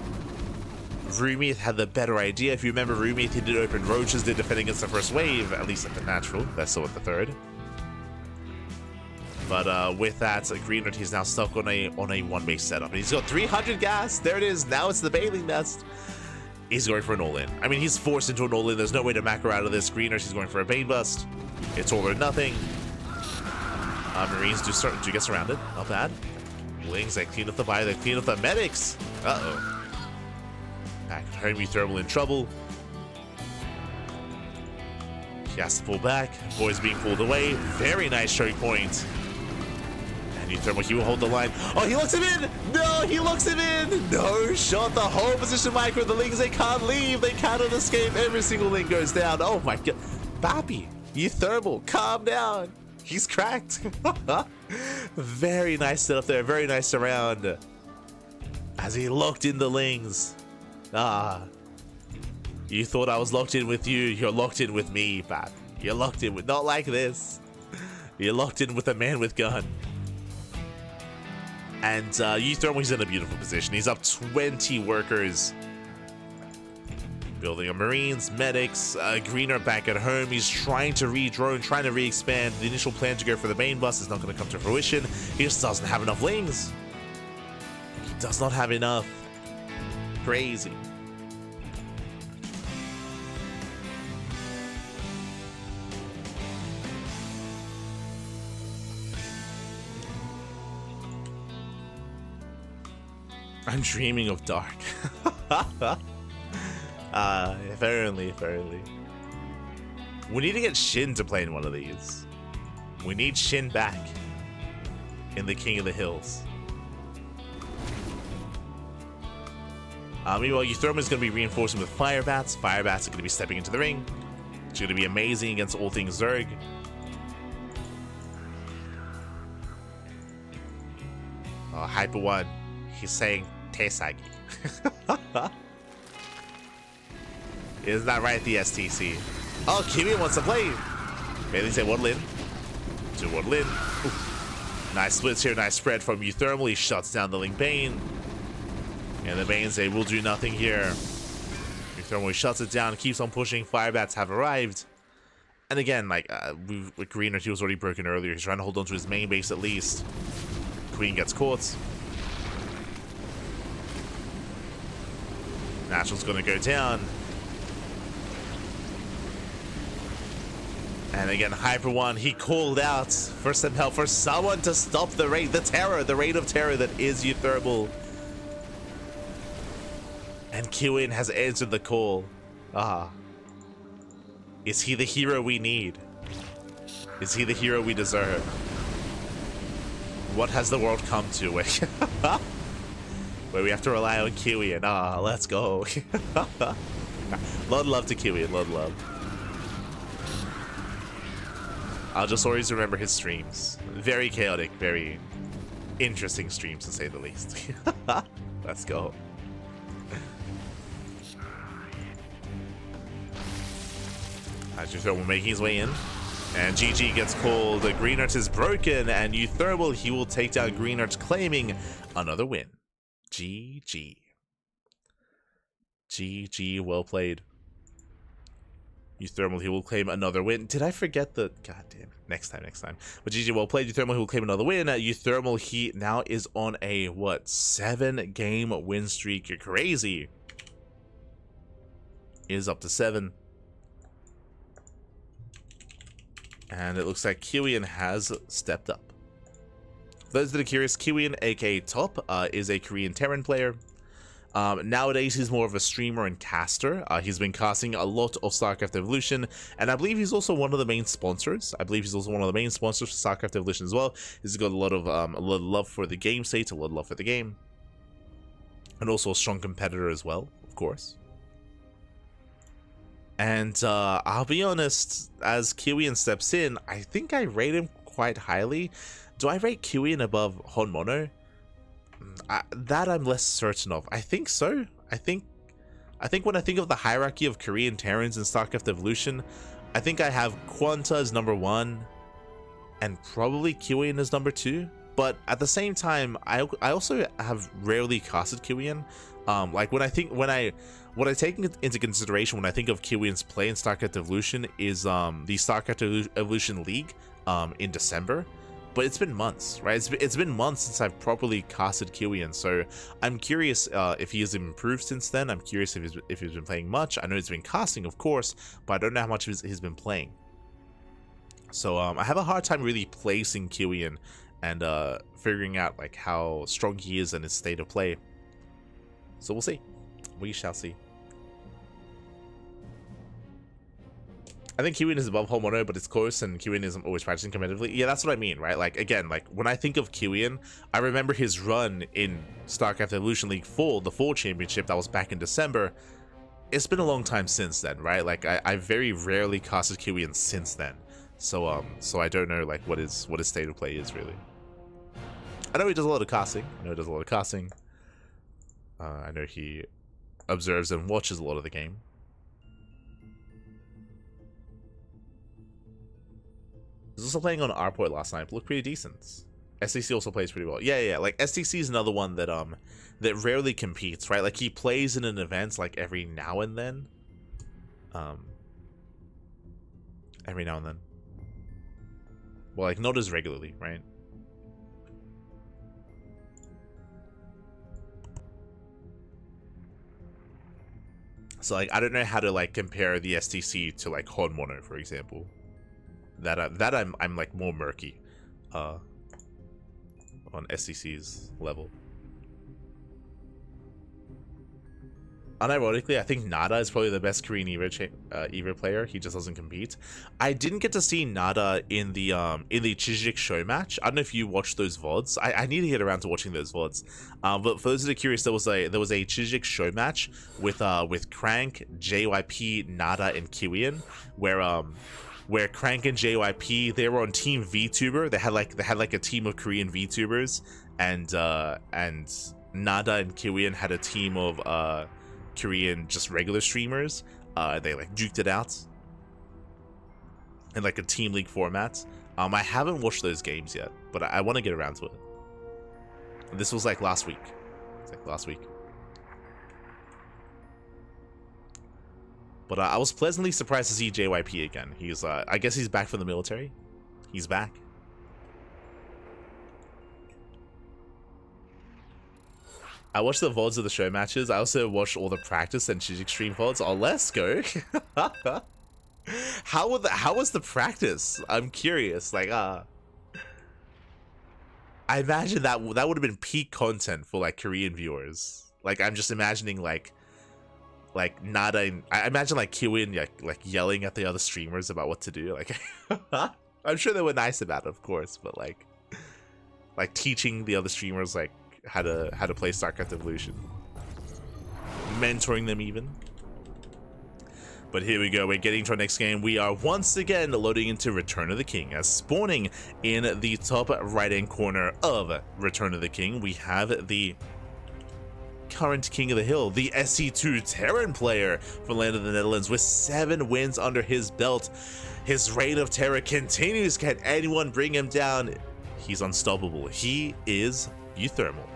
Rumeith had the better idea. If you remember, Rumeith, he did open roaches, did defend against the first wave, at least at the natural. That's still at the third. But with that, Greenert, he's now stuck on a 1-base setup. And he's got 300 gas. There it is. Now it's the baneling nest. He's going for an all-in. I mean, he's forced into an all-in. There's no way to macro out of this. Greenert, he's going for a bane bust. It's all or nothing. Marines do get surrounded. Not bad. Lings, they clean up the bio. They clean up the medics. Uh-oh. Back at home, uThermal in trouble. He has to pull back. Boys being pulled away. Very nice choke point. And uThermal, he will hold the line. Oh, he locks him in! No, he locks him in! No shot. The whole position micro. The Lings, they can't leave. They cannot escape. Every single Ling goes down. Oh my god. Bappy, uThermal, calm down. He's cracked. Very nice setup there. Very nice surround. As he locked in the Lings. You thought I was locked in with you. You're locked in with me, Pat. You're locked in with, not like this. You're locked in with a man with gun. And uThermal's in a beautiful position. He's up 20 workers. Building up Marines, medics, Greenert back at home. He's trying to re-drone, trying to re-expand. The initial plan to go for the main bus is not going to come to fruition. He just doesn't have enough Lings. He does not have enough. Crazy. I'm dreaming of dark. If only. We need to get Shin to play in one of these. We need Shin back in the King of the Hills. Meanwhile, uThermal is going to be reinforcing with Fire Bats. Fire Bats are going to be stepping into the ring. It's going to be amazing against all things Zerg. Oh, Hyper One. He's saying Tesagi. Isn't that right, the STC? Oh, Kiwian wants to play. Bailey say one Lin. 2-1 Lin. Ooh. Nice splits here. Nice spread from uThermal. He shuts down the Ling Bane. And the Banes, they will do nothing here. uThermal shuts it down, keeps on pushing. Firebats have arrived. And again, like, with Greenert, he was already broken earlier. He's trying to hold on to his main base at least. Queen gets caught. Natural's gonna go down. And again, Hyper One, he called out for some help, for someone to stop the raid, the raid of terror that is uThermal. And Kiwian has answered the call. Is he the hero we need? Is he the hero we deserve? What has the world come to where we have to rely on Kiwian? Let's go. Lot of love to Kiwian, lot of love. I'll just always remember his streams. Very chaotic, very interesting streams to say the least. Let's go. uThermal making his way in. And GG gets called. Greenert is broken, and uThermal, he will take down Greenert, claiming another win. GG. GG, well played. uThermal, he will claim another win. Did I forget the... God damn. Next time. But GG, well played. uThermal, he will claim another win. uThermal, he now is on a, what, 7-game win streak. You're crazy. Is up to 7. And it looks like Kiwian has stepped up. For those that are curious, Kiwian, aka Top, is a Korean Terran player. Nowadays, he's more of a streamer and caster. He's been casting a lot of StarCraft Evolution, and I believe he's also one of the main sponsors. for StarCraft Evolution as well. He's got a lot of love for the game state, a lot of love for the game, and also a strong competitor as well, of course. And I'll be honest, as Kiwian steps in, I think I rate him quite highly. Do I rate Kiwian above HonMonO? That I'm less certain of. I think so. I think when I think of the hierarchy of Korean Terrans in StarCraft Evolution, I think I have Quanta as number 1, and probably Kiwian as number 2. But at the same time, I also have rarely casted Kiwian. Like what I take into consideration when I think of Kiwian's play in StarCraft Evolution is the StarCraft Evolution League in December. But it's been months, right? It's been months since I've properly casted Kiwian, so I'm curious if he has improved since then. I'm curious if he's been playing much. I know he's been casting, of course, but I don't know how much he's been playing. So I have a hard time really placing Kiwian and figuring out like how strong he is in his state of play. So we'll see. We shall see. I think Kiwian is above HonMonO, but it's close, and Kiwian isn't always practicing competitively. Yeah, that's what I mean, right? Like, again, like, when I think of Kiwian, I remember his run in StarCraft Evolution League 4, the Fall Championship that was back in December. It's been a long time since then, right? Like, I very rarely casted Kiwian since then. So, so I don't know, like, what his state of play is, really. I know he does a lot of casting. I know he observes and watches a lot of the game. I was also playing on Rport last night, but looked pretty decent. STC also plays pretty well. Yeah, like STC is another one that that rarely competes, right? Like he plays in an event like every now and then. Every now and then. Well, like not as regularly, right? So like I don't know how to like compare the STC to like HonMonO, for example. That I'm like more murky on STC's level. Unironically, I think Nada is probably the best Korean Evo player. He just doesn't compete. I didn't get to see Nada in the Chijik show match. I don't know if you watched those VODs. I need to get around to watching those VODs. But for those that are curious, there was a Chijik show match with Crank, JYP, Nada, and Kiwian, where Crank and JYP, they were on Team VTuber. They had like a team of Korean VTubers, and Nada and Kiwian had a team of Korean just regular streamers. They like duked it out in like a team league format. I haven't watched those games yet, but I want to get around to it. This was like last week. It's like last week. But I was pleasantly surprised to see JYP again. He's, I guess he's back from the military. He's back. I watched the VODs of the show matches. I also watched all the practice and Chijik stream VODs. Oh, let's go. How was the practice? I'm curious. Like, I imagine that would have been peak content for like Korean viewers. Like, I'm just imagining like Nada. I imagine like Kiwian like yelling at the other streamers about what to do. Like, I'm sure they were nice about it, of course, but like teaching the other streamers like how to play StarCraft Evolution, mentoring them even. But here we go, we're getting to our next game. We are once again loading into Return of the King, as spawning in the top right-hand corner of Return of the King, we have the current King of the Hill, the SE2 Terran player from Land of the Netherlands with 7 wins under his belt. His reign of terror continues. Can anyone bring him down? He's unstoppable. He is uThermal.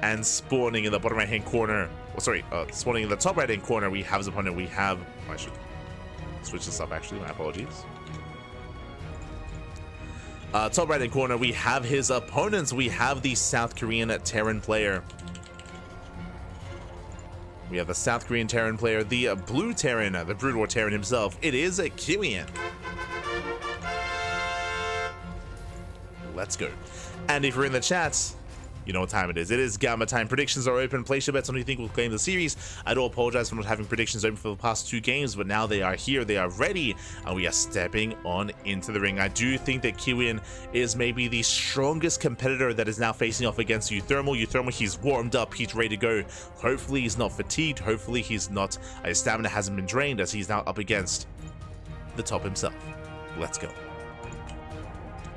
And spawning in the bottom right-hand corner, spawning in the top right-hand corner, we have his opponent. I should switch this up actually, my apologies. Top right-hand corner, we have his opponents. We have the South Korean Terran player. We have the South Korean Terran player, the blue Terran, the Brood War Terran himself. It is a Kiwian. Let's go. And if you're in the chat, you know what time it is. It is Gamma time. Predictions are open. Place your bets on who you think will claim the series. I do apologize for not having predictions open for the past 2 games, but now they are here. They are ready, and we are stepping on into the ring. I do think that Kiwian is maybe the strongest competitor that is now facing off against uThermal. uThermal, he's warmed up. He's ready to go. Hopefully, he's not fatigued. Hopefully, his stamina hasn't been drained, as he's now up against the top himself. Let's go.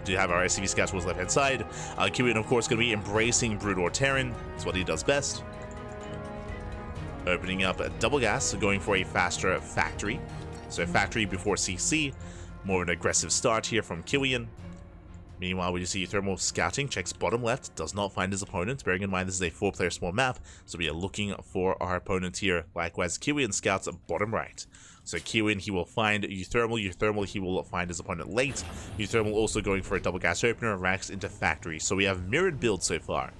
Do have our SCV scouts towards left hand side. Kiwian, of course, going to be embracing Brood War Terran. It's what he does best. Opening up a double gas, so going for a faster factory. So factory before CC. More of an aggressive start here from Kiwian. Meanwhile, we see uThermal scouting, checks bottom left, does not find his opponent. Bearing in mind this is a 4-player small map, so we are looking for our opponent here. Likewise, Kiwian scouts bottom right. So Kiwian, he will find uThermal. uThermal, he will find his opponent late. uThermal also going for a double gas opener, racks into factory. So we have mirrored builds so far.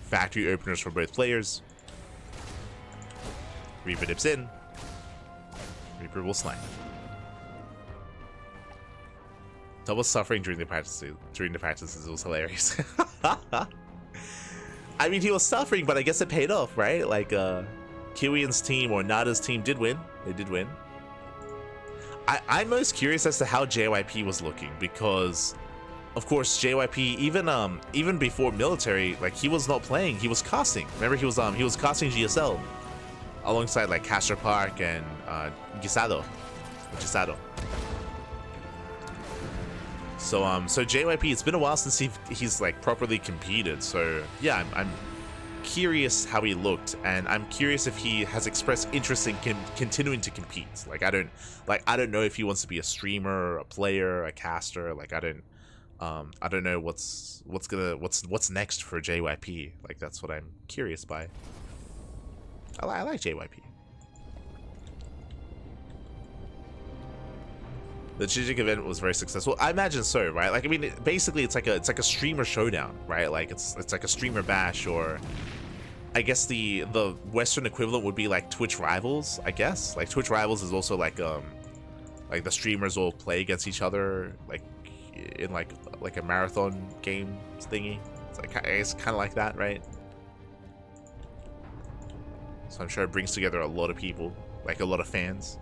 Factory openers for both players. Reaper dips in. Reaper will snipe. Double suffering during the practices. It was hilarious. I mean, he was suffering, but I guess it paid off, right? Like, Kiwian's team or Nada's team did win. They did win. I'm most curious as to how JYP was looking, because, of course, JYP even before military, like, he was not playing. He was casting. Remember, he was casting GSL alongside like Castor Park and Gisado. So JYP, it's been a while since he's like properly competed. So yeah, I'm curious how he looked, and I'm curious if he has expressed interest in continuing to compete. Like I don't know if he wants to be a streamer, a player, a caster. Like I don't know what's next for JYP. Like that's what I'm curious by. I like JYP. The strategic event was very successful. I imagine so, right? Like, I mean, basically, it's like a streamer showdown, right? Like, it's like a streamer bash, or I guess the Western equivalent would be like Twitch Rivals. I guess like Twitch Rivals is also like the streamers will play against each other, like in like a marathon game thingy. It's kind of like that, right? So I'm sure it brings together a lot of people, like a lot of fans.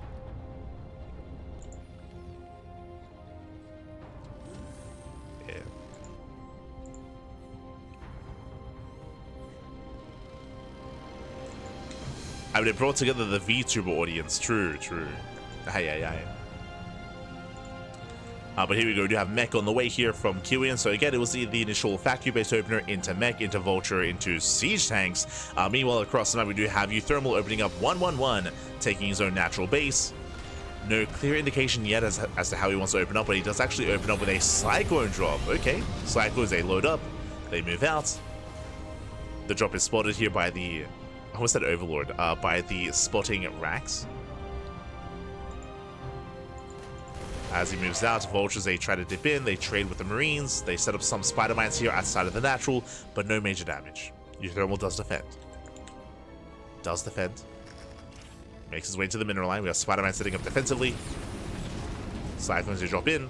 I mean, it brought together the VTuber audience. True. Aye. But here we go. We do have Mech on the way here from Kiwian. So again, it was the initial factory-based opener into Mech, into Vulture, into Siege Tanks. Meanwhile, across the map, we do have uThermal opening up 1-1-1, taking his own natural base. No clear indication yet as to how he wants to open up, but he does actually open up with a Cyclone drop. Okay, Cyclones, they load up, they move out. The drop is spotted here by the... I almost said Overlord, by the spotting racks. As he moves out, Vultures, they try to dip in, they trade with the Marines, they set up some Spider Mines here outside of the natural, but no major damage. uThermal does defend. Makes his way to the mineral line. We have Spider-Man sitting up defensively. Cyclones, they drop in.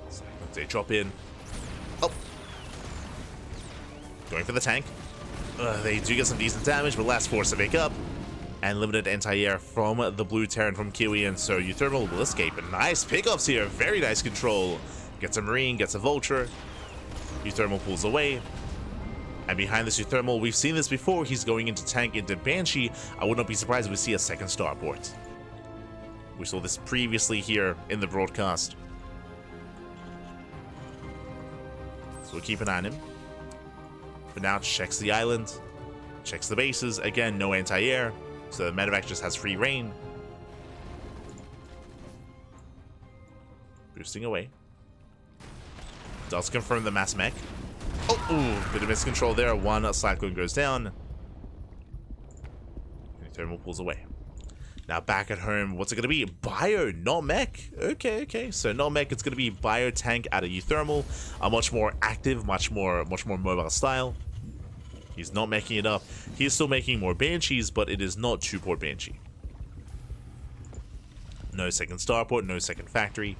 Cyclones, they drop in. Oh! Going for the tank. They do get some decent damage, but last force to make up. And limited anti-air from the blue Terran from Kiwian, so uThermal will escape. Nice pickups here, very nice control. Gets a Marine, gets a Vulture. uThermal pulls away. And behind this uThermal, we've seen this before, he's going into tank, into Banshee. I would not be surprised if we see a second starport. We saw this previously here in the broadcast. So we'll keep an eye on him. But now checks the island, checks the bases. Again, no anti-air, so the medevac just has free reign. Boosting away. Does confirm the mass mech. Oh, ooh, bit of miscontrol there. One cyclone goes down. And Thermal pulls away. Now back at home, what's it going to be? Bio, not mech. Okay. So not mech, it's going to be bio tank out of uThermal. A much more active, much more mobile style. He's not making it up. He's still making more Banshees, but it is not 2-port Banshee. No second starport, no second factory.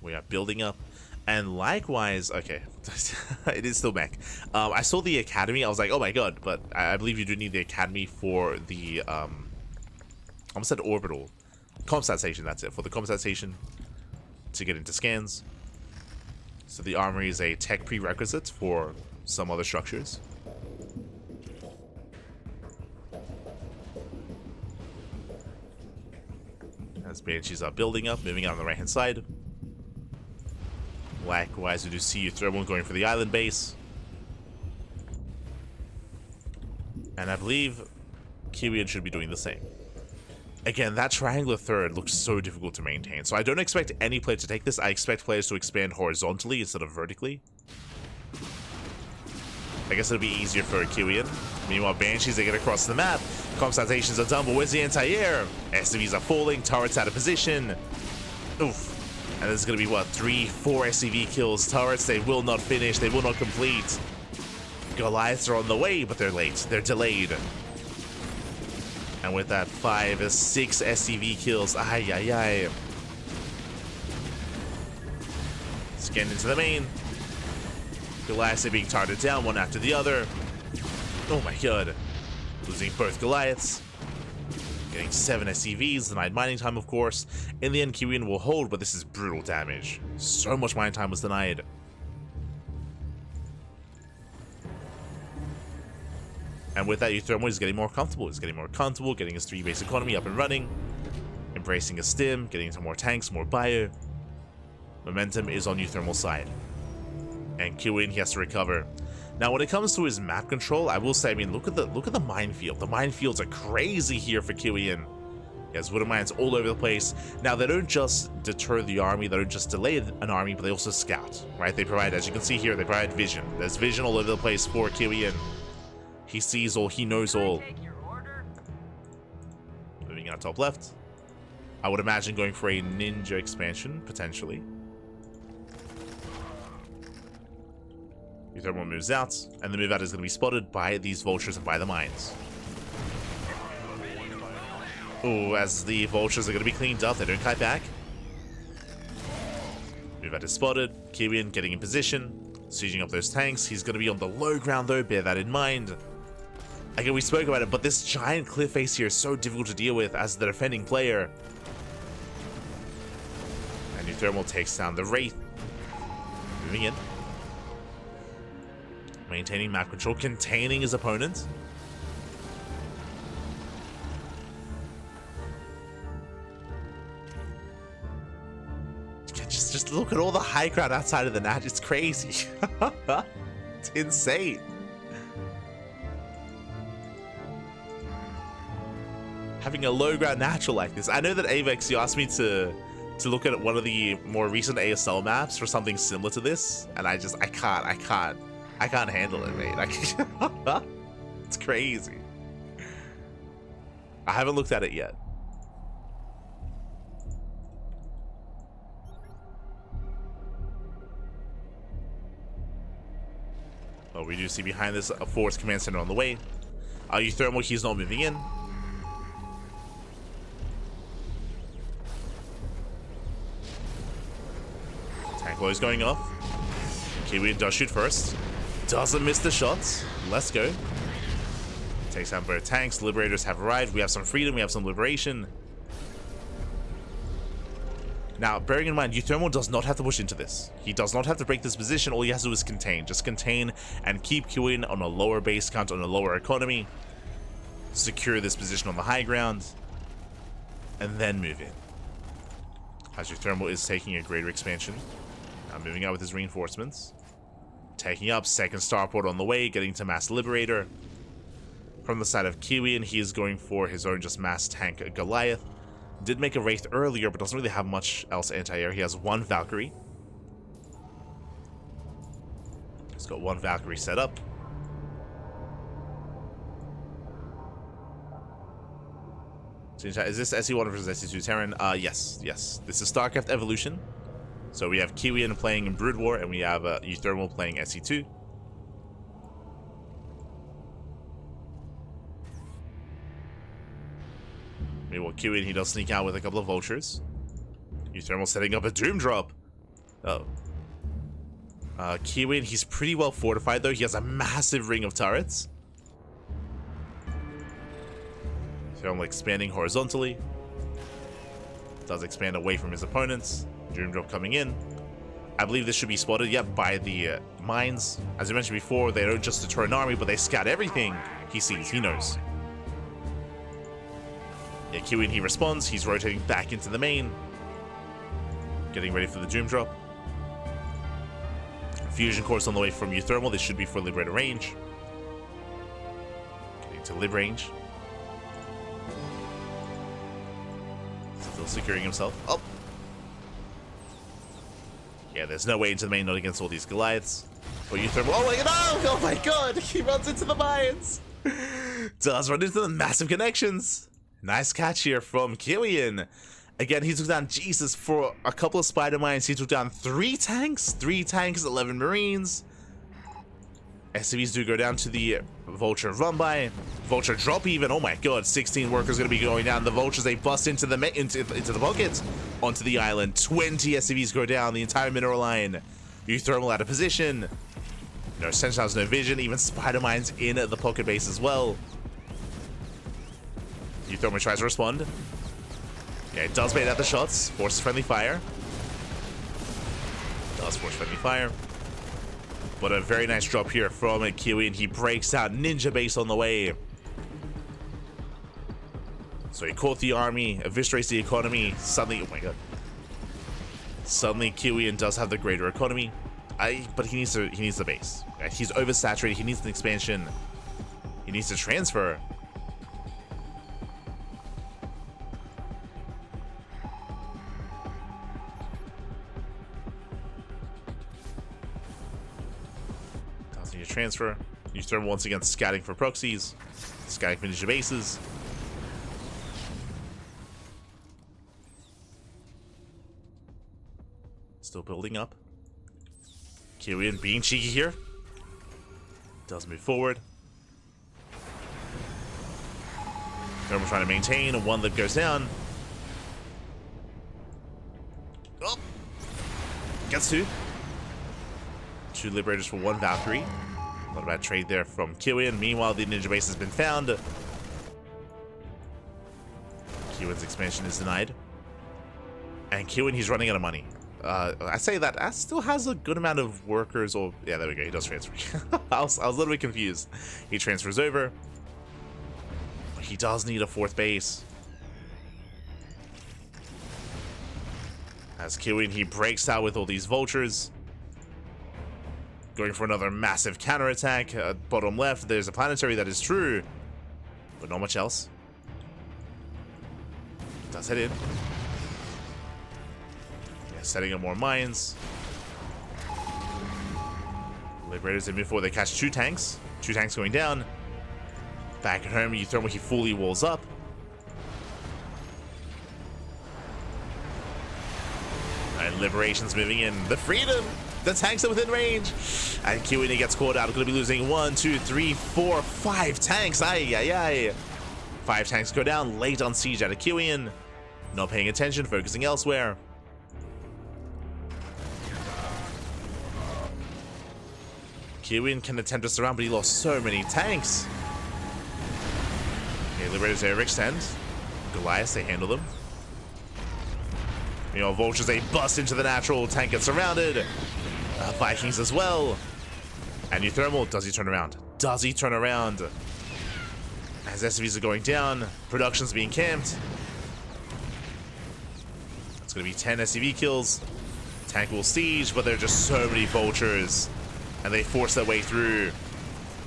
We are building up. And likewise, okay, it is still mech. I saw the academy, I was like, oh my god, but I believe you do need the academy for the, I almost said orbital. Comsat station, that's it, for the Comsat station to get into scans. So the armory is a tech prerequisite for some other structures. As Banshees are building up, moving out on the right hand side. Likewise, we do see uThermal going for the island base. And I believe Kiwian should be doing the same. Again, that triangular third looks so difficult to maintain, so I don't expect any player to take this. I expect players to expand horizontally instead of vertically. I guess it'll be easier for Kiwian. Meanwhile, Banshees, they get across the map. Constatations are done, but where's the anti-air? SCVs are falling, turrets out of position. Oof. And there's going to be, what, 3-4 SCV kills. Turrets, they will not finish, they will not complete. Goliaths are on the way, but they're late. They're delayed. And with that, 5-6 SCV kills. Ay. Scan into the main. Goliaths are being targeted down, one after the other. Oh my god. Losing both Goliaths. Getting 7 SCVs, denied mining time, of course. In the end, Kiwian will hold, but this is brutal damage. So much mining time was denied. And with that, uThermal is getting more comfortable. He's getting more comfortable, getting his 3-base economy up and running. Embracing a stim, getting into more tanks, more bio. Momentum is on uThermal's side. And Kiwian, he has to recover. Now, when it comes to his map control, I will say, I mean, look at the minefield. The minefields are crazy here for Kiwian. He has wooden mines all over the place. Now, they don't just deter the army, they don't just delay an army, but they also scout, right? They provide, as you can see here, they provide vision. There's vision all over the place for Kiwian. He sees all, he knows all. Moving out top left. I would imagine going for a ninja expansion, potentially. uThermal moves out, and the move out is going to be spotted by these vultures and by the mines. Oh, as the vultures are going to be cleaned up, they don't kite back. Move out is spotted. Kiwian getting in position, sieging up those tanks. He's going to be on the low ground though, bear that in mind. Again, we spoke about it, but this giant cliff face here is so difficult to deal with as the defending player. And uThermal takes down the Wraith. Moving in. Maintaining map control, containing his opponent. Just look at all the high ground outside of the Nat. It's crazy. It's insane. Having a low ground natural like this. I know that Avex, you asked me to look at one of the more recent ASL maps for something similar to this, and I can't handle it, mate. It's crazy. I haven't looked at it yet. Oh, we do see behind this a force command center on the way. uThermal, he's not moving in. Tank low is going off. Kiwian does shoot first. Doesn't miss the shots. Let's go. Takes out both tanks. Liberators have arrived. We have some freedom. We have some liberation. Now, bearing in mind, uThermal does not have to push into this. He does not have to break this position. All he has to do is contain. Just contain and keep Kiwian on a lower base count, on a lower economy. Secure this position on the high ground. And then move in. As uThermal is taking a greater expansion. Now moving out with his reinforcements. Taking up second starport on the way, getting to mass liberator. From the side of Kiwian, he is going for his own just mass tank Goliath. Did make a Wraith earlier, but doesn't really have much else anti-air. He has one Valkyrie. He's got one Valkyrie set up. Is this SE1 versus SE2 Terran? Yes. This is StarCraft Evolution. So we have Kiwian playing in Brood War, and we have uThermal playing SE2. Meanwhile, Kiwian, he does sneak out with a couple of vultures. uThermal setting up a Doom Drop. Oh. Kiwian, he's pretty well fortified though. He has a massive ring of turrets. uThermal expanding horizontally. Does expand away from his opponents. Doom Drop coming in. I believe this should be spotted, yep, by the mines. As I mentioned before, they don't just deter an army, but they scout everything he sees, he knows. Yeah, Kiwian, he responds. He's rotating back into the main. Getting ready for the Doom Drop. Fusion course on the way from uThermal. This should be for Liberator range. Getting to Lib range. Still securing himself. Oh! Yeah, there's no way into the main, not against all these Goliaths. But uThermal. Oh my god! Oh my god! He runs into the mines! Does run into the massive connections! Nice catch here from Kiwian. Again, he took down, Jesus, for a couple of spider mines. He took down 3 tanks, 11 marines. SCVs do go down to the vulture run by. Vulture drop even. Oh my god, 16 workers going to be going down. The vultures, they bust into the pocket, onto the island. 20 SCVs go down, the entire mineral line. uThermal out of position. No sentinels, no vision. Even spider mines in the pocket base as well. uThermal tries to respond. Yeah, it does bait out the shots. Forces friendly fire. Does force friendly fire. But a very nice drop here from Kiwian. He breaks out ninja base on the way. So he caught the army, eviscerates the economy. Suddenly, oh my god. Suddenly Kiwian does have the greater economy. But he needs the base. He's oversaturated. He needs an expansion. He needs to transfer. Transfer. uThermal once again scouting for proxies, scouting for ninja bases. Still building up. Kiwian being cheeky here. Does move forward. uThermal trying to maintain. One that goes down. Oh! Gets 2. 2 liberators for 1 Valkyrie. Not a bad trade there from Kiwian. Meanwhile, the ninja base has been found. Kiwian's expansion is denied. And Kiwian, he's running out of money. I say that still has a good amount of workers. Or yeah, there we go. He does transfer. I was a little bit confused. He transfers over. He does need a 4th base. As Kiwian, he breaks out with all these vultures. Going for another massive counterattack. Bottom left, there's a planetary, that is true. But not much else. Does head in. Yeah, setting up more mines. Liberators in before they catch 2 tanks. 2 tanks going down. Back at home, uThermal, he fully walls up. And Liberation's moving in. The freedom! The tanks are within range. And Kiwian gets caught out. Going to be losing 1, 2, 3, 4, 5 tanks. Ay, ay, ay. 5 tanks go down late on siege out of Kiwian. Not paying attention, focusing elsewhere. Kiwian can attempt to surround, but he lost so many tanks. Okay, Liberators there extend. Goliaths, they handle them. You know, Vultures, they bust into the natural. Tank gets surrounded. Vikings as well. And uThermal, does he turn around? Does he turn around? As SCVs are going down, production's being camped. It's going to be 10 SCV kills. Tank will siege, but there are just so many Vultures. And they force their way through.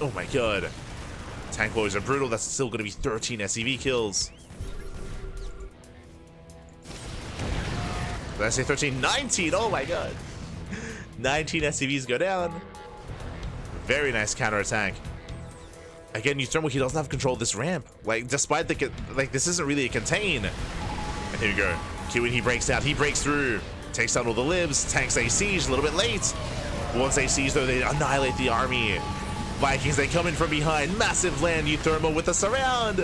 Oh my god. Tank blows are brutal. That's still going to be 13 SCV kills. Did I say 13? 19! Oh my god. 19 SCVs go down. Very nice counterattack. Again, uThermal, he doesn't have control of this ramp. Like, despite the... Like, this isn't really a contain. And here we go. Kiwian, he breaks out. He breaks through. Takes down all the libs. Tanks they siege a little bit late. Once they siege, though, they annihilate the army. Vikings, they come in from behind. Massive land, uThermal with a surround.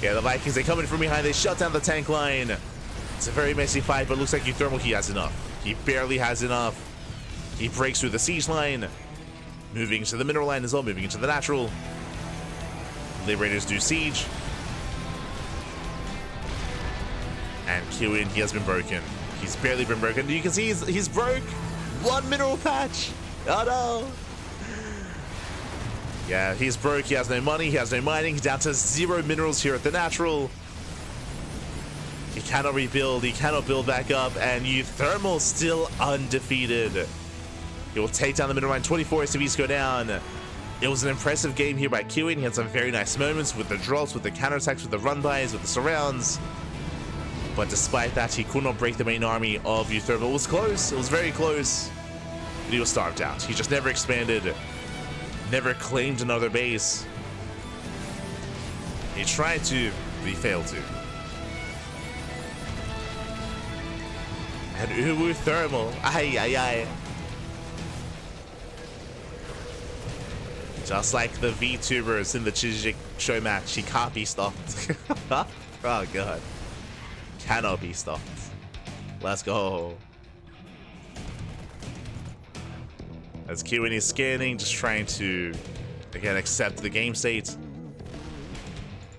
Yeah, the Vikings, they come in from behind. They shut down the tank line. It's a very messy fight, but it looks like uThermal, he has enough. He barely has enough. He breaks through the siege line. Moving into the mineral line as well, moving into the natural. Liberators do siege. And Kiwian, he has been broken. He's barely been broken. You can see he's broke. One mineral patch. Oh no. Yeah, he's broke. He has no money. He has no mining. He's down to 0 minerals here at the natural. He cannot rebuild. He cannot build back up. And uThermal still undefeated. He will take down the mineral line. 24 SCVs go down. It was an impressive game here by Kiwian. He had some very nice moments with the drops, with the counterattacks, with the run-bys, with the surrounds. But despite that, he could not break the main army of uThermal. It was close. It was very close. But he was starved out. He just never expanded. Never claimed another base. He tried to, but he failed to. And uThermal. Ay, ay, ay. Just like the VTubers in the Chijik show match, he can't be stopped. Oh god. Cannot be stopped. Let's go. As Kiwian is scanning, just trying to, again, accept the game state.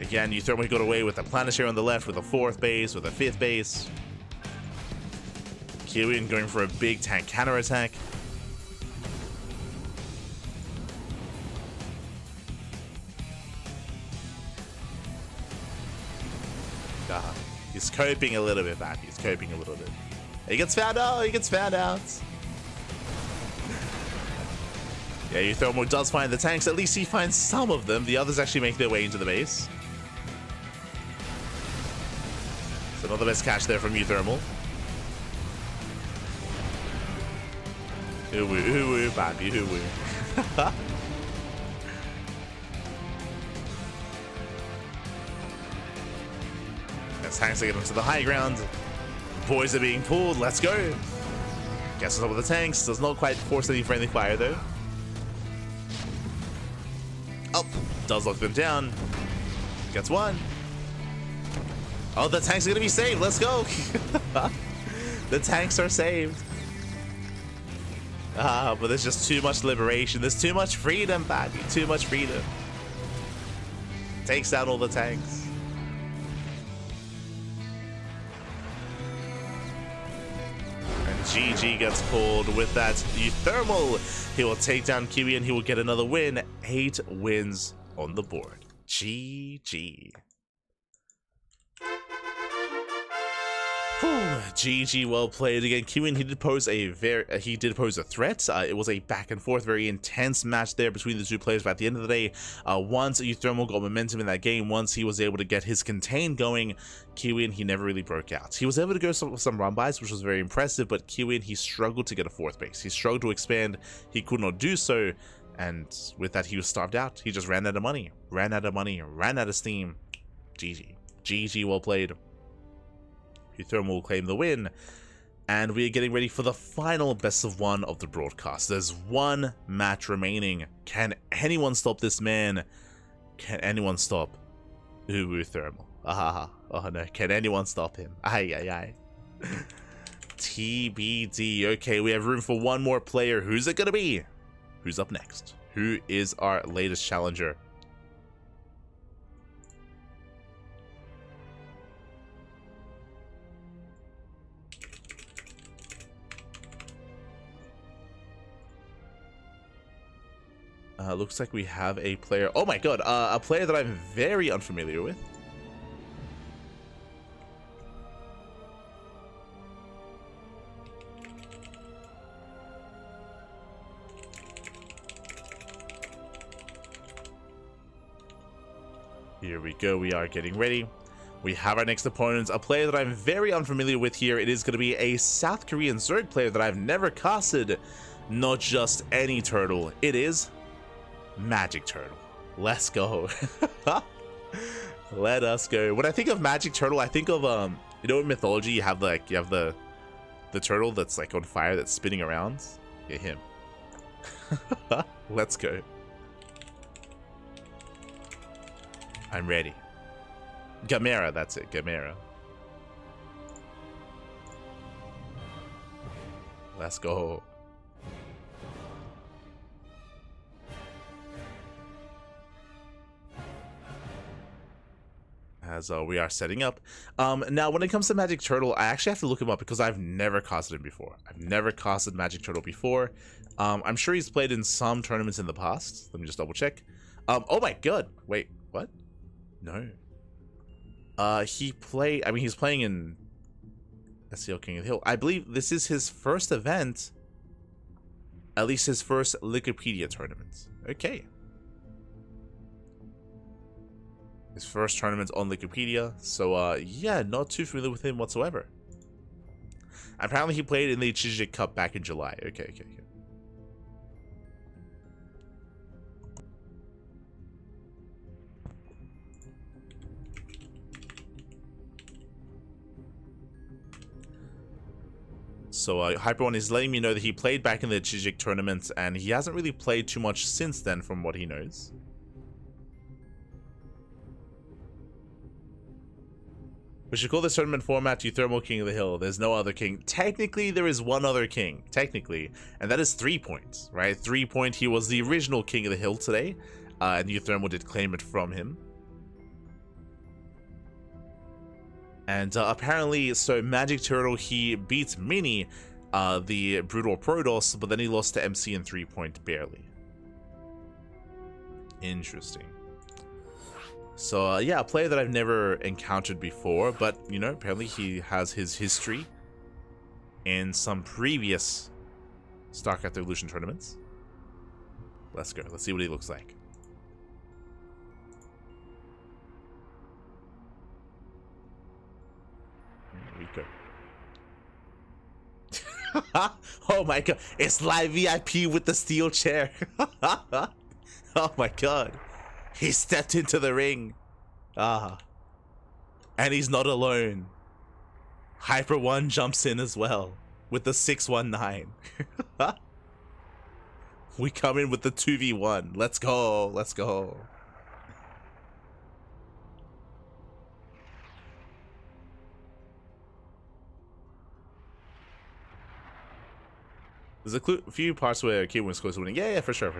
Again, uThermal got away with the planetary on the left, with a 4th base, with a 5th base. Kiwian going for a big tank counterattack. He's coping a little bit, man. He's coping a little bit. He gets found out. He gets found out. Yeah, uThermal does find the tanks. At least he finds some of them. The others actually make their way into the base. So not the best catch there from uThermal. Hoo-woo, hoo-woo, baby, hoo-woo. As tanks get onto the high ground, boys are being pulled. Let's go. Gets on top of the tanks. Does not quite force any friendly fire though. Oh, does lock them down. Gets one. Oh, the tanks are gonna be saved. Let's go. The tanks are saved. But there's just too much liberation. There's too much freedom, baby. Too much freedom. Takes down all the tanks. GG gets pulled with that uThermal. He will take down Kiwian. He will get another win. 8 wins on the board. GG. GG, well played again. Kiwian, he did pose a threat. It was a back and forth, very intense match there between the two players. But at the end of the day, once uThermal got momentum in that game, once he was able to get his contain going, Kiwian, he never really broke out. He was able to go some run-bys, which was very impressive, but Kiwian, he struggled to get a 4th base. He struggled to expand. He could not do so, and with that, he was starved out. He just ran out of money, ran out of steam. GG. GG, well played. uThermal will claim the win. And we are getting ready for the final best of one of the broadcast. There's one match remaining. Can anyone stop this man? Can anyone stop uThermal? Oh no, can anyone stop him? Ay. TBD. Okay, we have room for one more player. Who's it gonna be? Who's up next? Who is our latest challenger? Looks like we have a player. Oh my god, a player that I'm very unfamiliar with. Here we go, we are getting ready. We have our next opponent, a player that I'm very unfamiliar with here. It is going to be a South Korean Zerg player that I've never casted. Not just any turtle, it is MagicTurtle. Let's go. Let us go. When I think of MagicTurtle, I think of you know, in mythology you have the turtle that's like on fire that's spinning around. Yeah, him. Let's go. I'm ready. Gamera, that's it, Gamera. Let's go. As we are setting up. Now, when it comes to MagicTurtle, I actually have to look him up because I've never casted him before. I've never casted MagicTurtle before. I'm sure he's played in some tournaments in the past. Let me just double check. Oh my god. Wait, what? No. He's playing in SEL King of the Hill. I believe this is his first event. At least his first Wikipedia tournament. Okay. His first tournament on Wikipedia, so yeah, not too familiar with him whatsoever. Apparently he played in the Chijik Cup back in July. Okay. So Hyper One is letting me know that he played back in the Chijik tournament, and he hasn't really played too much since then from what he knows. We should call this tournament format uThermal King of the Hill. There's no other king. Technically, there is one other king. Technically. And that is threepoint, right? Threepoint, he was the original King of the Hill today. And uThermal did claim it from him. And apparently, so MagicTurtle, he beat Mini, the Brutal Protoss, but then he lost to MC and threepoint barely. Interesting. So, yeah, a player that I've never encountered before, but, you know, apparently he has his history in some previous StarCraft Evolution tournaments. Let's go. Let's see what he looks like. Here we go. Oh my god. It's live VIP with the steel chair. Oh my god. He stepped into the ring. And he's not alone. Hyper One jumps in as well with the 619. We come in with the 2v1. Let's go. Let's go. There's a few parts where Kiwian was close to winning. Yeah, for sure.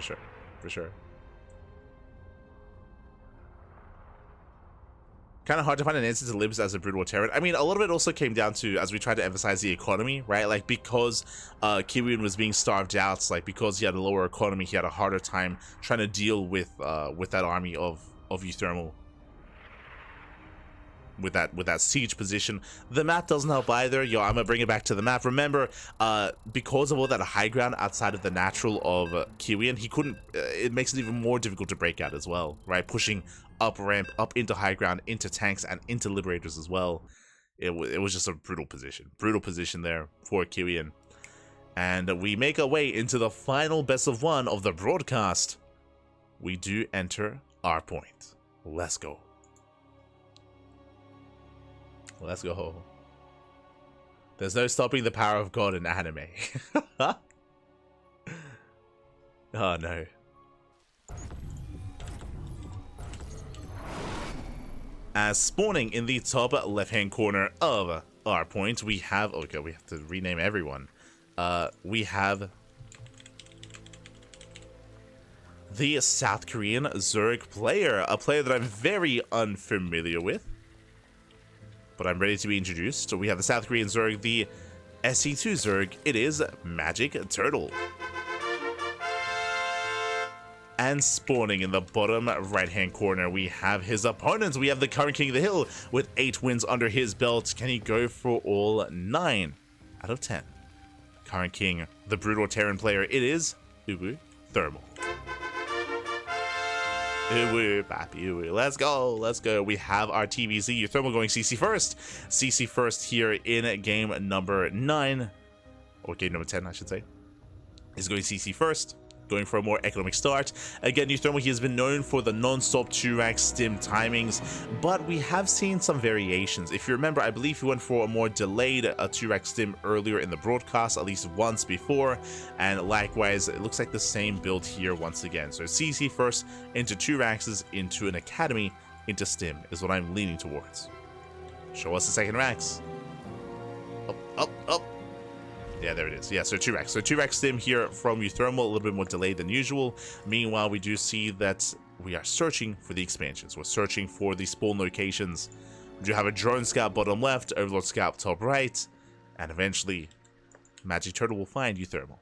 Kind of hard to find an answer to Libs as a brutal terror. I mean, a lot of it also came down to, as we tried to emphasize, the economy, right? Like, because Kiwian was being starved out, like, because he had a lower economy, he had a harder time trying to deal with that army of uThermal. With that siege position. The map doesn't help either. Yo, I'm gonna bring it back to the map. Remember, because of all that high ground outside of the natural of Kiwian, he couldn't. It makes it even more difficult to break out as well, right? Pushing up ramp, up into high ground, into tanks, and into liberators as well. It was just a brutal position there for Kiwian. And we make our way into the final best of one of the broadcast. We do enter our point. Let's go. Let's go. There's no stopping the power of God in anime. Oh no. As spawning in the top left-hand corner of our point, we have... Okay, we have to rename everyone. We have the South Korean Zerg player, a player that I'm very unfamiliar with, but I'm ready to be introduced. So we have the South Korean Zerg, the SE2 Zerg. It is MagicTurtle. And spawning in the bottom right-hand corner, we have his opponents. We have the current King of the Hill with 8 wins under his belt. Can he go for all 9 out of 10? Current King, the brutal Terran player, it is uThermal. Let's go, let's go. We have our TVZ, uThermal going CC first. CC first here in game number 9, or game number 10, I should say. He's going CC first, going for a more economic start. Again, uThermal, he has been known for the non-stop 2-rack stim timings, but we have seen some variations. If you remember, I believe he went for a more delayed 2-rack stim earlier in the broadcast, at least once before, and likewise, it looks like the same build here once again. So CC first, into 2-racks, into an academy, into stim, is what I'm leaning towards. Show us the second racks. Up. Yeah, there it is. Yeah, so 2-rack. So 2-rack stim here from uThermal, a little bit more delayed than usual. Meanwhile, we do see that we are searching for the expansions. We're searching for the spawn locations. We do have a drone scout bottom left, overlord scout top right, and eventually MagicTurtle will find uThermal.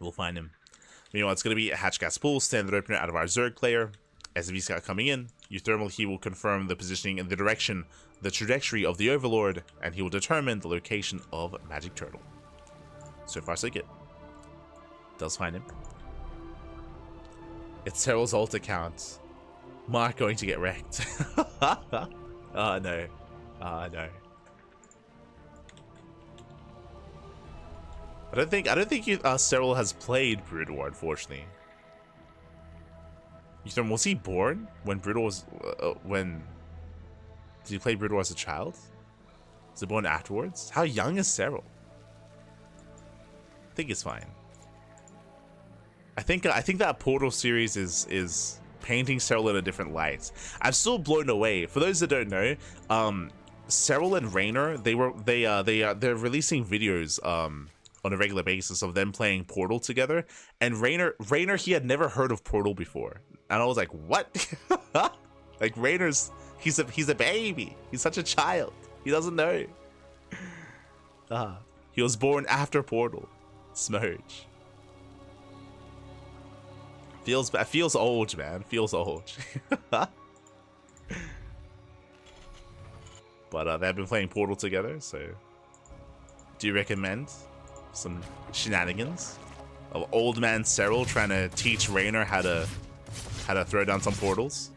We'll find him. Meanwhile, it's going to be a hatch gas pool, standard opener out of our Zerg player. SCEvo scout coming in. uThermal, he will confirm the positioning and the direction, the trajectory of the Overlord, and he will determine the location of MagicTurtle. So far, so good. Does find him. It's Cyril's alt account. Mark going to get wrecked. Oh no. Oh no. I don't think Cyril has played Brutal, unfortunately. Was he born when Brutal was did he play Brutal as a child? Was he born afterwards? How young is Cyril? I think it's fine. I think that Portal series is painting Cyril in a different light. I'm still blown away. For those that don't know, Cyril and Raynor, they're releasing videos on a regular basis of them playing Portal together. And Raynor, he had never heard of Portal before, and I was like, what? Like Raynor's, he's a baby. He's such a child. He doesn't know. He was born after Portal. Smooch. Feels old, man. Feels old. But they've been playing Portal together, so do you recommend some shenanigans of old man Cyril trying to teach Raynor how to throw down some portals?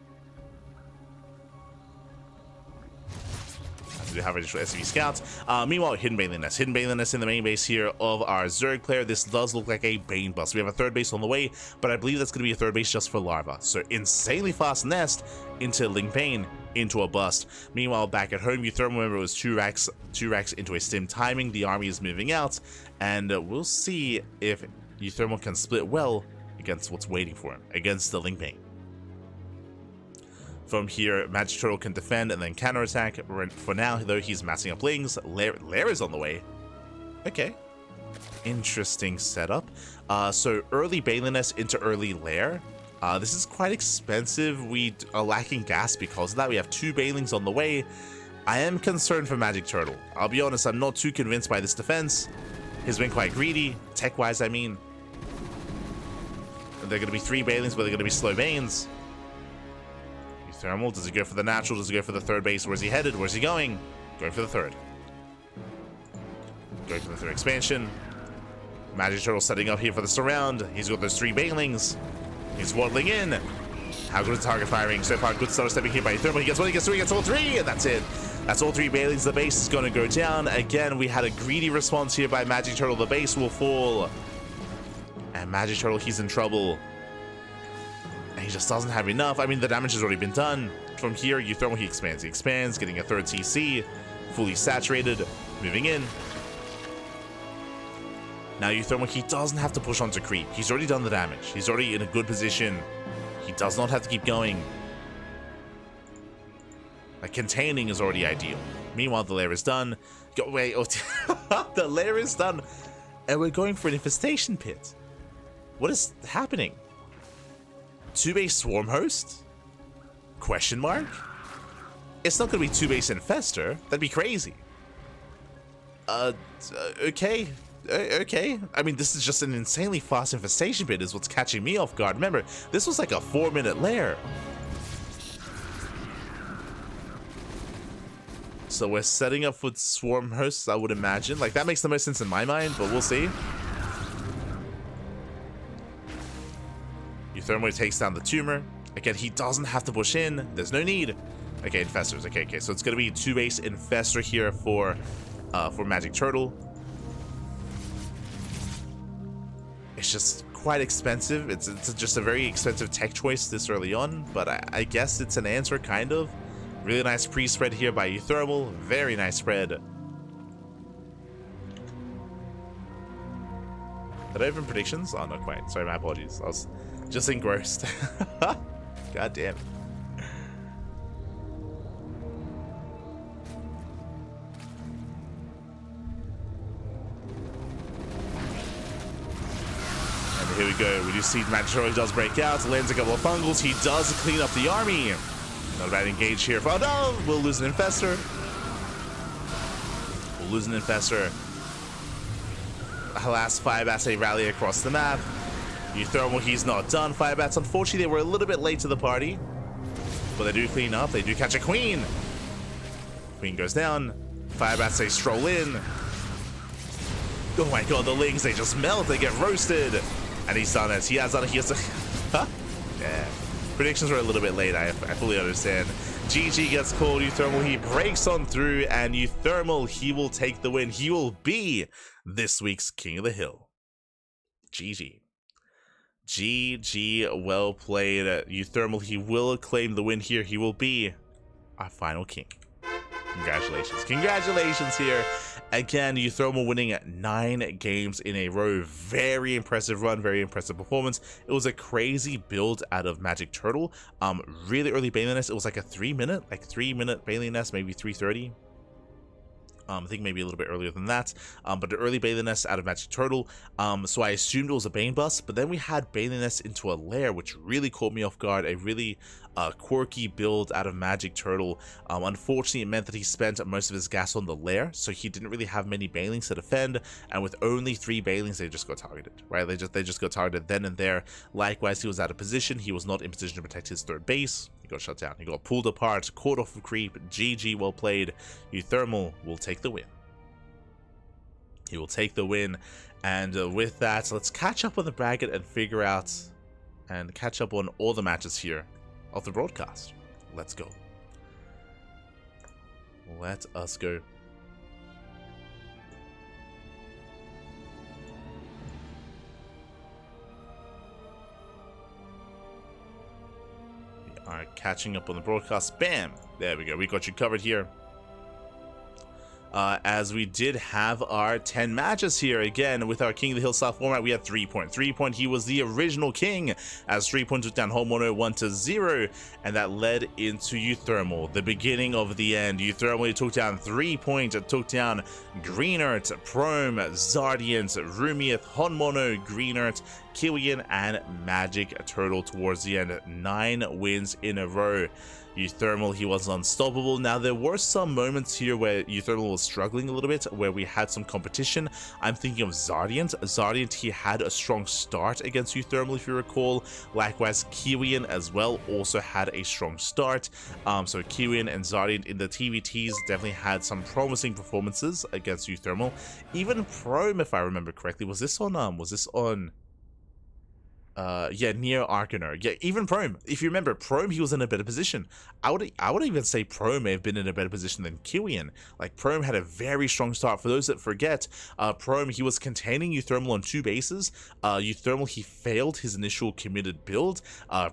We have additional SCEvo scouts. Meanwhile, hidden Baneliness. Hidden Baneliness in the main base here of our Zerg player. This does look like a Bane bust. We have a third base on the way, but I believe that's going to be a third base just for Larva. So insanely fast nest into Ling Bane, into a bust. Meanwhile, back at home, uThermal, remember, it was 2-racks into a stim timing. The army is moving out, and we'll see if uThermal can split well against what's waiting for him, against the Ling Bane. From here, MagicTurtle can defend and then counterattack. For now, though, he's massing up Lings. Lair is on the way. Okay. Interesting setup. So early Baneliness into early Lair. This is quite expensive. We are lacking gas because of that. We have 2 Banelings on the way. I am concerned for MagicTurtle. I'll be honest, I'm not too convinced by this defense. He's been quite greedy, tech-wise, I mean. They're going to be 3 Banelings, but they're going to be slow Banes. uThermal, does he go for the natural? Does he go for the third base? Where's he headed? Where's he going? Going for the third. Going for the third expansion. MagicTurtle setting up here for the surround. He's got those 3 Banelings. He's waddling in. How good is target firing? So far, good start stepping here by uThermal. He gets 1, he gets 2, he gets all 3, and that's it. That's all 3 Banelings. The base is going to go down. Again, we had a greedy response here by MagicTurtle. The base will fall. And MagicTurtle, he's in trouble. And he just doesn't have enough. I mean, the damage has already been done. from here, uThermal, he expands, getting a third TC, fully saturated, moving in. Now uThermal, he doesn't have to push onto creep. He's already done the damage. He's already in a good position. He does not have to keep going. Like, containing is already ideal. Meanwhile, the lair is done. Wait, oh, the lair is done. And we're going for an infestation pit. What is happening? 2-base swarm host? Question mark? It's not going to be 2-base infester. That'd be crazy. Okay. Okay. I mean, this is just an insanely fast infestation pit is what's catching me off guard. Remember, this was like a 4-minute lair. So we're setting up with swarm hosts, I would imagine. Like, that makes the most sense in my mind, but we'll see. uThermal takes down the tumor. Again, he doesn't have to push in. There's no need. Okay, infestors. Okay. So it's gonna be 2-base infestor here for MagicTurtle. It's just quite expensive. It's just a very expensive tech choice this early on, but I guess it's an answer, kind of. Really nice pre-spread here by uThermal. Very nice spread. Did I open predictions? Oh, not quite. Sorry, my apologies. I was just engrossed. God damn. And here we go. We do see MagicTurtle does break out. Lands a couple of fungals. He does clean up the army. Not a bad engage here. Oh no! We'll lose an infestor. We'll lose an infestor. Last Firebats, a rally across the map. uThermal, he's not done. Firebats, unfortunately, they were a little bit late to the party. But they do clean up. They do catch a queen. Queen goes down. Firebats, they stroll in. Oh my god, the Lings, they just melt. They get roasted. And he's done it. He has done it. He has to... Yeah. Predictions were a little bit late, I fully understand. GG gets called. uThermal, he breaks on through, and uThermal, he will take the win. He will be this week's King of the Hill. GG. GG, well played. uThermal, he will claim the win here. He will be our final king. Congratulations. Congratulations here. Again, uThermal winning 9 games in a row. Very impressive run, very impressive performance. It was a crazy build out of MagicTurtle. Really early Bailey Nest. It was like a 3-minute Bailey Nest, maybe 3:30. I think maybe a little bit earlier than that, but the early Bailey Nest out of MagicTurtle, so I assumed it was a Bane bust, but then we had Bailey Nest into a lair, which really caught me off guard. A really quirky build out of MagicTurtle. Unfortunately, it meant that he spent most of his gas on the lair, so he didn't really have many Bailings to defend, and with only 3 Bailings, they just got targeted, right? They just got targeted then and there. Likewise, he was out of position. He was not in position to protect his 3rd base. He got shut down. He got pulled apart, caught off of creep. GG, well played. uThermal will take the win. He will take the win. And with that, let's catch up on the bracket and figure out and catch up on all the matches here of the broadcast. Let's go. Let us go. Are catching up on the broadcast. Bam! There we go. We got you covered here. As we did have our 10 matches here again with our King of the Hill style format. We had threepoint. Threepoint, he was the original king as threepoint took down HonMonO 1-0, and that led into uThermal, the beginning of the end. uThermal took down threepoint, took down Greenert, Prome, ZaRDieNT, Rumeith, HonMonO, Greenert, Kiwian, and MagicTurtle towards the end. 9 wins in a row. uThermal, he was unstoppable. Now, there were some moments here where uThermal was struggling a little bit, where we had some competition. I'm thinking of ZaRDieNT. ZaRDieNT, he had a strong start against uThermal, if you recall. Likewise, Kiwian as well also had a strong start. So Kiwian and ZaRDieNT in the TVTs definitely had some promising performances against uThermal. Even Prome, if I remember correctly, was this on yeah, Neo Arcaner. Yeah, even Prome. If you remember, Prome, he was in a better position. I would even say Prome may have been in a better position than Kiwian. Like, Prome had a very strong start. For those that forget, Prome, he was containing uThermal on 2 bases. uThermal, he failed his initial committed build.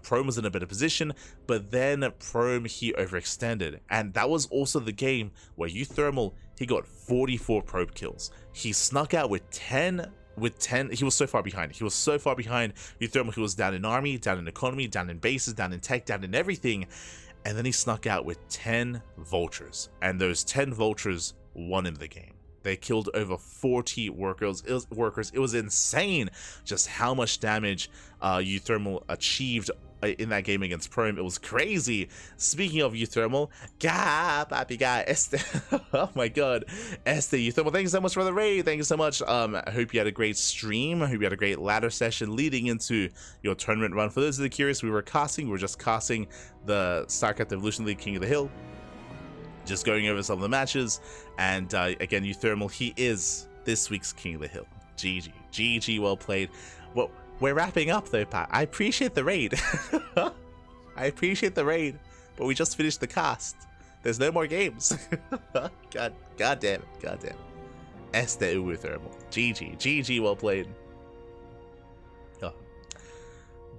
Prome was in a better position, but then Prome, he overextended. And that was also the game where uThermal, he got 44 probe kills. He snuck out with 10. He was so far behind. He was so far behind uThermal. He was down in army, down in economy, down in bases, down in tech, down in everything. And then he snuck out with 10 vultures. And those 10 vultures won him the game. They killed over 40 workers. It was insane just how much damage uThermal achieved in that game against Prome. It was crazy. Speaking of uThermal, papi guy, oh my god, uThermal, thank you so much for the raid. Thank you so much. I hope you had a great stream. I hope you had a great ladder session leading into your tournament run. For those that are curious, we were just casting the StarCraft Evolution League King of the Hill, just going over some of the matches. And again, uThermal, he is this week's King of the Hill. GG, well played. Well, we're wrapping up though, Pat. I appreciate the raid. I appreciate the raid, but we just finished the cast. There's no more games. God damn it. uThermal. GG, well played.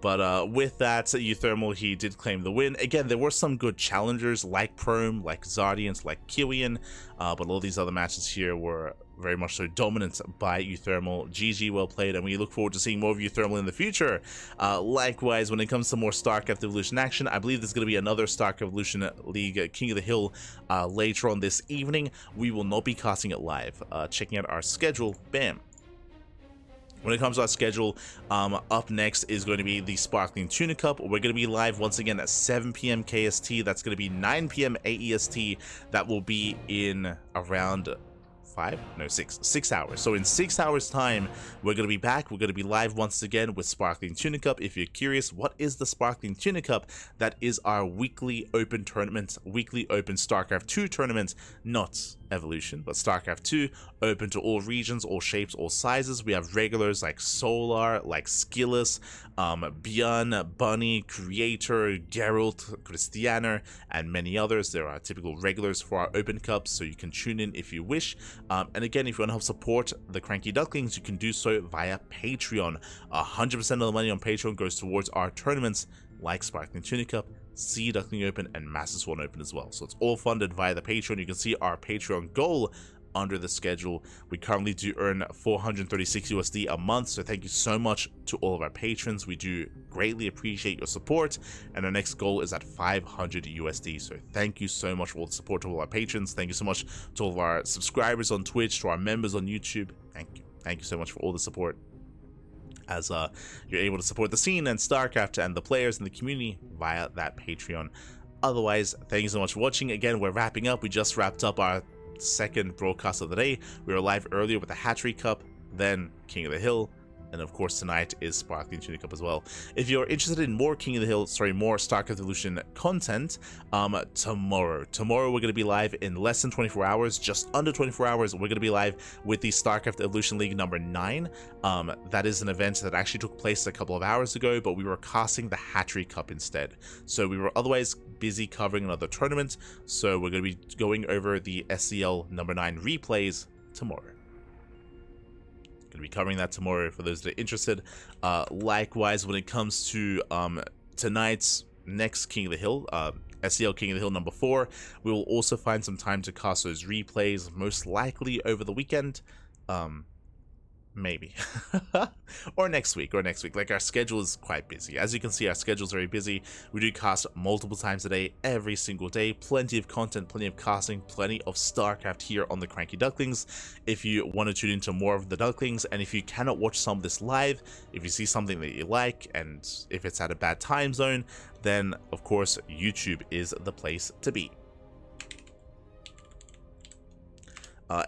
But with that, uThermal, he did claim the win. Again, there were some good challengers like Prome, like ZaRDieNT, like Kiwian, but all these other matches here were very much so dominant by uThermal. GG, well played, and we look forward to seeing more of uThermal in the future. Likewise, when it comes to more StarCraft Evolution action, I believe there's going to be another StarCraft Evolution League King of the Hill later on this evening. We will not be casting it live. Checking out our schedule, bam. When it comes to our schedule, up next is going to be the Sparkling Tuna Cup. We're going to be live once again at 7 p.m. KST. That's going to be 9 p.m. AEST. That will be in around 6 hours. So in 6 hours time, we're going to be back. We're going to be live once again with Sparkling Tuna Cup. If you're curious, what is the Sparkling Tuna Cup? That is our weekly open tournament, weekly open StarCraft 2 tournament, not Evolution, but StarCraft 2, open to all regions, all shapes, all sizes. We have regulars like Solar, like Skillus, Björn, Bunny, Creator, Geralt, Christianer, and many others. There are typical regulars for our open cups, so you can tune in if you wish. And again, if you want to help support the CranKy Ducklings, you can do so via Patreon. 100% of the money on Patreon goes towards our tournaments like Sparkling Tuna Cup, Sea Duckling Open, and Master Swan Open as well. So it's all funded via the Patreon. You can see our Patreon goal under the schedule. We currently do earn 436 USD a month, so thank you so much to all of our patrons. We do greatly appreciate your support, and our next goal is at 500 USD. So thank you so much for all the support to all our patrons. Thank you so much to all of our subscribers on Twitch, to our members on YouTube. Thank you so much for all the support, as you're able to support the scene and StarCraft and the players and the community via that Patreon. Otherwise, thank you so much for watching. Again, we're wrapping up. We just wrapped up our second broadcast of the day. We were live earlier with the Hatchery Cup, then King of the Hill, and of course tonight is Sparkling Tuna Cup as well. If you're interested in more King of the Hill, more StarCraft Evolution content, tomorrow we're going to be live in less than 24 hours, just under 24 hours. We're going to be live with the StarCraft Evolution League number 9. That is an event that actually took place a couple of hours ago, but we were casting the Hatchery Cup instead. So we were otherwise busy covering another tournament, so we're going to be going over the SEL number 9 replays tomorrow. Going to be covering that tomorrow for those that are interested. Likewise, when it comes to tonight's next King of the Hill, SEL King of the Hill number 4, we will also find some time to cast those replays, most likely over the weekend. Maybe or next week. Like, our schedule is quite busy. As you can see, our schedule is very busy. We do cast multiple times a day, every single day. Plenty of content, plenty of casting, plenty of StarCraft here on the CranKy Ducklings. If you want to tune into more of the Ducklings, and if you cannot watch some of this live, if you see something that you like, and if it's at a bad time zone, then of course YouTube is the place to be.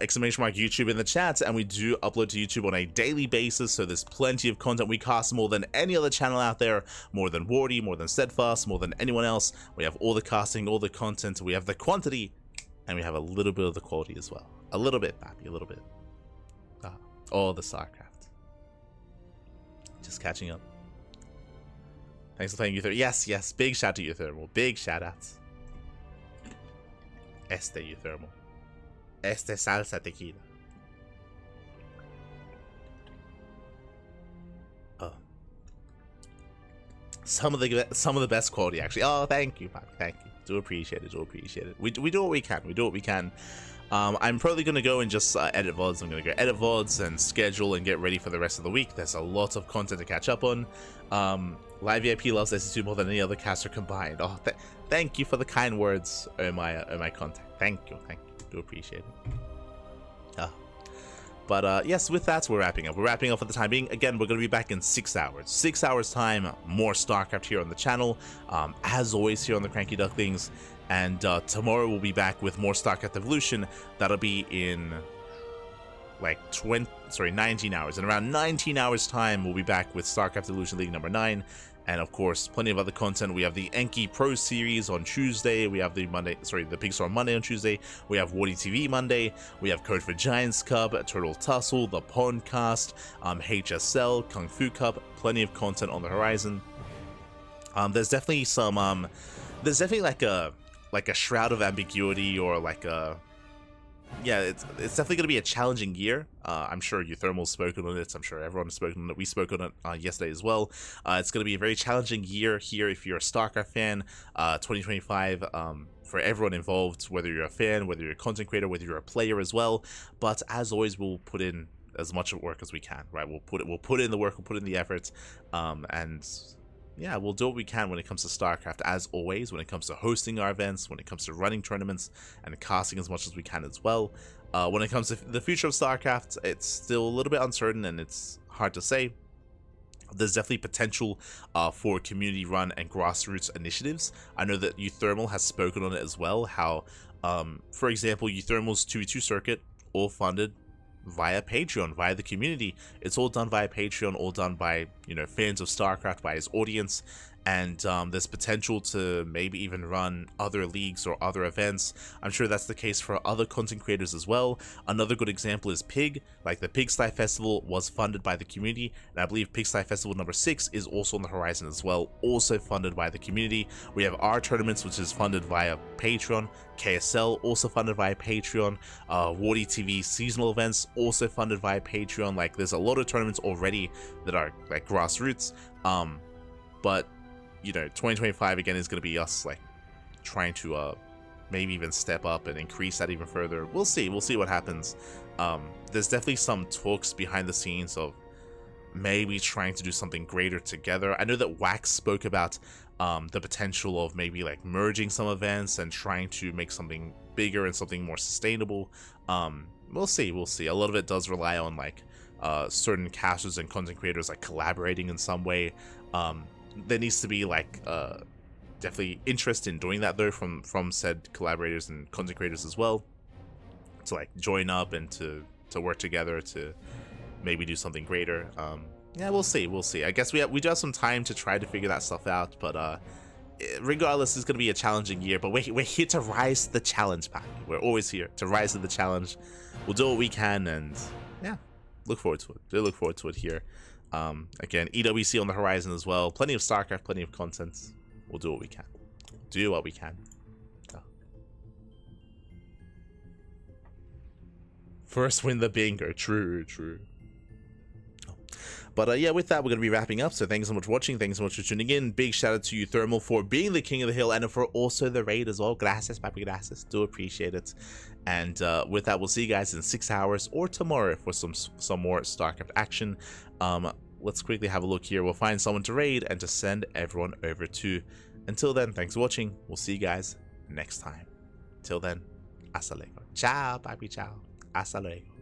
Exclamation mark YouTube in the chat, and we do upload to YouTube on a daily basis, so there's plenty of content. We cast more than any other channel out there, more than Wardy, more than Steadfast, more than anyone else. We have all the casting, all the content, we have the quantity, and we have a little bit of the quality as well. A little bit, Pappy, a little bit. All the StarCraft. Just catching up. Thanks for playing uThermal. Yes, yes. Big shout out to uThermal. Big shout outs. uThermal. Salsa tequila. Oh. Some of the best quality actually. Oh, thank you, Papi. Thank you. Do appreciate it. Do appreciate it. We do what we can. We do what we can. I'm probably gonna go and just edit VODs. I'm gonna go edit VODs and schedule and get ready for the rest of the week. There's a lot of content to catch up on. Live VIP loves SCEvo more than any other caster combined. Oh, thank you for the kind words, my contact. Thank you. Do appreciate it. But yes, with that, we're wrapping up. We're wrapping up for the time being. Again, we're going to be back in 6 hours. 6 hours time, more StarCraft here on the channel. As always, here on the CranKy Ducklings. And tomorrow we'll be back with more StarCraft Evolution. That'll be in like 19 hours. In around 19 hours time, we'll be back with StarCraft Evolution League number 9. And of course, plenty of other content. We have the Enki Pro series on Tuesday. We have the Pig Store on Monday on Tuesday. We have Wardy TV Monday. We have Code for Giants Cup, Turtle Tussle, the Pondcast, HSL, Kung Fu Cup. Plenty of content on the horizon. There's definitely some. There's definitely like a shroud of ambiguity, or like a. Yeah, it's definitely going to be a challenging year. I'm sure uThermal's spoken on it. I'm sure everyone has spoken on it. We spoke on it yesterday as well. It's going to be a very challenging year here if you're a StarCraft fan. 2025 for everyone involved, whether you're a fan, whether you're a content creator, whether you're a player as well. But as always, we'll put in as much work as we can. Right? We'll put in the work. We'll put in the effort. And yeah, we'll do what we can when it comes to StarCraft, as always, when it comes to hosting our events, when it comes to running tournaments, and casting as much as we can as well. When it comes to the future of StarCraft, it's still a little bit uncertain, and it's hard to say. There's definitely potential for community run and grassroots initiatives. I know that uThermal has spoken on it as well, how, for example, uThermal's 2v2 circuit, all funded via Patreon, via the community. It's all done via Patreon, all done by, you know, fans of StarCraft, by his audience. And there's potential to maybe even run other leagues or other events. I'm sure that's the case for other content creators as well. Another good example is Pig. Like, the Pigsty Festival was funded by the community, and I believe Pigsty Festival number 6 is also on the horizon as well, also funded by the community. We have our tournaments, which is funded via Patreon. KSL, also funded via Patreon. Wardy TV seasonal events, also funded via Patreon. Like, there's a lot of tournaments already that are like grassroots. But you know, 2025 again is going to be us like trying to maybe even step up and increase that even further. We'll see what happens. There's definitely some talks behind the scenes of maybe trying to do something greater together. I know that Wax spoke about the potential of maybe like merging some events and trying to make something bigger and something more sustainable. We'll see. A lot of it does rely on like certain casters and content creators like collaborating in some way. There needs to be like definitely interest in doing that though from said collaborators and content creators as well, to like join up and to work together to maybe do something greater. Yeah, we'll see. I guess we do have some time to try to figure that stuff out, but regardless, it's going to be a challenging year, but we're here to rise to the challenge, Papi. We're always here to rise to the challenge. We'll do what we can, and yeah, look forward to it. Do look forward to it here. Again, EWC on the horizon as well. Plenty of StarCraft, plenty of content. We'll do what we can. Do what we can. Oh. First win the bingo. True. Oh. But yeah, with that, we're going to be wrapping up. So thanks so much for watching. Thanks so much for tuning in. Big shout out to uThermal for being the king of the hill and for also the raid as well. Gracias, papi, gracias. Do appreciate it. And with that, we'll see you guys in 6 hours or tomorrow for some more StarCraft action. Let's quickly have a look here. We'll find someone to raid and to send everyone over to. Until then, thanks for watching. We'll see you guys next time. Till then, hasta luego. Ciao, papi, ciao. Hasta luego.